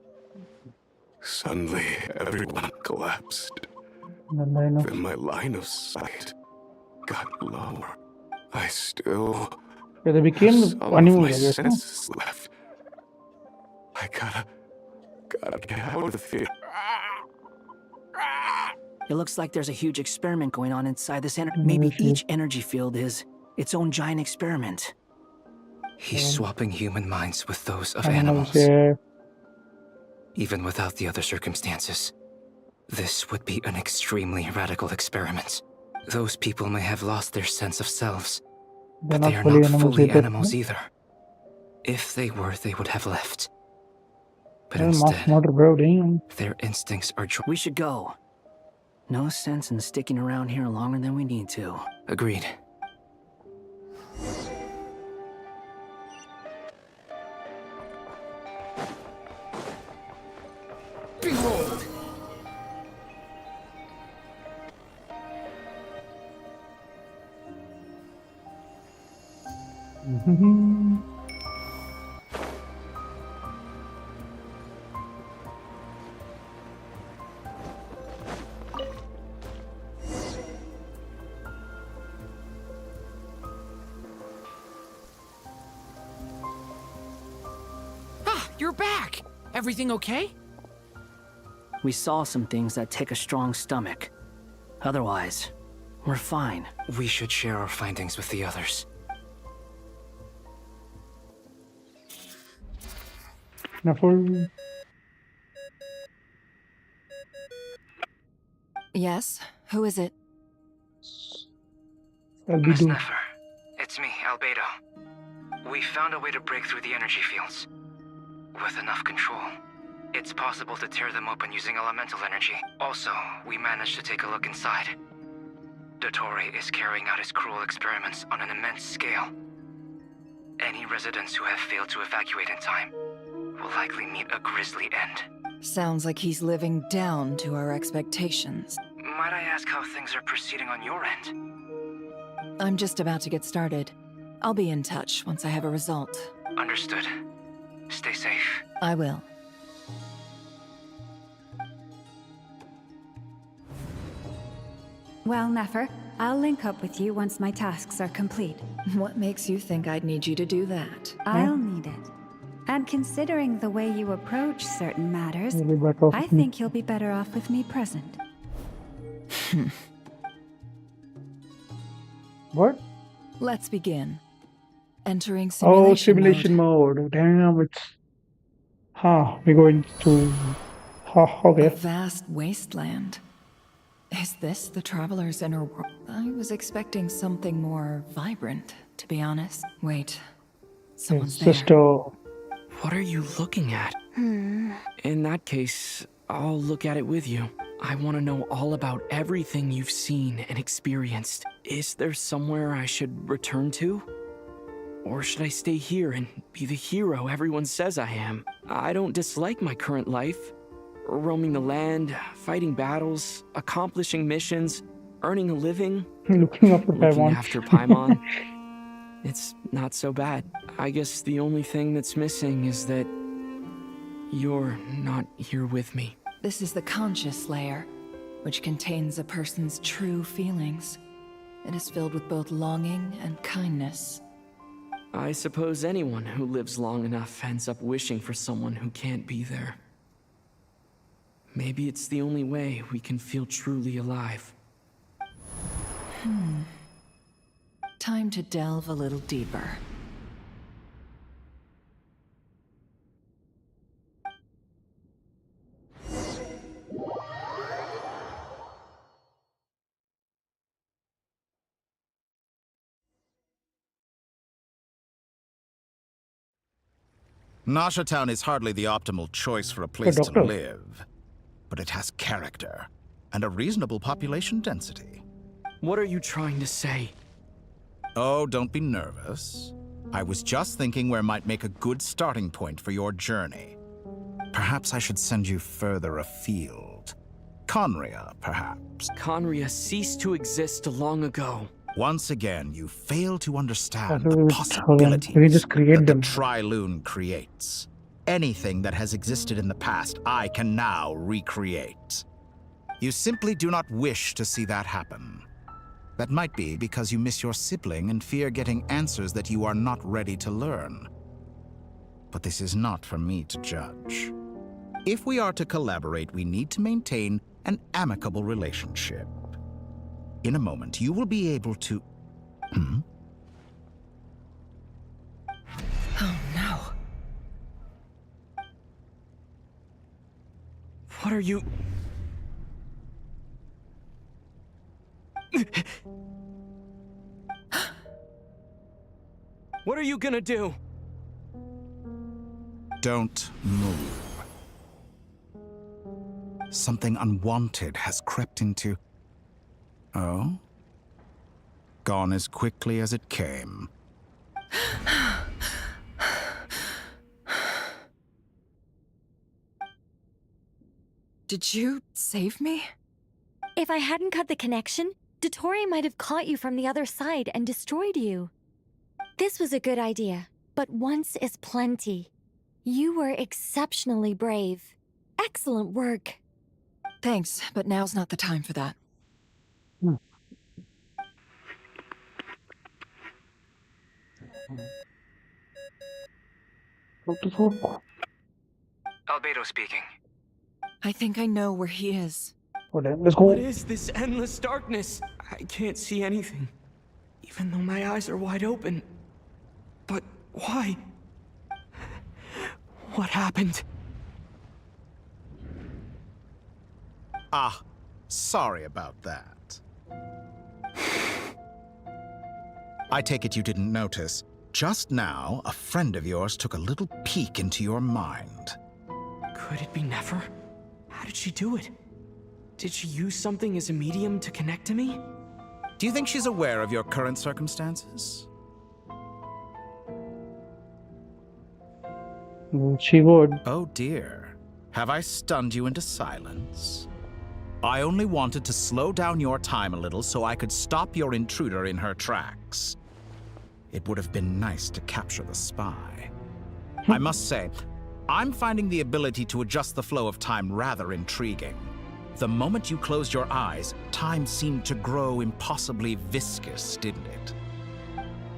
Suddenly, everyone collapsed. Then my line of sight got lower. I still... yeah, they became some of animals, my I guess, no? senses left. I gotta get out of here. It looks like there's a huge experiment going on inside this energy. Maybe each energy field is its own giant experiment. He's swapping human minds with those of Animals, animals. yeah. Even without the other circumstances, this would be an extremely radical experiment. Those people may have lost their sense of selves, but they are not fully animals either. If they were, they would have left. But instead, their instincts are... We should go. No sense in sticking around here longer than we need to. Agreed. Behold! You're back! Everything okay? We saw some things that take a strong stomach. Otherwise, we're fine. We should share our findings with the others. Yes? Who is it? Miss Nefer, it's me, Albedo. We found a way to break through the energy fields. With enough control, it's possible to tear them open using elemental energy. Also, we managed to take a look inside. Dottore is carrying out his cruel experiments on an immense scale. Any residents who have failed to evacuate in time will likely meet a grisly end. Sounds like he's living down to our expectations. Might I ask how things are proceeding on your end? I'm just about to get started. I'll be in touch once I have a result. Understood. Stay safe. I will. Well, Nefer, I'll link up with you once my tasks are complete. What makes you think I'd need you to do that? I'll need it. And considering the way you approach certain matters, I think you'll be better off with me present. What? Let's begin. Entering simulation simulation mode. Damn, it's... we're going to... okay. A vast wasteland. Is this the Traveler's inner world? I was expecting something more vibrant, to be honest. Wait. Someone's there. Sister. What are you looking at? In that case, I'll look at it with you. I want to know all about everything you've seen and experienced. Is there somewhere I should return to? Or should I stay here and be the hero everyone says I am? I don't dislike my current life. Roaming the land, fighting battles, accomplishing missions, earning a living, looking after Paimon. It's not so bad. I guess the only thing that's missing is that you're not here with me. This is the conscious layer, which contains a person's true feelings. It is filled with both longing and kindness. I suppose anyone who lives long enough ends up wishing for someone who can't be there. Maybe it's the only way we can feel truly alive. Time to delve a little deeper. Nasha Town is hardly the optimal choice for a place to live, but it has character and a reasonable population density. What are you trying to say? Oh, don't be nervous. I was just thinking where might make a good starting point for your journey. Perhaps I should send you further afield. Conria, perhaps. Conria ceased to exist long ago. Once again, you fail to understand the possibilities that the Tri-Lune creates. Anything that has existed in the past, I can now recreate. You simply do not wish to see that happen. That might be because you miss your sibling and fear getting answers that you are not ready to learn. But this is not for me to judge. If we are to collaborate, we need to maintain an amicable relationship. In a moment, you will be able to... Oh, no. What are you... What are you gonna do? Don't move. Something unwanted has crept into... Oh? Gone as quickly as it came. Did you save me? If I hadn't cut the connection, Dottore might have caught you from the other side and destroyed you. This was a good idea, but once is plenty. You were exceptionally brave. Excellent work. Thanks, but now's not the time for that. Albedo speaking. I think I know where he is. Okay, let's go. What is this endless darkness? I can't see anything, even though my eyes are wide open. But why? What happened? Ah, sorry about that. I take it you didn't notice. Just now, a friend of yours took a little peek into your mind. Could it be Nefer? How did she do it? Did she use something as a medium to connect to me? Do you think she's aware of your current circumstances? She would. Oh dear. Have I stunned you into silence? I only wanted to slow down your time a little so I could stop your intruder in her tracks. It would have been nice to capture the spy. I must say, I'm finding the ability to adjust the flow of time rather intriguing. The moment you closed your eyes, time seemed to grow impossibly viscous, didn't it?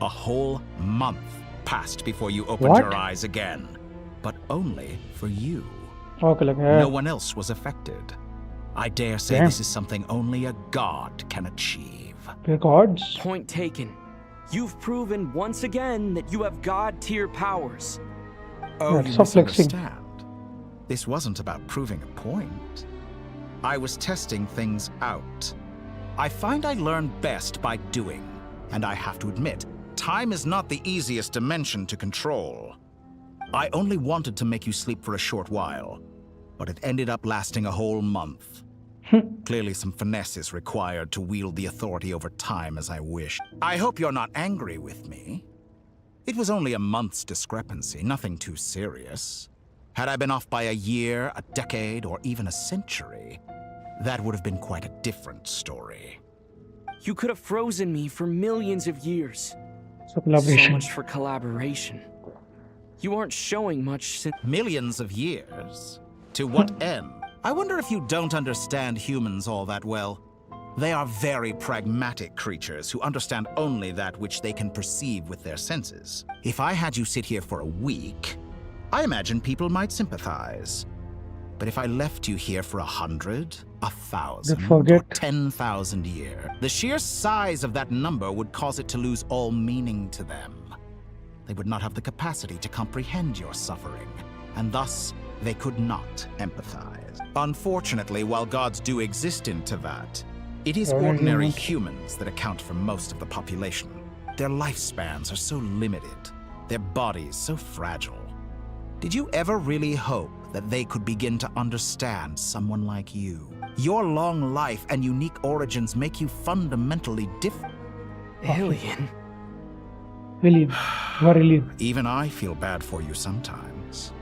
A whole month passed before you opened your eyes again, but only for you. No one else was affected. I dare say this is something only a god can achieve. Gods? Point taken. You've proven once again that you have god-tier powers. Oh, you misunderstand. This wasn't about proving a point. I was testing things out. I find I learn best by doing, and I have to admit, time is not the easiest dimension to control. I only wanted to make you sleep for a short while, but it ended up lasting a whole month. Clearly some finesse is required to wield the authority over time as I wish. I hope you're not angry with me. It was only a month's discrepancy, nothing too serious. Had I been off by a year, a decade, or even a century, that would have been quite a different story. You could have frozen me for millions of years. So much for collaboration. You aren't showing much since— Millions of years? To what end? I wonder if you don't understand humans all that well. They are very pragmatic creatures who understand only that which they can perceive with their senses. If I had you sit here for a week, I imagine people might sympathize. But if I left you here for 100, 1,000, or 10,000 years, the sheer size of that number would cause it to lose all meaning to them. They would not have the capacity to comprehend your suffering, and thus they could not empathize. Unfortunately, while gods do exist in Teyvat, it is ordinary humans that account for most of the population. Their lifespans are so limited, their bodies so fragile. Did you ever really hope that they could begin to understand someone like you? Your long life and unique origins make you fundamentally different. Alien? Even I feel bad for you sometimes.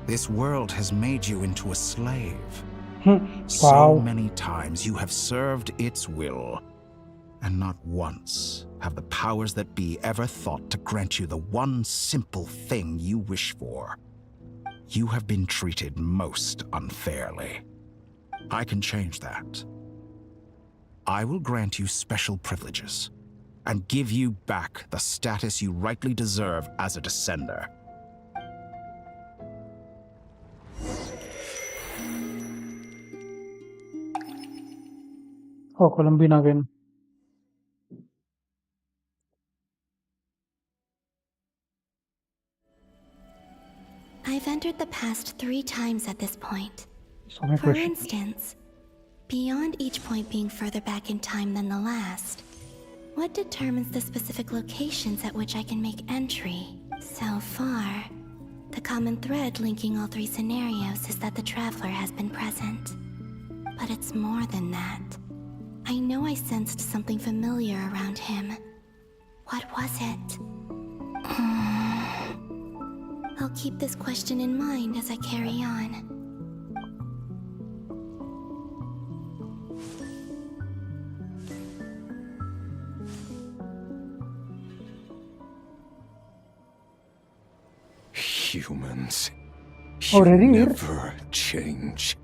This world has made you into a slave. So many times you have served its will, and not once have the powers that be ever thought to grant you the one simple thing you wish for. You have been treated most unfairly. I can change that. I will grant you special privileges and give you back the status you rightly deserve as a descender. Oh, Colombian again. I've entered the past 3 times at this point. So For instance, beyond each point being further back in time than the last, what determines the specific locations at which I can make entry? So far, the common thread linking all 3 scenarios is that the Traveler has been present. But it's more than that. I know I sensed something familiar around him. What was it? I'll keep this question in mind as I carry on. Humans. Oh, You really? never change.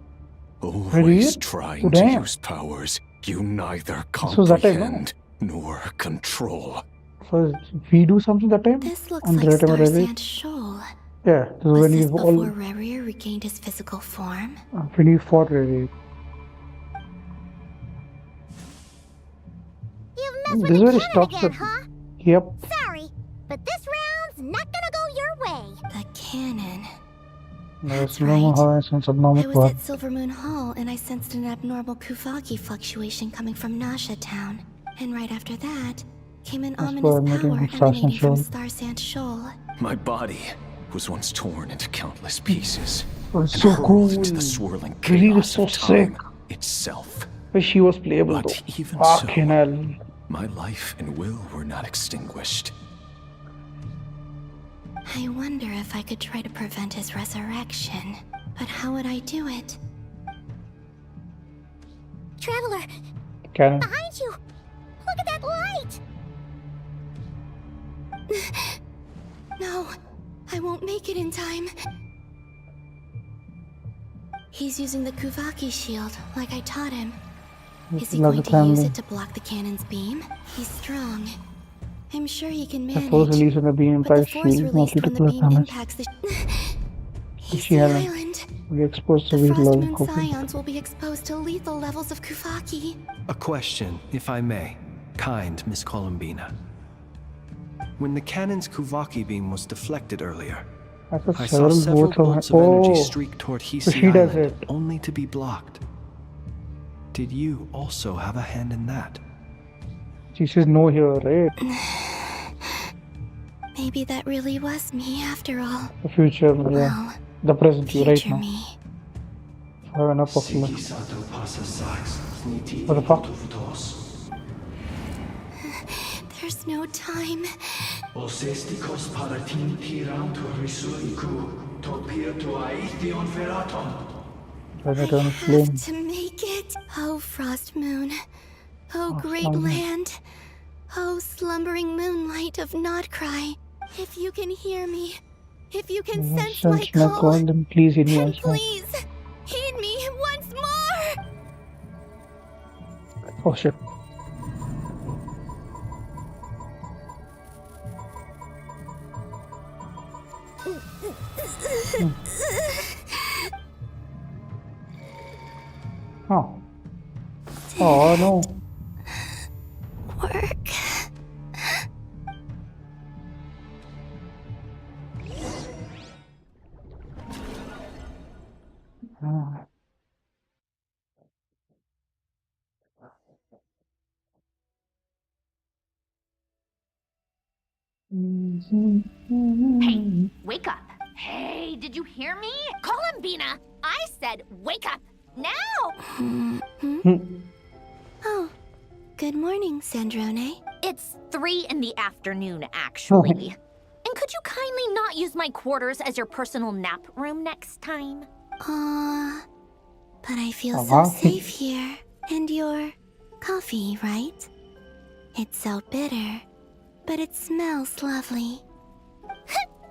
Always trying to use powers you neither So that time, no? comprehend nor control. So we do something that time? This looks On like the right time, Star right? Sand Shoal. Yeah, this is Was when this you before all Rerir regained his physical form? when you fought already. You've messed with This is the where he cannon stops again, it. huh? Yep. Sorry, but this round's not gonna go your way. The cannon. That's right. abnormal I was power. at Silver Moon Hall and I sensed an abnormal Kuvaki fluctuation coming from Nasha Town. And right after that, came an That's ominous why I'm making power from Star emanating from Shoal. Star Sand Shoal. My body was once torn into countless pieces Oh, and it's so hurled cool. into the swirling Really, chaos is so of time sick. itself. But she was playable But though. even Fucking so, hell. my life and will were not extinguished. I wonder if I could try to prevent his resurrection. But how would I do it? Traveler, Cannon. behind you! Look at that light! No, I won't make it in time. He's using the Kuvaki shield, like I taught him. Is he going to use it to block the cannon's beam? He's strong. I'm sure he can The manage. force release of the beam But the impacts force shield, released mostly to from the kill beam damage. impacts the She island. will be exposed to The weak Frost level Moon coping. Scions will be exposed to lethal levels of Kuvaki. A question, if I may. Kind Miss Columbina. When the cannon's Kuvaki beam was deflected earlier, I saw several bolts of energy streak toward Hisi Island, only to be blocked. Did you also have a hand in that? She says no here, right? Maybe that really was me after all. The future, yeah. Well, The present you right future now. me. I have enough of luck. What the fuck? There's no time. I have flame. to make it. Oh, Frost Moon. Oh, great Frost Moon. land. Oh, slumbering moonlight of Nodcry. If you can hear me, if you can sense my call, Then please heed me then once more. please heed me once more. Oh shit. Oh. Oh no. Work. Ah. Hey, wake up. Hey, did you hear me? Columbina! I said wake up! Now! Oh, good morning, Sandrone. It's 3 in the afternoon, actually. And could you kindly not use my quarters as your personal nap room next time? But I feel so safe here. And your coffee, right? It's so bitter, but it smells lovely.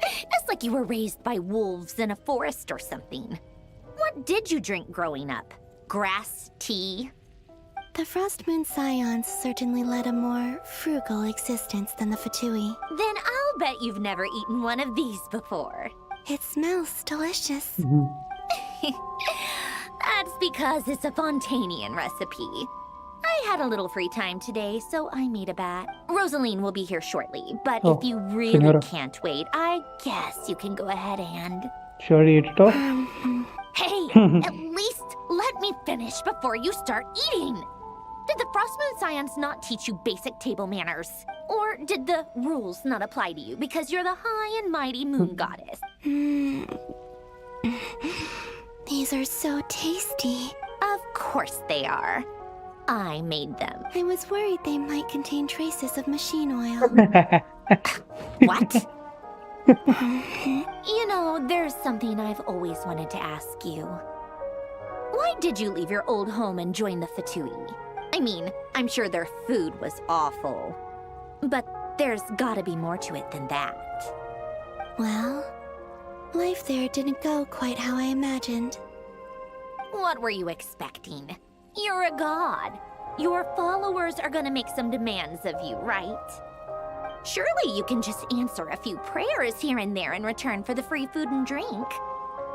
It's like you were raised by wolves in a forest or something. What did you drink growing up? Grass tea? The Frost Moon Scions certainly led a more frugal existence than the Fatui. Then I'll bet you've never eaten one of these before. It smells delicious. That's because it's a Fontanian recipe. I had a little free time today, so I made a bat. Rosaline will be here shortly, but if you really Senora. can't wait, I guess you can go ahead and... Should I eat it off? Hey, at least let me finish before you start eating! Did the Frost Moon Scions not teach you basic table manners? Or did the rules not apply to you because you're the high and mighty moon goddess? These are so tasty. Of course they are. I made them. I was worried they might contain traces of machine oil. What? You know, there's something I've always wanted to ask you. Why did you leave your old home and join the Fatui? I mean, I'm sure their food was awful. But there's gotta be more to it than that. Well, life there didn't go quite how I imagined. What were you expecting? You're a god. Your followers are gonna make some demands of you, right? Surely you can just answer a few prayers here and there in return for the free food and drink.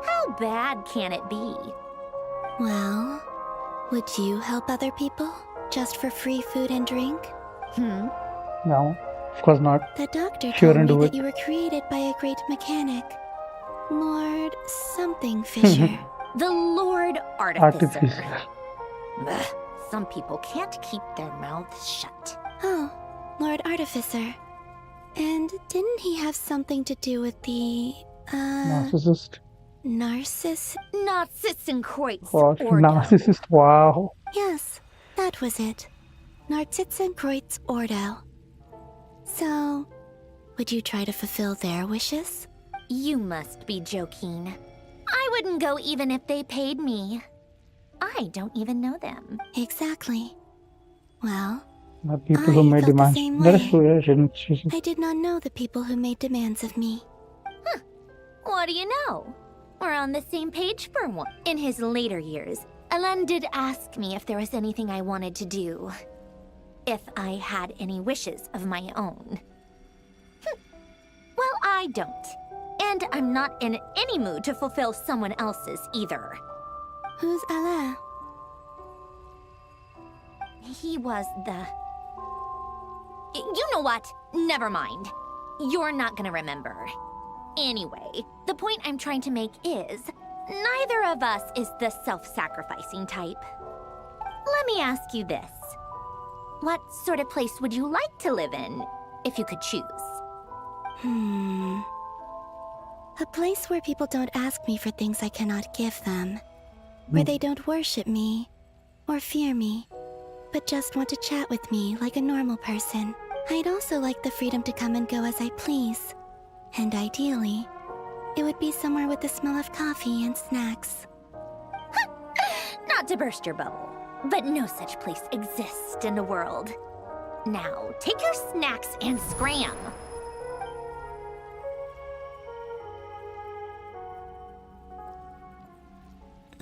How bad can it be? Well, would you help other people just for free food and drink? No, of course not. The doctor Sure, told and me do that it. you were created by a great mechanic. Lord something Fisher. The Lord Artificer. Ugh, some people can't keep their mouths shut. Oh, Lord Artificer. And didn't he have something to do with the, Narcissist. Narcissenkreuz Or Ordo. narcissist. Wow. Yes, that was it. Narcissenkreuz Ordo. So, would you try to fulfill their wishes? You must be joking. I wouldn't go even if they paid me. I don't even know them. Exactly. Well, The people who made felt the demands. same That is way. true, yeah. She I did not know the people who made demands of me. What do you know? We're on the same page for one. In his later years, Alan did ask me if there was anything I wanted to do. If I had any wishes of my own. Well, I don't. And I'm not in any mood to fulfill someone else's either. Who's Alain? He was the... You know what? Never mind. You're not gonna remember. Anyway, the point I'm trying to make is, neither of us is the self-sacrificing type. Let me ask you this. What sort of place would you like to live in, if you could choose? A place where people don't ask me for things I cannot give them. Where they don't worship me, or fear me, but just want to chat with me like a normal person. I'd also like the freedom to come and go as I please. And ideally, it would be somewhere with the smell of coffee and snacks. Not to burst your bubble, but no such place exists in the world. Now, take your snacks and scram.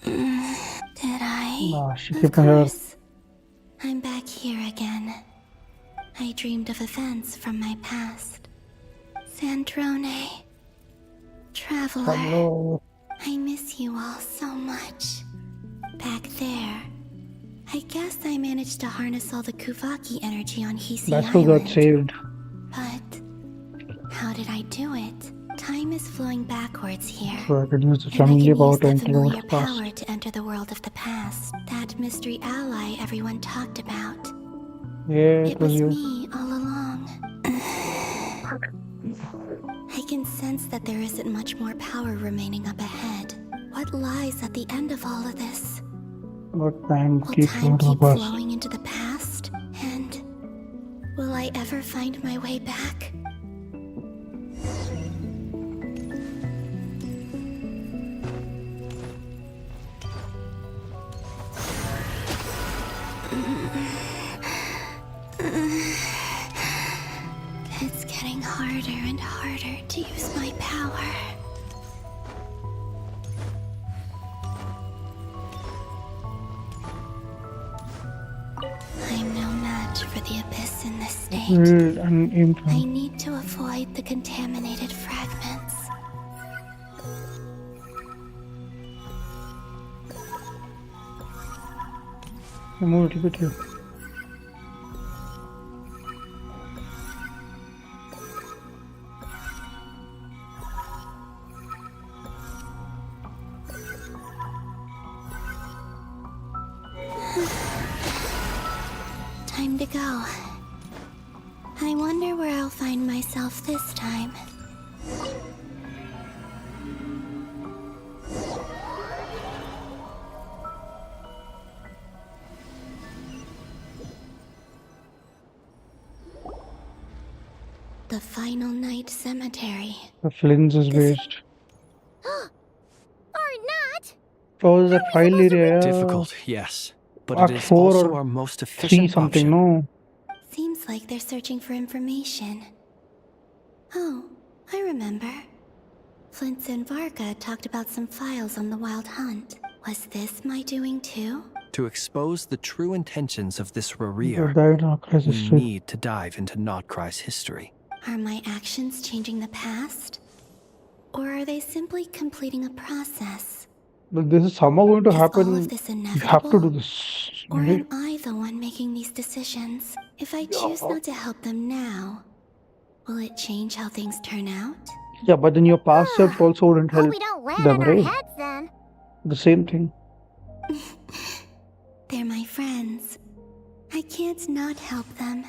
Did I? No, she Of kept her hair. course. I'm back here again. I dreamed of events from my past. Sandrone. Traveler. Hello. I miss you all so much. Back there. I guess I managed to harness all the Kuvaki energy on Hisi That's who Island. got saved. But how did I do it? Time is flowing backwards here. So I could use the And I family can power use to the enter the familiar past. power to enter the world of the past. That mystery ally everyone talked about. Yeah, It was you. me all along. I can sense that there isn't much more power remaining up ahead. What lies at the end of all of this? But time Will keeps time flowing keep past. flowing into the past? And will I ever find my way back? It's getting harder and harder to use my power. I'm no match for the abyss in this state. I need to avoid the contaminated fragments. Move a little bit here. Time to go. I wonder where I'll find myself this time. The Final Night Cemetery. The Flins is based. Or not. Oh, is that file area? Yeah. Difficult, yes. But Act it is 4 also or our most 3 efficient something, option. no? Seems like they're searching for information. Oh, I remember. Flintz and Varga talked about some files on the Wild Hunt. Was this my doing too? To expose the true intentions of this The Rerir, died on crisis we too. need to dive into Notkrai's history. Are my actions changing the past? Or are they simply completing a process? But this is somehow going to Is all happen. of this You have to do inevitable? this. Or Right? am I the one making these decisions? If I choose not to help them now, will it change how things turn out? Yeah, but then your past self also wouldn't Hope help we don't land them, on our right? heads then. The same thing. They're my friends. I can't not help them.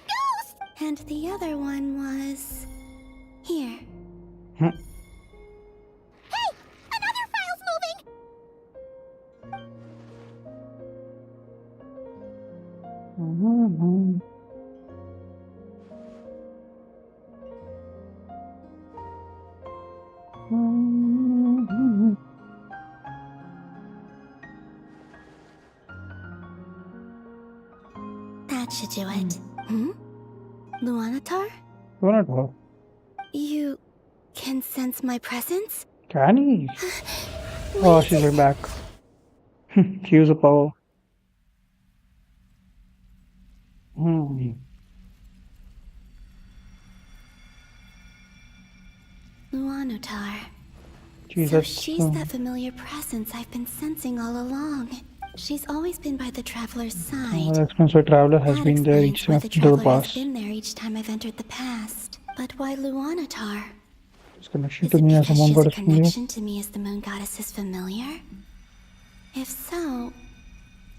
Ghost! And the other one was... here. Hey! Another file's moving! That should do it. Luanatar? Luanatar. You can sense my presence? Can he? Oh, she's right back. She used a power. Luanatar. Jesus. So she's that familiar presence I've been sensing all along. She's always been by the Traveler's side. That explains why Traveler has That been there explains each why time the after the Traveler has past. been there each time I've entered the past. But why Luanatar? His connection Is to it me as a because moon she has a goddess familiar. connection to me as the moon goddess is familiar? If so,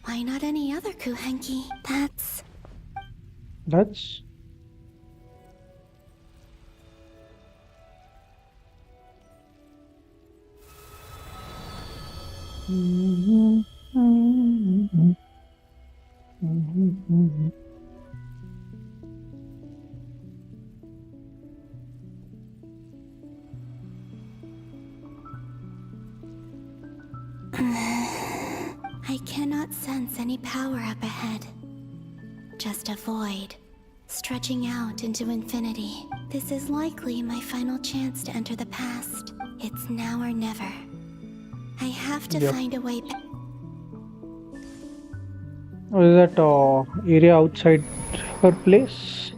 why not any other Kuhenki? That's... I cannot sense any power up ahead. Just a void, stretching out into infinity. This is likely my final chance to enter the past. It's now or never. I have to find a way back. Or is that area outside her place?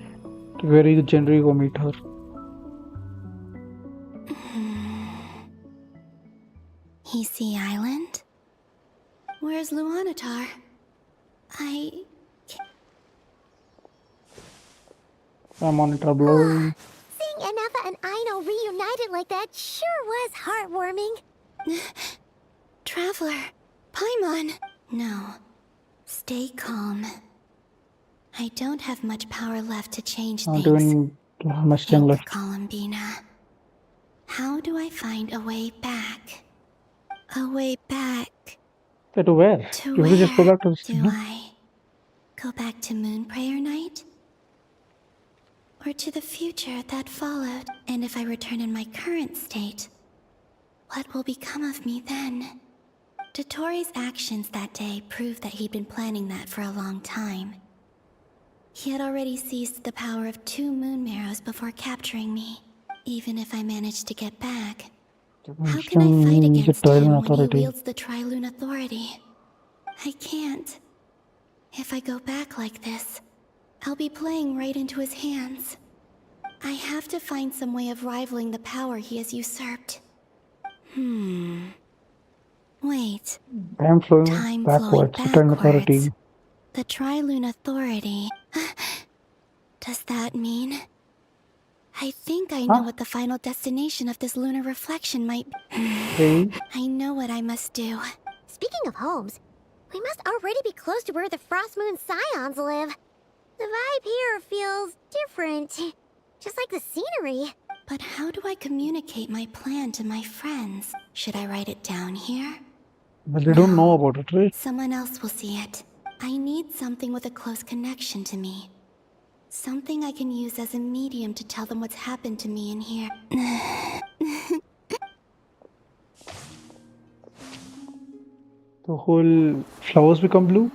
Where you generally go meet her? Sea Island? Where's Luanatar? I'm on trouble. Seeing Enefa and Aino reunited like that sure was heartwarming. Traveler, Paimon. No. Stay calm. I don't have much power left to change Not things. even much time left. Columbina. How do I find a way back? A way back. Yeah, to where? To You have to just go back to the do I go back to Moon Prayer Night? Or to the future that followed? And if I return in my current state, what will become of me then? Dotori's actions that day proved that he'd been planning that for a long time. He had already seized the power of 2 moon marrows before capturing me. Even if I managed to get back, how can I fight against him when he wields the Tri-Lune Authority? I can't. If I go back like this, I'll be playing right into his hands. I have to find some way of rivaling the power he has usurped. Wait. Time flowing backwards. Return authority. The Tri-Lune Authority. Does that mean... I think I know what the final destination of this lunar reflection might be. I know what I must do. Speaking of homes, we must already be close to where the Frost Moon Scions live. The vibe here feels different. Just like the scenery. But how do I communicate my plan to my friends? Should I write it down here? But they don't know about it, right? Someone else will see it. I need something with a close connection to me. Something I can use as a medium to tell them what's happened to me in here. The whole flowers become blue?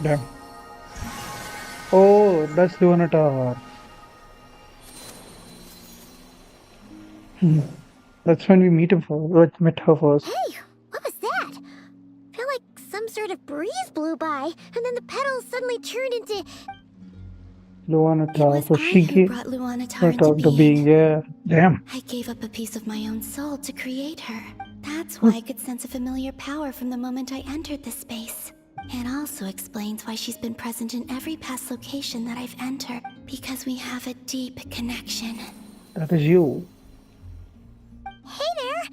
Damn. Oh, that's Luana Tower. That's when we met her first. Hey, what was that? I feel like some sort of breeze blew by, and then the petals suddenly turned into... Luana It was So I she who gave brought Luana her into to being. being, yeah. Damn. I gave up a piece of my own soul to create her. That's why I could sense a familiar power from the moment I entered this space. It also explains why she's been present in every past location that I've entered, because we have a deep connection. That is you. Hey there!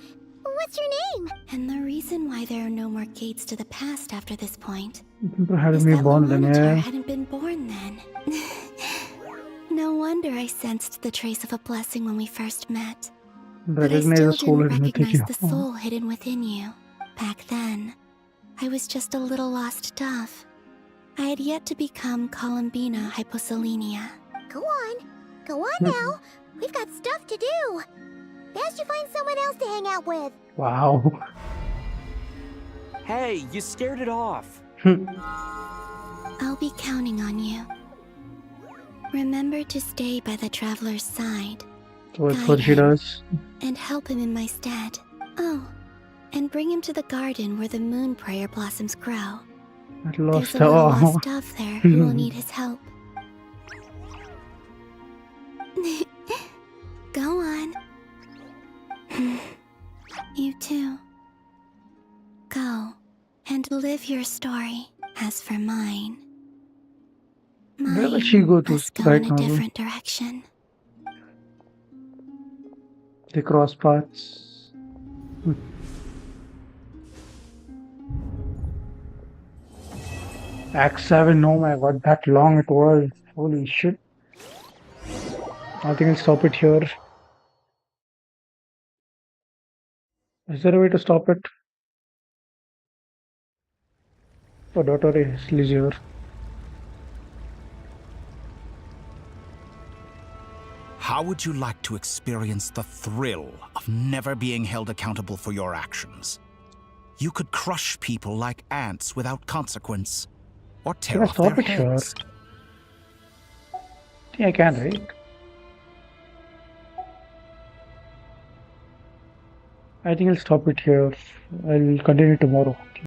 What's your name? And the reason why there are no more gates to the past after this point Had is me that born then, Luanatar yeah. hadn't been born then. No wonder I sensed the trace of a blessing when we first met. But I still didn't recognize the soul hidden within you. Back then, I was just a little lost dove. I had yet to become Columbina Hyposelenia. Go on now. We've got stuff to do. Best you find someone else to hang out with. Wow. Hey, you scared it off. I'll be counting on you. Remember to stay by the traveler's side. So that's what she does. And help him in my stead. Oh, and bring him to the garden where the moon prayer blossoms grow. At There's a little lost dove there who will need his help. Go on. You too. Go and live your story. As for mine, Where will she go to must go right in a now? different direction. They cross paths. Act 7, oh my god, that long it was. Holy shit. I think I'll stop it here. Is there a way to stop it? Oh, daughter is leisure. How would you like to experience the thrill of never being held accountable for your actions? You could crush people like ants without consequence, or tear Can I off their stop it here? heads. Yeah, I can, right? I think I'll stop it here. I'll continue tomorrow.